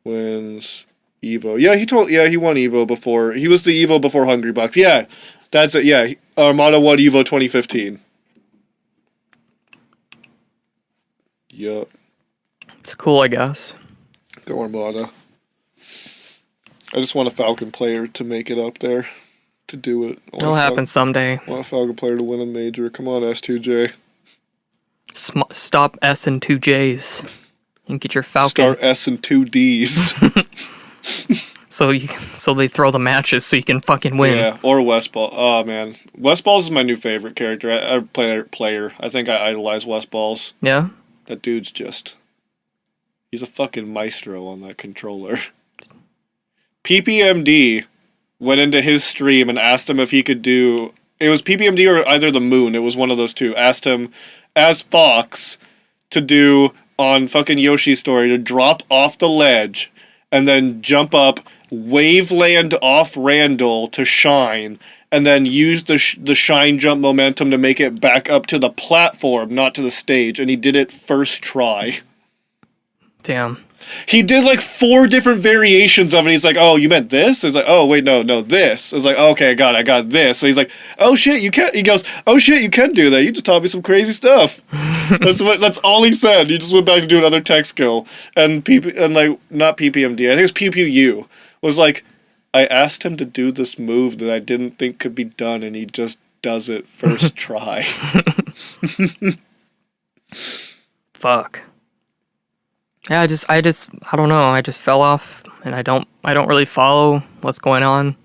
wins Evo. Yeah, he won Evo before. He was the Evo before Hungry Box. Yeah, that's it, yeah. Armada won Evo 2015. Yup. It's cool, I guess. Go Armada. I just want a Falcon player to make it up there. To do it. It'll happen someday. I want a Falcon player to win a major. Come on, S2J. Stop S and 2 J's. And get your Falcon. Start S and 2 D's. So they throw the matches so you can fucking win. Yeah, or Westball. Oh, man. Westballs is my new favorite character. Player. I think I idolize Westballs. Yeah? That dude's just... He's a fucking maestro on that controller. PPMD went into his stream and asked him if he could do... It was PPMD or either the Moon. It was one of those two. Asked him, as Fox, to do on fucking Yoshi's Story, to drop off the ledge and then jump up, waveland off Randall to shine, and then use the shine jump momentum to make it back up to the platform, not to the stage. And he did it first try. Damn. He did like 4 different variations of it. He's like, "Oh, you meant this?" It's like, "Oh, wait, no, this." It's like, "Okay, I got this." So he's like, "Oh shit, you can." He goes, "Oh shit, you can do that. You just taught me some crazy stuff." That's all he said. He just went back to do another tech skill. And not PPMD. I think it was PPU. Was like, I asked him to do this move that I didn't think could be done, and he just does it first try. Fuck. Yeah, I don't know. I just fell off, and I don't really follow what's going on.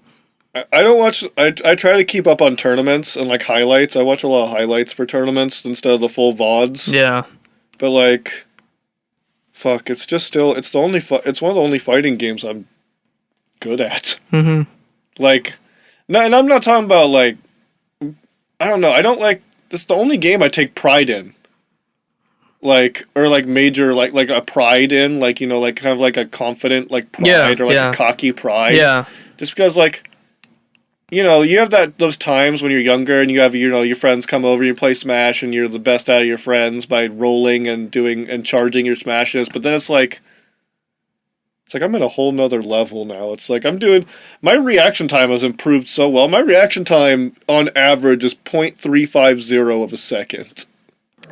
I don't watch. I try to keep up on tournaments and like highlights. I watch a lot of highlights for tournaments instead of the full VODs. Yeah. But like, fuck, it's just still it's the only it's one of the only fighting games I'm good at. Mm-hmm. Like, no, and I'm not talking about like, I don't know. I don't like. It's the only game I take pride in. Like, or like major like a pride in, like, you know, like kind of like a confident like pride or like a cocky pride. Yeah. Just because like, you know, you have those times when you're younger and you have, you know, your friends come over, you play Smash and you're the best out of your friends by rolling and doing and charging your smashes, but then it's like I'm at a whole nother level now. It's like I'm doing my reaction time has improved so well. My reaction time on average is 0.350 of a second.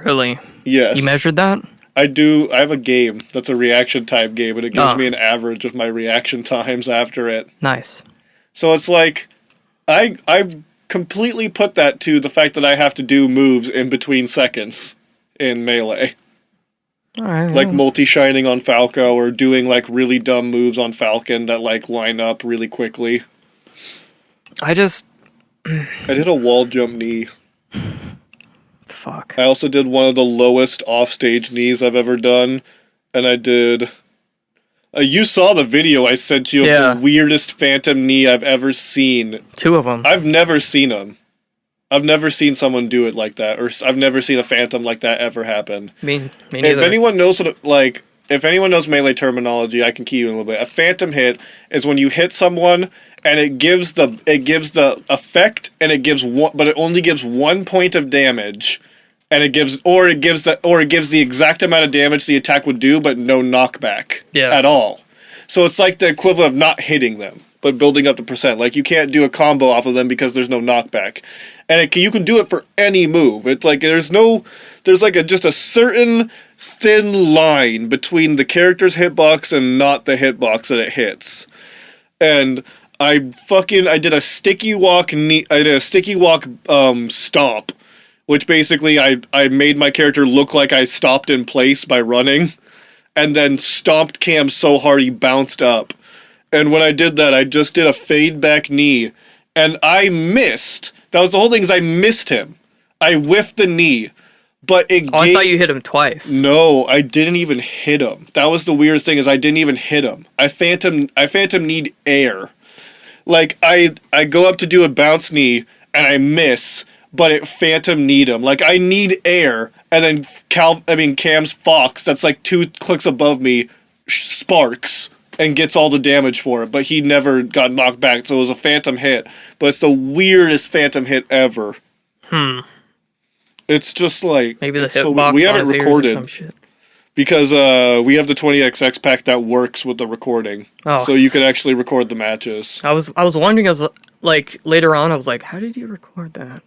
Really? Yes. You measured that? I do. I have a game that's a reaction time game, and it gives me an average of my reaction times after it. Nice. So it's like I've completely put that to the fact that I have to do moves in between seconds in Melee. All right. Like multi-shining on Falco or doing like really dumb moves on Falcon that like line up really quickly. I did a wall jump knee. Fuck. I also did one of the lowest offstage knees I've ever done. And I did... you saw the video I sent you of the weirdest phantom knee I've ever seen. 2 of them. I've never seen them. I've never seen someone do it like that, or I've never seen a phantom like that ever happen. Me neither. If anyone knows if anyone knows Melee terminology, I can key you in a little bit. A phantom hit is when you hit someone and it gives the effect and it gives one, but it only gives 1 point of damage, and it gives the exact amount of damage the attack would do, but no knockback at all. So it's like the equivalent of not hitting them, but building up the percent. Like you can't do a combo off of them because there's no knockback, and you can do it for any move. It's like there's like just a certain thin line between the character's hitbox and not the hitbox that it hits, and I did a sticky walk stomp, which basically I made my character look like I stopped in place by running, and then stomped Cam so hard he bounced up. And when I did that, I just did a fade back knee, and I missed. That was the whole thing, is I missed him. I whiffed the knee, but I thought you hit him twice. No, I didn't even hit him. That was the weirdest thing, is I didn't even hit him. I phantom need air. Like I go up to do a bounce knee and I miss, but it phantom need him. Like I need air, and then Cam's Fox, that's like 2 clicks above me, sparks and gets all the damage for it, but he never got knocked back, so it was a phantom hit. But it's the weirdest phantom hit ever. It's just like... Maybe the hitbox we haven't recorded, or some shit. Because we have the 20XX pack that works with the recording. Oh. So you can actually record the matches. I was wondering, like, later on, I was like, how did you record that?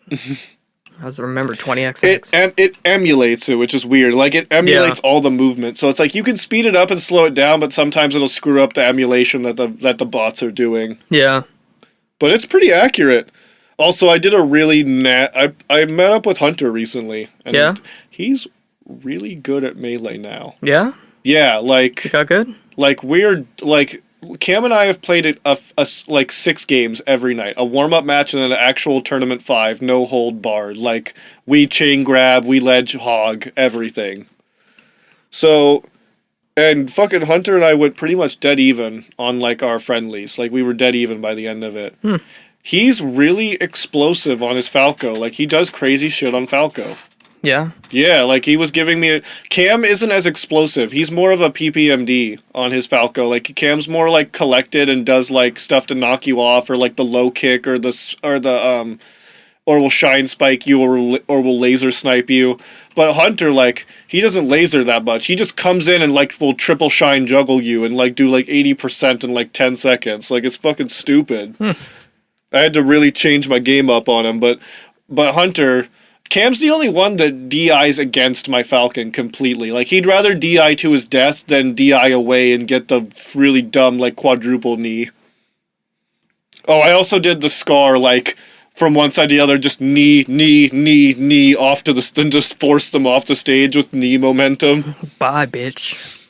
I was remember 20XX. It emulates it, which is weird. Like, it emulates all the movement. So it's like, you can speed it up and slow it down, but sometimes it'll screw up the emulation that the bots are doing. Yeah. But it's pretty accurate. Also, I did a really I met up with Hunter recently. And he's really good at Melee now. Yeah? Yeah, like... You got good? Like, Cam and I have played it like 6 games every night. A warm-up match and then an actual tournament 5, no hold barred. Like, we chain grab, we ledge hog, everything. So, and fucking Hunter and I went pretty much dead even on, like, our friendlies. Like, we were dead even by the end of it. He's really explosive on his Falco. Like, he does crazy shit on Falco. Yeah? Yeah, like, he was giving me... Cam isn't as explosive. He's more of a PPMD on his Falco. Like, Cam's more, like, collected and does, like, stuff to knock you off, or, like, the low kick, or will shine spike you, or will laser snipe you. But Hunter, like, he doesn't laser that much. He just comes in and, like, will triple shine juggle you and, like, do, like, 80% in, like, 10 seconds. Like, it's fucking stupid. I had to really change my game up on him, but Hunter... Cam's the only one that DIs against my Falcon completely. Like, he'd rather DI to his death than DI away and get the really dumb, like, quadruple knee. Oh, I also did the Scar, like, from one side to the other, just knee, off to and just force them off the stage with knee momentum. Bye, bitch.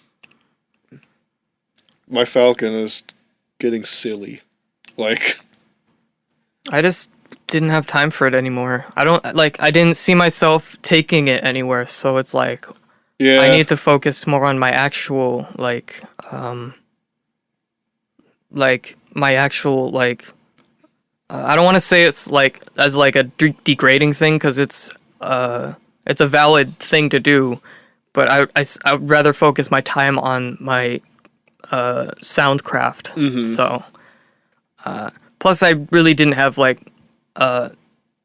my Falcon is getting silly. Like, I just didn't have time for it anymore. I didn't see myself taking it anywhere, so it's like yeah. I need to focus more on my actual I don't want to say it's like as like a degrading thing because it's a valid thing to do, but I would rather focus my time on my soundcraft. Mm-hmm. So plus I really didn't have like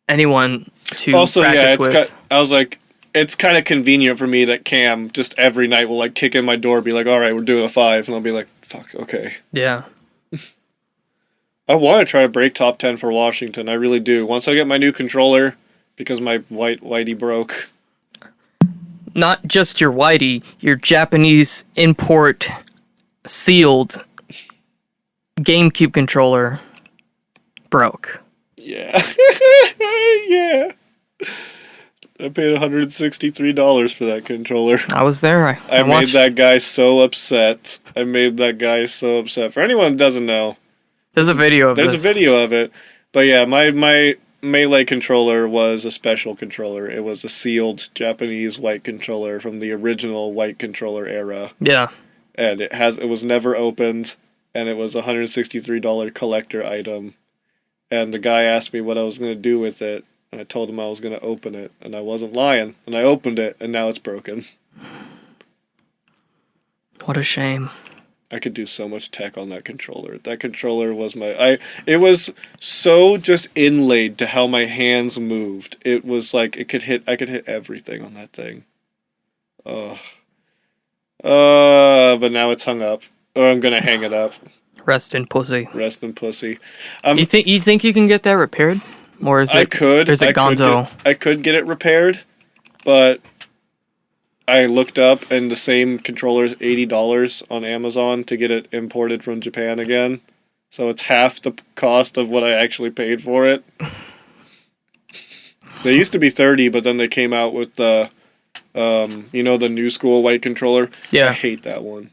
anyone to Also, yeah, practice with. I was like, it's kind of convenient for me that Cam just every night will like kick in my door, be like, "All right, we're doing a 5," and I'll be like, "Fuck, okay." Yeah. I want to try to break top 10 for Washington. I really do. Once I get my new controller, because my whitey broke. Not just your whitey, your Japanese import sealed GameCube controller broke. Yeah. Yeah. I paid $163 for that controller. I was there. I made watched. that guy so upset. For anyone who doesn't know, There's a video of there's this. a video of it. But yeah, my Melee controller was a special controller. It was a sealed Japanese white controller from the original white controller era. Yeah. And it was never opened, and it was a $163 collector item. And the guy asked me what I was going to do with it, and I told him I was going to open it, and I wasn't lying. And I opened it, and now it's broken. What a shame. I could do so much tech on that controller. That controller was it was so just inlaid to how my hands moved. It was like I could hit everything on that thing. Ugh. But now it's hung up. Or I'm gonna hang it up. Rest in pussy. Rest in pussy. You think you can get that repaired? Or is it I could. Or is it gonzo? I could get it repaired, but I looked up and the same controller is $80 on Amazon to get it imported from Japan again. So it's half the cost of what I actually paid for it. They used to be $30, but then they came out with the the new school white controller. Yeah. I hate that one.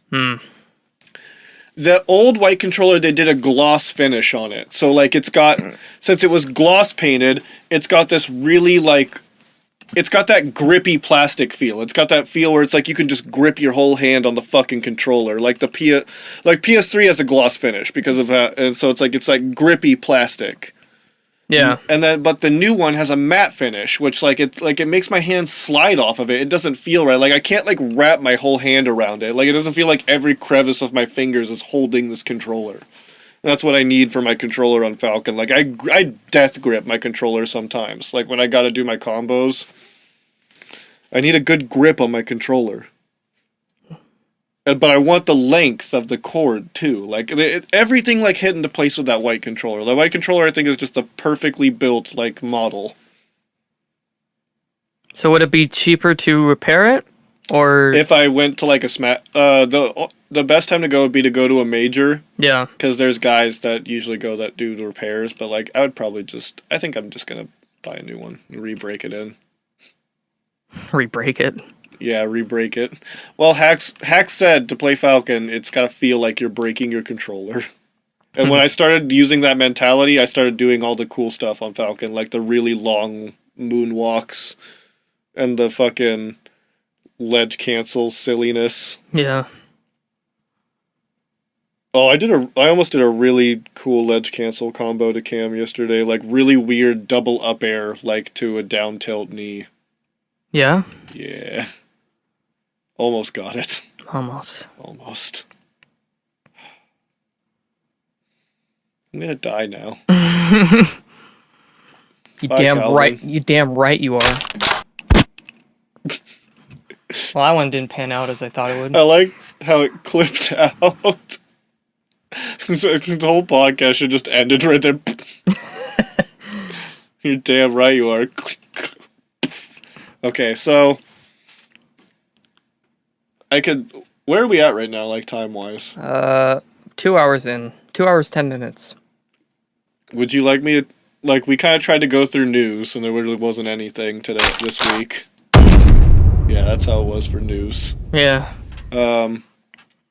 The old white controller, they did a gloss finish on it. So, like, since it was gloss painted, it's got this really, like, it's got that grippy plastic feel. It's got that feel where it's like you can just grip your whole hand on the fucking controller. Like, PS3 has a gloss finish because of that, and so it's like grippy plastic. Yeah. But the new one has a matte finish, which it makes my hand slide off of it. It doesn't feel right. Like I can't like wrap my whole hand around it. Like it doesn't feel like every crevice of my fingers is holding this controller. And that's what I need for my controller on Falcon. Like I death grip my controller sometimes. Like when I got to do my combos, I need a good grip on my controller. But I want the length of the cord too. Like everything like hit into place with that white controller. The white controller I think is just a perfectly built like model. So would it be cheaper to repair it, or if I went to like a the best time to go would be to go to a major. Yeah. Because there's guys that usually go that do the repairs. But like I would probably I think I'm just gonna buy a new one and re-break it in. Re-break it. Yeah, re-break it. Well, Hacks said to play Falcon, it's got to feel like you're breaking your controller. And when I started using that mentality, I started doing all the cool stuff on Falcon, like the really long moonwalks and the fucking ledge cancel silliness. Yeah. Oh, I almost did a really cool ledge cancel combo to Cam yesterday, like really weird double up air, like to a down tilt knee. Yeah? Yeah. Almost got it. Almost. I'm gonna die now. You Bye, damn Calvin. right. You damn right you are. Well, that one didn't pan out as I thought it would. I like how it clipped out. So the whole podcast should just ended right there. You're damn right you are. Okay, so where are we at right now, like time-wise? 2 hours in. 2 hours, 10 minutes. Would you like me to, like, we kind of tried to go through news, and there really wasn't anything this week. Yeah, that's how it was for news. Yeah.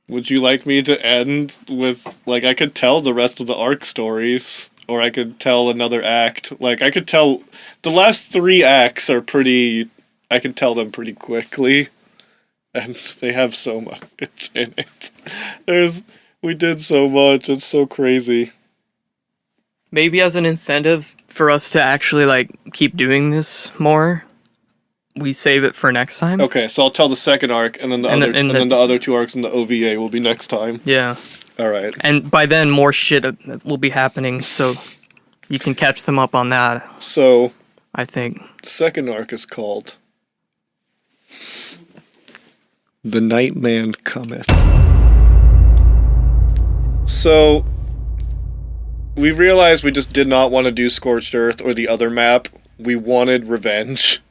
Would you like me to end with, like, I could tell the rest of the arc stories, or I could tell another act. Like, I could tell, the last 3 acts are pretty, I can tell them pretty quickly, and they have so much in it. We did so much, it's so crazy. Maybe as an incentive for us to actually, like, keep doing this more, we save it for next time. Okay, so I'll tell the second arc, and then then the other 2 arcs in the OVA will be next time. Yeah. Alright. And by then, more shit will be happening, so you can catch them up on that, So, I think. the second arc is called The Nightman Cometh. So, we realized we just did not want to do Scorched Earth or the other map. We wanted revenge.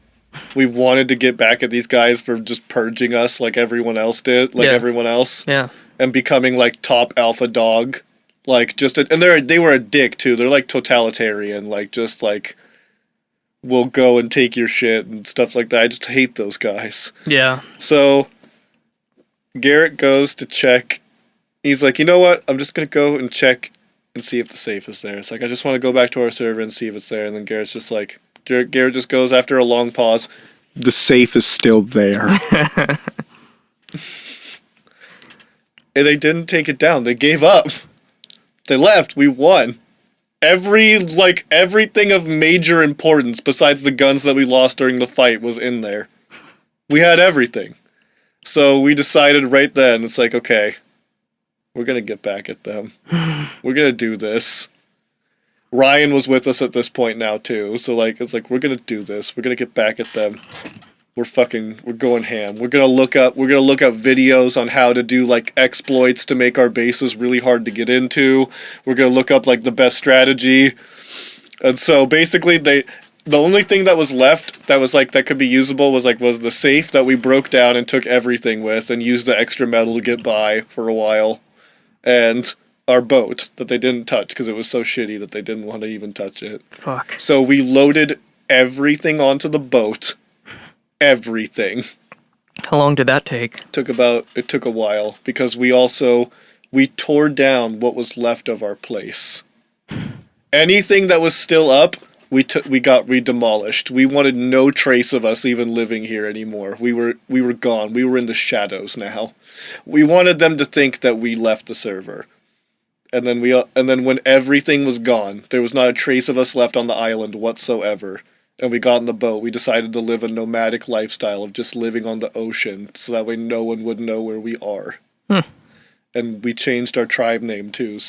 We wanted to get back at these guys for just purging us like everyone else did, like Yeah. everyone else, Yeah. and becoming like top alpha dog. Like just, and they were a dick too. They're like totalitarian, like just like, we'll go and take your shit and stuff like that. I just hate those guys. Yeah. So, Garrett goes to check. He's like, you know what? I'm just gonna go and check and see if the safe is there. It's like, I just want to go back to our server and see if it's there. And then Garrett just goes after a long pause. The safe is still there. And they didn't take it down. They gave up. They left. We won. Everything of major importance besides the guns that we lost during the fight was in there. We had everything. So we decided right then, it's like, okay, we're gonna get back at them. We're gonna do this. Ryan was with us at this point now too, so like it's like we're gonna do this. We're gonna get back at them. We're going ham. We're gonna look up videos on how to do like exploits to make our bases really hard to get into. We're gonna look up like the best strategy. And so basically the only thing that was left that was like that could be usable was the safe that we broke down and took everything with and used the extra metal to get by for a while. And our boat that they didn't touch because it was so shitty that they didn't want to even touch it. Fuck. So we loaded everything onto the boat. Everything. How long did that take? It took a while because we tore down what was left of our place. Anything that was still up, we demolished. We wanted no trace of us even living here anymore. We were gone. We were in the shadows now. We wanted them to think that we left the server. And then when everything was gone, there was not a trace of us left on the island whatsoever. And we got in the boat, we decided to live a nomadic lifestyle of just living on the ocean, so that way no one would know where we are. And we changed our tribe name too,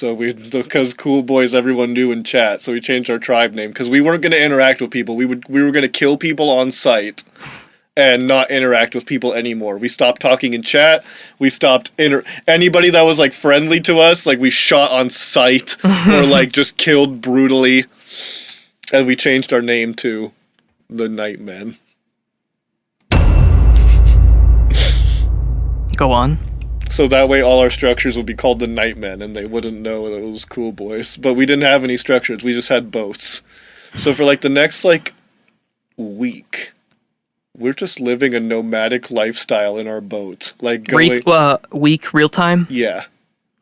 because cool boys everyone knew in chat, so we changed our tribe name, because we weren't going to interact with people, we were going to kill people on sight, and not interact with people anymore. We stopped talking in chat, we stopped, anybody that was like friendly to us, like we shot on sight, or like just killed brutally, and we changed our name to the Nightmen. Go on. So that way all our structures would be called the Nightmen, and they wouldn't know that it was cool boys. But we didn't have any structures, we just had boats. So for like the next like week, we're just living a nomadic lifestyle in our boat. Like going Week real time? Yeah.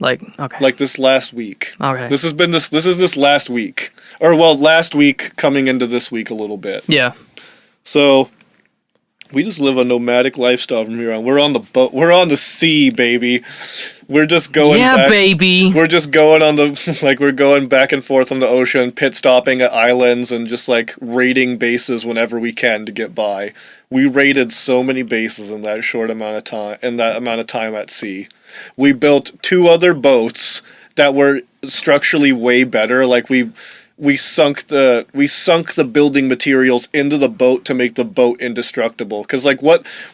Like, okay. Like this last week. Okay. This is this last week. Or well, last week coming into this week a little bit. Yeah. So we just live a nomadic lifestyle from here on. We're on the boat. We're on the sea, baby. We're just going back. Baby. We're just going on the, we're going back and forth on the ocean, pit stopping at islands, and just, raiding bases whenever we can to get by. We raided so many bases in that short amount of time, at sea. We built 2 other boats that were structurally way better. We sunk the building materials into the boat to make the boat indestructible. Because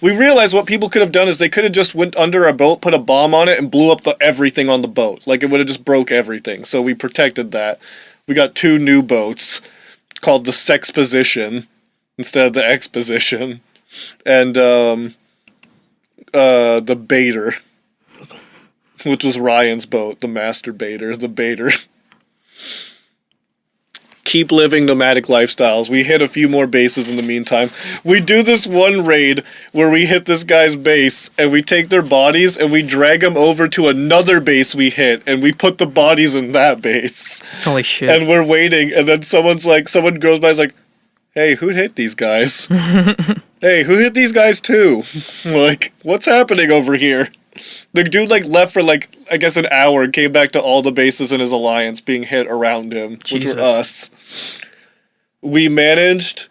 we realized what people could have done is they could have just went under our boat, put a bomb on it, and blew up everything on the boat. It would have just broke everything. So we protected that. We got 2 new boats called the Sexposition instead of the Exposition, and the Baiter, which was Ryan's boat, the Master Baiter, the Baiter. keep living nomadic lifestyles. We hit a few more bases in the meantime. We do this one raid where we hit this guy's base, and we take their bodies, and we drag them over to another base we hit, and we put the bodies in that base. Holy shit. And we're waiting, and then someone goes by, is like, hey, who hit these guys? Hey, who hit these guys too? Like, what's happening over here? The dude, like, left for, like, I guess an hour and came back to all the bases in his alliance being hit around him, Jesus. which were us. We managed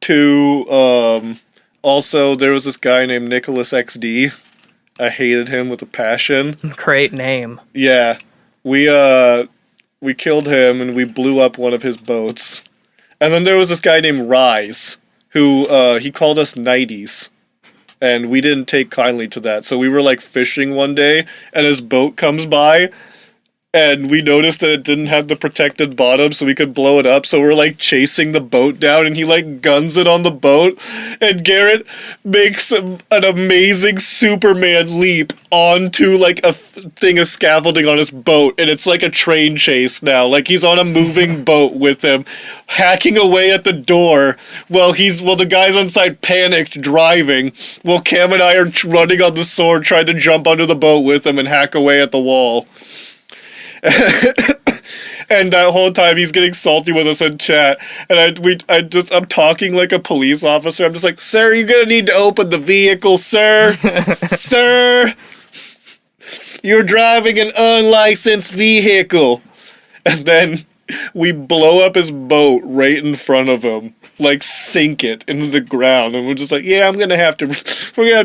to, also, there was this guy named Nicholas XD. I hated him with a passion. Great name. Yeah. We killed him and we blew up one of his boats. And then there was this guy named Rise, who, he called us Nighties. And we didn't take kindly to that. So we were, like, fishing one day, and his boat comes by, and we noticed that it didn't have the protected bottom, so we could blow it up. So we're, like, chasing the boat down, and he, like, guns it on the boat. And Garrett makes an amazing Superman leap onto, like, a thing of scaffolding on his boat. And it's like a train chase now. Like, he's on a moving boat with him, hacking away at the door while the guys on side panicked driving, while Cam and I are running on the sword trying to jump under the boat with him and hack away at the wall. And that whole time he's getting salty with us in chat, and I'm talking like a police officer. I'm just like, sir, you're gonna need to open the vehicle, sir. Sir, you're driving an unlicensed vehicle. And then we blow up his boat right in front of him, like sink it into the ground, and we're just like, yeah, we're gonna have to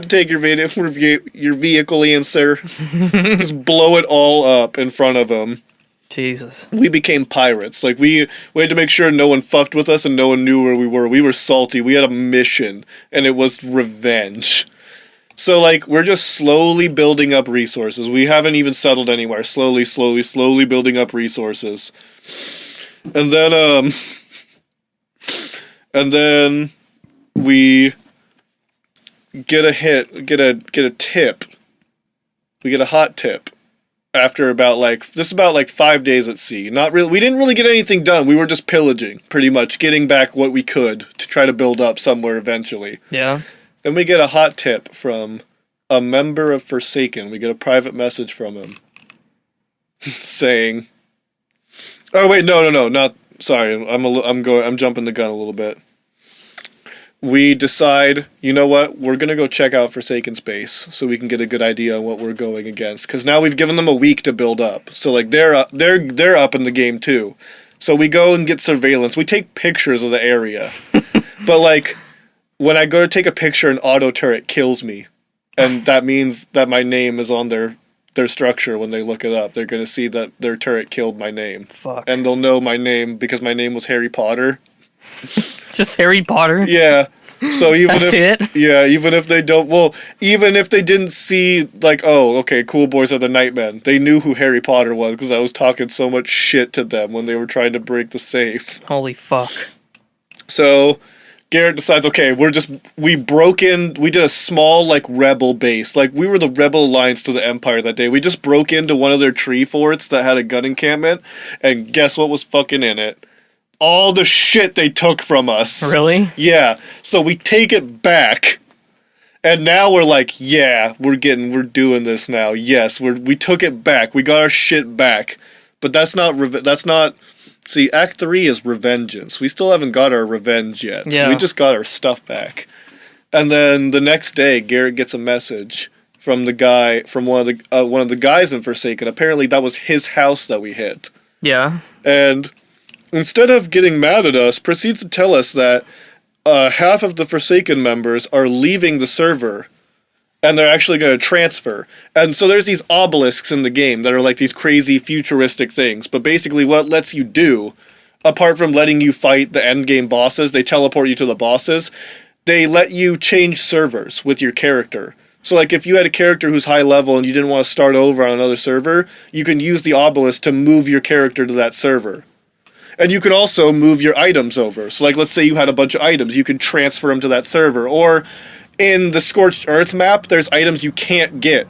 take your vehicle in, sir. Just blow it all up in front of him. Jesus. We became pirates. Like, we had to make sure no one fucked with us and no one knew where we were. We were salty. We had a mission, and it was revenge. So, like, we're just slowly building up resources. We haven't even settled anywhere. Slowly building up resources. And then we get a tip. We get a hot tip after about 5 days at sea. Not really. We didn't really get anything done. We were just pillaging, pretty much, getting back what we could to try to build up somewhere eventually. Yeah. Then we get a hot tip from a member of Forsaken. We get a private message from him saying, "Oh wait, no, not sorry. I'm jumping the gun a little bit." We decide, you know what? We're gonna go check out Forsaken Space so we can get a good idea on what we're going against. Because now we've given them a week to build up. So like they're up in the game too. So we go and get surveillance. We take pictures of the area, but like when I go to take a picture, an auto turret kills me, and that means that my name is on their structure. When they look it up, they're gonna see that their turret killed my name. Fuck. And they'll know my name because my name was Harry Potter. Just Harry Potter? Yeah. So even even if they didn't see, like, oh, okay, cool boys are the Nightmen, they knew who Harry Potter was because I was talking so much shit to them when they were trying to break the safe. Holy fuck. So Garrett decides, okay, we did a small, like, rebel base. Like, we were the rebel alliance to the Empire that day. We just broke into one of their tree forts that had a gun encampment, and guess what was fucking in it? All the shit they took from us. Really? Yeah. So we take it back. And now we're like, yeah, we're doing this now. Yes, we took it back. We got our shit back. But that's not see, Act 3 is revengeance. We still haven't got our revenge yet. Yeah. We just got our stuff back. And then the next day, Garrett gets a message from one of the guys in Forsaken. Apparently that was his house that we hit. Yeah. And instead of getting mad at us, proceeds to tell us that half of the Forsaken members are leaving the server, and they're actually going to transfer. And so there's these obelisks in the game that are like these crazy futuristic things. But basically what lets you do, apart from letting you fight the endgame bosses, they teleport you to the bosses, they let you change servers with your character. So like if you had a character who's high level and you didn't want to start over on another server, you can use the obelisk to move your character to that server. And you could also move your items over. So like, let's say you had a bunch of items, you could transfer them to that server. Or in the Scorched Earth map, there's items you can't get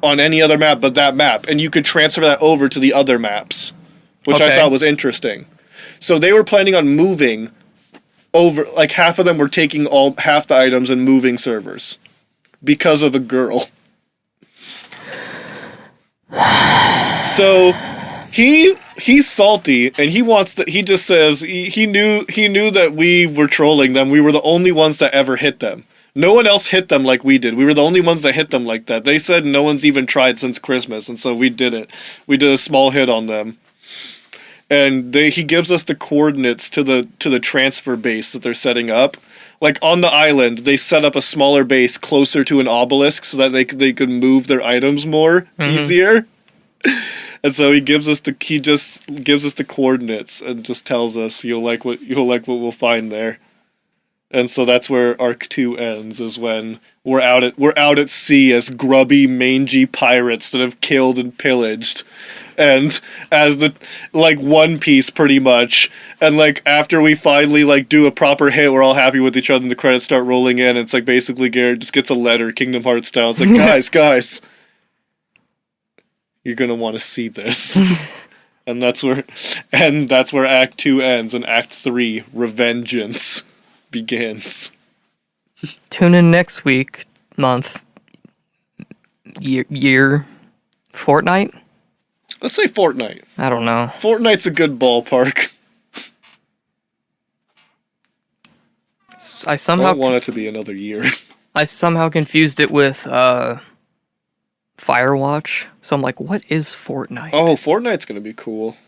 on any other map but that map. And you could transfer that over to the other maps, which I thought was interesting. So they were planning on moving over, like half of them were taking half the items and moving servers because of a girl. So he's salty and he just says he knew that we were trolling them. We were the only ones that ever hit them. No one else hit them like we did. We were the only ones that hit them like that. They said no one's even tried since Christmas, and so we did it. We did a small hit on them. And he gives us the coordinates to the transfer base that they're setting up. Like on the island, they set up a smaller base closer to an obelisk so that they could move their items more easier. And so he just gives us the coordinates and just tells us you'll like what we'll find there. And so that's where Arc 2 ends, is when we're out at sea as grubby, mangy pirates that have killed and pillaged. And as the, like, One Piece pretty much. And, like, after we finally, like, do a proper hit, we're all happy with each other and the credits start rolling in. And it's like basically Garrett just gets a letter, Kingdom Hearts style. It's like, guys, you're gonna want to see this. And that's where Act 2 ends, and Act 3, Revengeance, begins. Tune in next week, month, year, fortnight? Let's say fortnight. I don't know. Fortnight's a good ballpark. I I somehow don't want it to be another year. I somehow confused it with Firewatch. So I'm like, what is Fortnite? Oh, Fortnite's gonna be cool.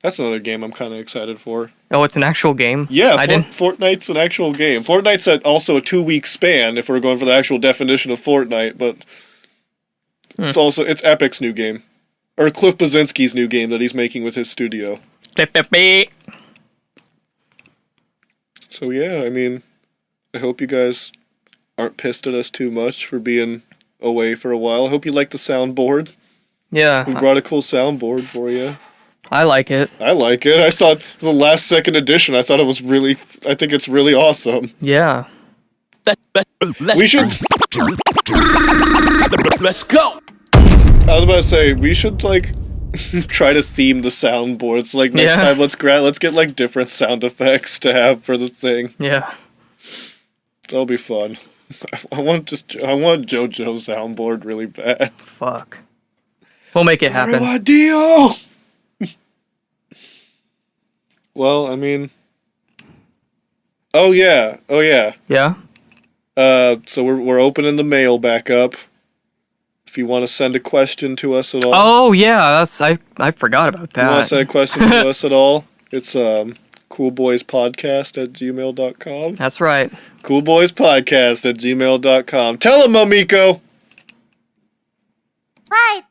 That's another game I'm kind of excited for. Oh, it's an actual game? Yeah, I didn't. Fortnite's an actual game. Fortnite's also a 2-week span if we're going for the actual definition of Fortnite, but it's Epic's new game. Or Cliff Blazinski's new game that he's making with his studio. So yeah, I mean, I hope you guys aren't pissed at us too much for being away for a while. I hope you like the soundboard. Yeah. We brought a cool soundboard for you. I like it. I like it. I thought the last second edition, I think it's really awesome. Yeah. We should... Let's go. I was about to say, we should, like, try to theme the soundboards. Like, next time, let's get, like, different sound effects to have for the thing. Yeah. That'll be fun. I want JoJo's soundboard really bad. Fuck. We'll make it happen. Ideal! Well, I mean... Oh, yeah. Yeah? So we're opening the mail back up. If you want to send a question to us at all. Oh, yeah. I forgot about If you want that. to send a question to us at all, it's coolboyspodcast@gmail.com. That's right. coolboyspodcast@gmail.com. Tell him, Momiko! ファイト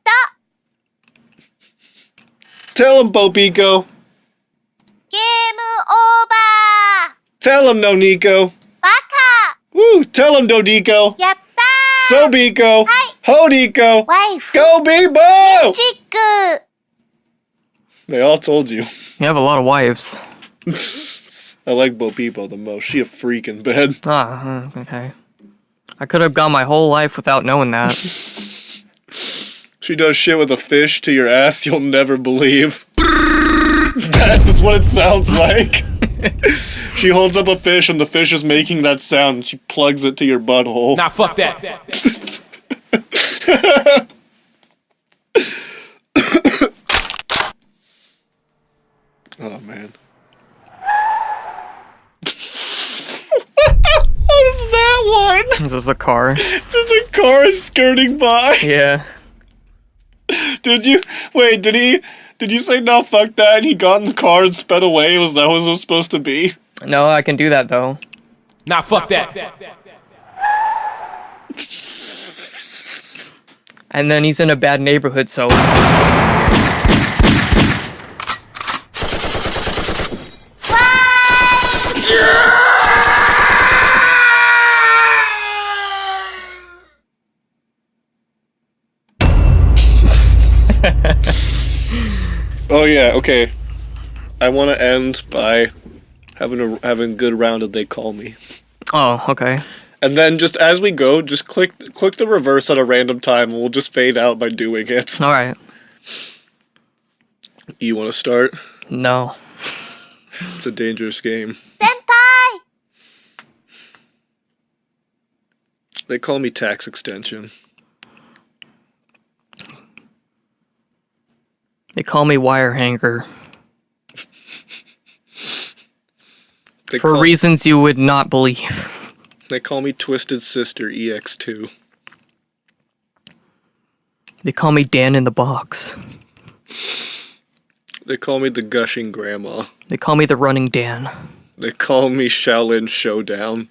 Tell him, Bobiko! ゲームオーバ Tell him, Noniko! ーバカ Woo! Tell him, Dodiko! やった Sobiko! Hodiko! ーワイフ Go Bebo! チック They all told you. You have a lot of wives. I like Bo Peepo the most. She a freak in bed. Ah, okay. I could have gone my whole life without knowing that. She does shit with a fish to your ass you'll never believe. That's what it sounds like. She holds up a fish and the fish is making that sound and she plugs it to your butthole. Nah, fuck that. Oh man. What is that one? Is this a car? Just a car skirting by. Yeah. Did you say no fuck that and he got in the car and sped away? Was that what it was supposed to be? No, I can do that though. Nah, fuck that. And then he's in a bad neighborhood, so... Oh yeah, okay. I want to end by having a good round of They Call Me. Oh, okay. And then just as we go, just click the reverse at a random time and we'll just fade out by doing it. Alright. You want to start? No. It's a dangerous game. 先輩 They call me tax extension. They call me wire hanger. They For call, reasons you would not believe. They call me Twisted Sister EX2. They call me Dan in the box. They call me the Gushing Grandma. They call me the running Dan. They call me Shaolin Showdown.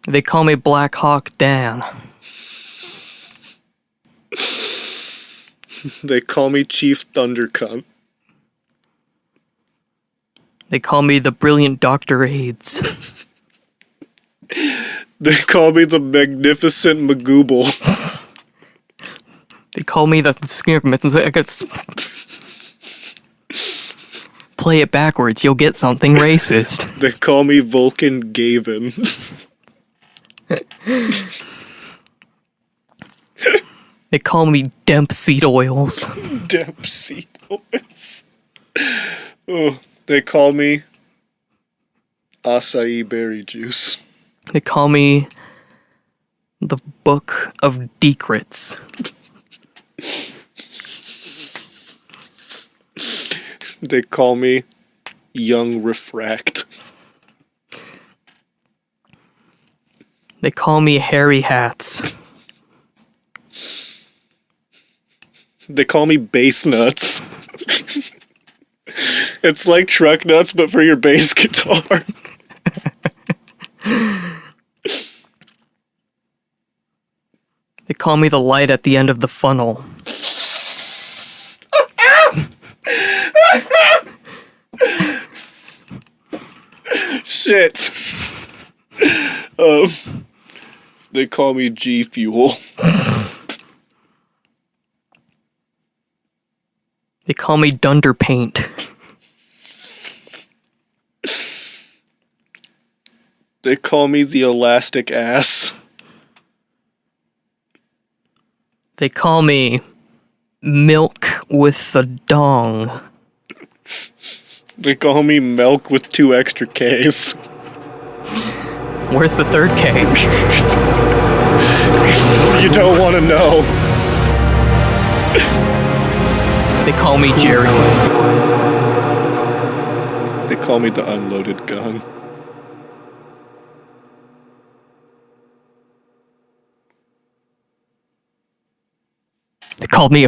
They call me Black Hawk Dan. They call me Chief Thundercunt. They call me the brilliant Dr. AIDS. They call me the Magnificent Magooble. They call me the Play it backwards, you'll get something racist. They call me Vulcan Gavin. They call me Demp Seed Oils. Dempsey Oils. Oh, they call me Acai Berry Juice. They call me the Book of Decrets. They call me Young Refract. They call me Hairy Hats. They call me Bass Nuts. It's like truck nuts, but for your bass guitar. They call me the light at the end of the funnel. Shit. They call me G Fuel. They call me Dunder Paint. They call me the Elastic Ass. They call me Milk with the Dong. They call me Milk with 2 extra Ks. Where's the third K? You don't want to know. They call me Jerry. They call me the Unloaded Gun. They called me